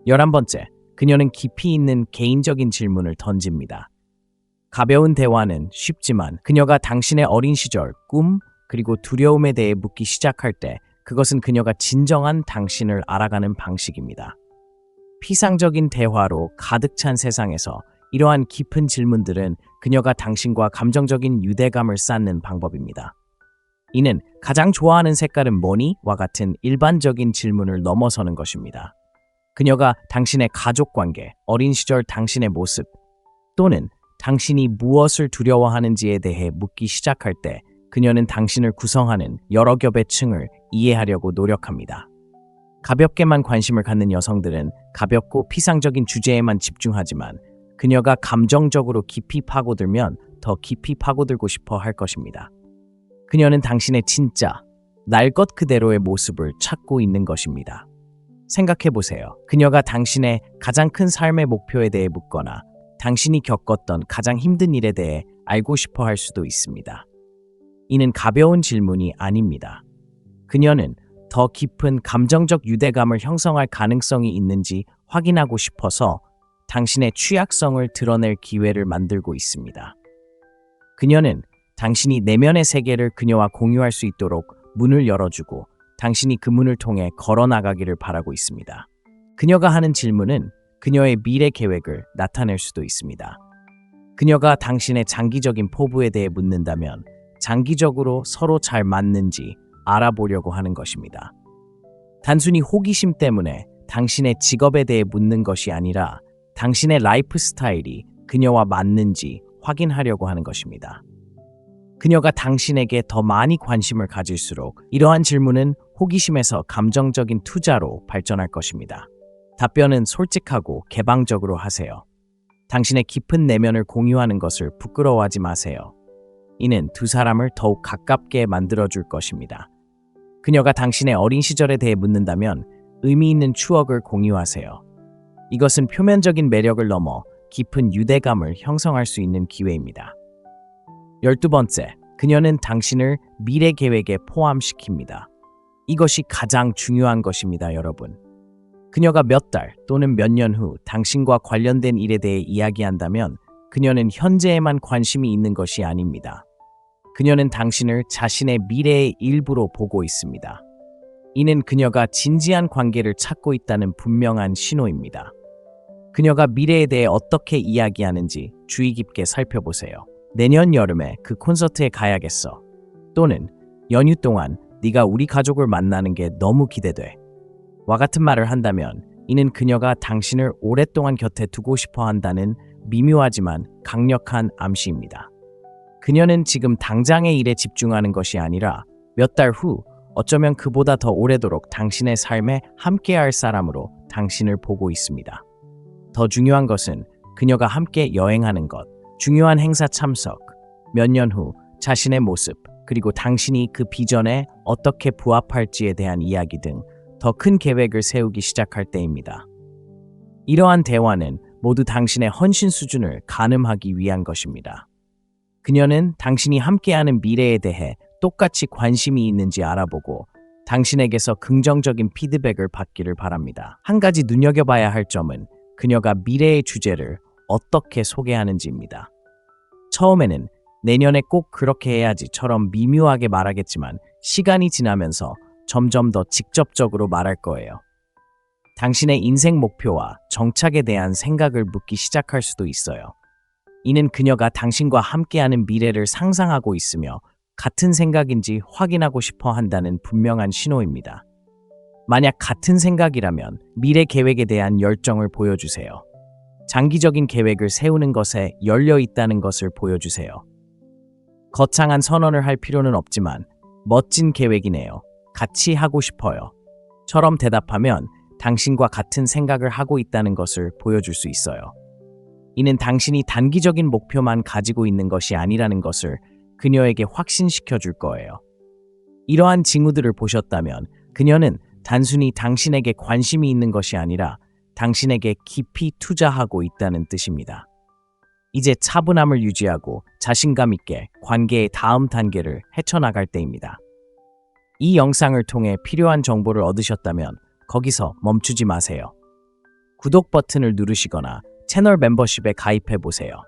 11번째, 그녀는 깊이 있는 개인적인 질문을 던집니다. 가벼운 대화는 쉽지만 그녀가 당신의 어린 시절, 꿈, 그리고 두려움에 대해 묻기 시작할 때 그것은 그녀가 진정한 당신을 알아가는 방식입니다. 피상적인 대화로 가득 찬 세상에서 이러한 깊은 질문들은 그녀가 당신과 감정적인 유대감을 쌓는 방법입니다. 이는 가장 좋아하는 색깔은 뭐니? 와 같은 일반적인 질문을 넘어서는 것입니다. 그녀가 당신의 가족관계, 어린 시절 당신의 모습, 또는 당신이 무엇을 두려워하는지에 대해 묻기 시작할 때 그녀는 당신을 구성하는 여러 겹의 층을 이해하려고 노력합니다. 가볍게만 관심을 갖는 여성들은 가볍고 피상적인 주제에만 집중하지만 그녀가 감정적으로 깊이 파고들면 더 깊이 파고들고 싶어 할 것입니다. 그녀는 당신의 진짜, 날 것 그대로의 모습을 찾고 있는 것입니다. 생각해보세요. 그녀가 당신의 가장 큰 삶의 목표에 대해 묻거나 당신이 겪었던 가장 힘든 일에 대해 알고 싶어 할 수도 있습니다. 이는 가벼운 질문이 아닙니다. 그녀는 더 깊은 감정적 유대감을 형성할 가능성이 있는지 확인하고 싶어서 당신의 취약성을 드러낼 기회를 만들고 있습니다. 그녀는 당신이 내면의 세계를 그녀와 공유할 수 있도록 문을 열어주고 당신이 그 문을 통해 걸어나가기를 바라고 있습니다. 그녀가 하는 질문은 그녀의 미래 계획을 나타낼 수도 있습니다. 그녀가 당신의 장기적인 포부에 대해 묻는다면 장기적으로 서로 잘 맞는지 알아보려고 하는 것입니다. 단순히 호기심 때문에 당신의 직업에 대해 묻는 것이 아니라 당신의 라이프 스타일이 그녀와 맞는지 확인하려고 하는 것입니다. 그녀가 당신에게 더 많이 관심을 가질수록 이러한 질문은 호기심에서 감정적인 투자로 발전할 것입니다. 답변은 솔직하고 개방적으로 하세요. 당신의 깊은 내면을 공유하는 것을 부끄러워하지 마세요. 이는 두 사람을 더욱 가깝게 만들어줄 것입니다. 그녀가 당신의 어린 시절에 대해 묻는다면 의미 있는 추억을 공유하세요. 이것은 표면적인 매력을 넘어 깊은 유대감을 형성할 수 있는 기회입니다. 12번째, 그녀는 당신을 미래 계획에 포함시킵니다. 이것이 가장 중요한 것입니다, 여러분. 그녀가 몇 달 또는 몇 년 후 당신과 관련된 일에 대해 이야기한다면 그녀는 현재에만 관심이 있는 것이 아닙니다. 그녀는 당신을 자신의 미래의 일부로 보고 있습니다. 이는 그녀가 진지한 관계를 찾고 있다는 분명한 신호입니다. 그녀가 미래에 대해 어떻게 이야기하는지 주의 깊게 살펴보세요. 내년 여름에 그 콘서트에 가야겠어. 또는 연휴 동안 네가 우리 가족을 만나는 게 너무 기대돼. 와 같은 말을 한다면 이는 그녀가 당신을 오랫동안 곁에 두고 싶어 한다는 미묘하지만 강력한 암시입니다. 그녀는 지금 당장의 일에 집중하는 것이 아니라 몇 달 후 어쩌면 그보다 더 오래도록 당신의 삶에 함께할 사람으로 당신을 보고 있습니다. 더 중요한 것은 그녀가 함께 여행하는 것, 중요한 행사 참석, 몇 년 후 자신의 모습, 그리고 당신이 그 비전에 어떻게 부합할지에 대한 이야기 등 더 큰 계획을 세우기 시작할 때입니다. 이러한 대화는 모두 당신의 헌신 수준을 가늠하기 위한 것입니다. 그녀는 당신이 함께하는 미래에 대해 똑같이 관심이 있는지 알아보고 당신에게서 긍정적인 피드백을 받기를 바랍니다. 한 가지 눈여겨봐야 할 점은 그녀가 미래의 주제를 어떻게 소개하는지입니다. 처음에는 내년에 꼭 그렇게 해야지처럼 미묘하게 말하겠지만 시간이 지나면서 점점 더 직접적으로 말할 거예요. 당신의 인생 목표와 정착에 대한 생각을 묻기 시작할 수도 있어요. 이는 그녀가 당신과 함께하는 미래를 상상하고 있으며 같은 생각인지 확인하고 싶어 한다는 분명한 신호입니다. 만약 같은 생각이라면 미래 계획에 대한 열정을 보여주세요. 장기적인 계획을 세우는 것에 열려 있다는 것을 보여주세요. 거창한 선언을 할 필요는 없지만 멋진 계획이네요. 같이 하고 싶어요. 처럼 대답하면 당신과 같은 생각을 하고 있다는 것을 보여줄 수 있어요. 이는 당신이 단기적인 목표만 가지고 있는 것이 아니라는 것을 그녀에게 확신시켜 줄 거예요. 이러한 징후들을 보셨다면 그녀는 단순히 당신에게 관심이 있는 것이 아니라 당신에게 깊이 투자하고 있다는 뜻입니다. 이제 차분함을 유지하고 자신감 있게 관계의 다음 단계를 헤쳐나갈 때입니다. 이 영상을 통해 필요한 정보를 얻으셨다면 거기서 멈추지 마세요. 구독 버튼을 누르시거나 채널 멤버십에 가입해 보세요.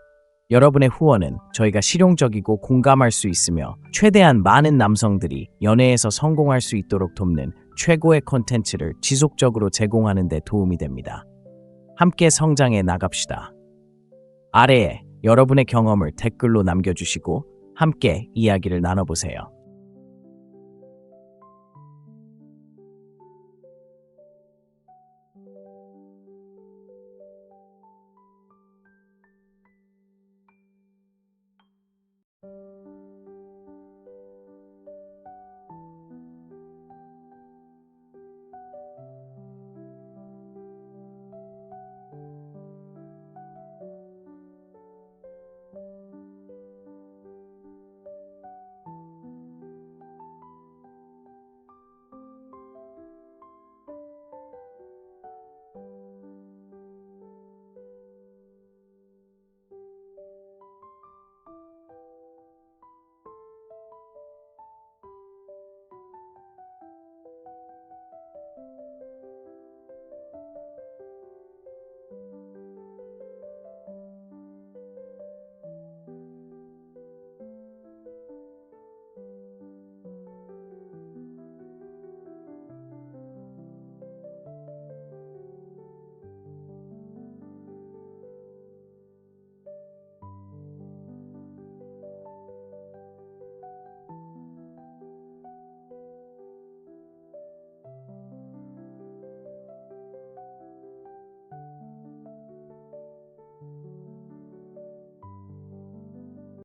여러분의 후원은 저희가 실용적이고 공감할 수 있으며 최대한 많은 남성들이 연애에서 성공할 수 있도록 돕는 최고의 콘텐츠를 지속적으로 제공하는 데 도움이 됩니다. 함께 성장해 나갑시다. 아래에 여러분의 경험을 댓글로 남겨주시고 함께 이야기를 나눠보세요.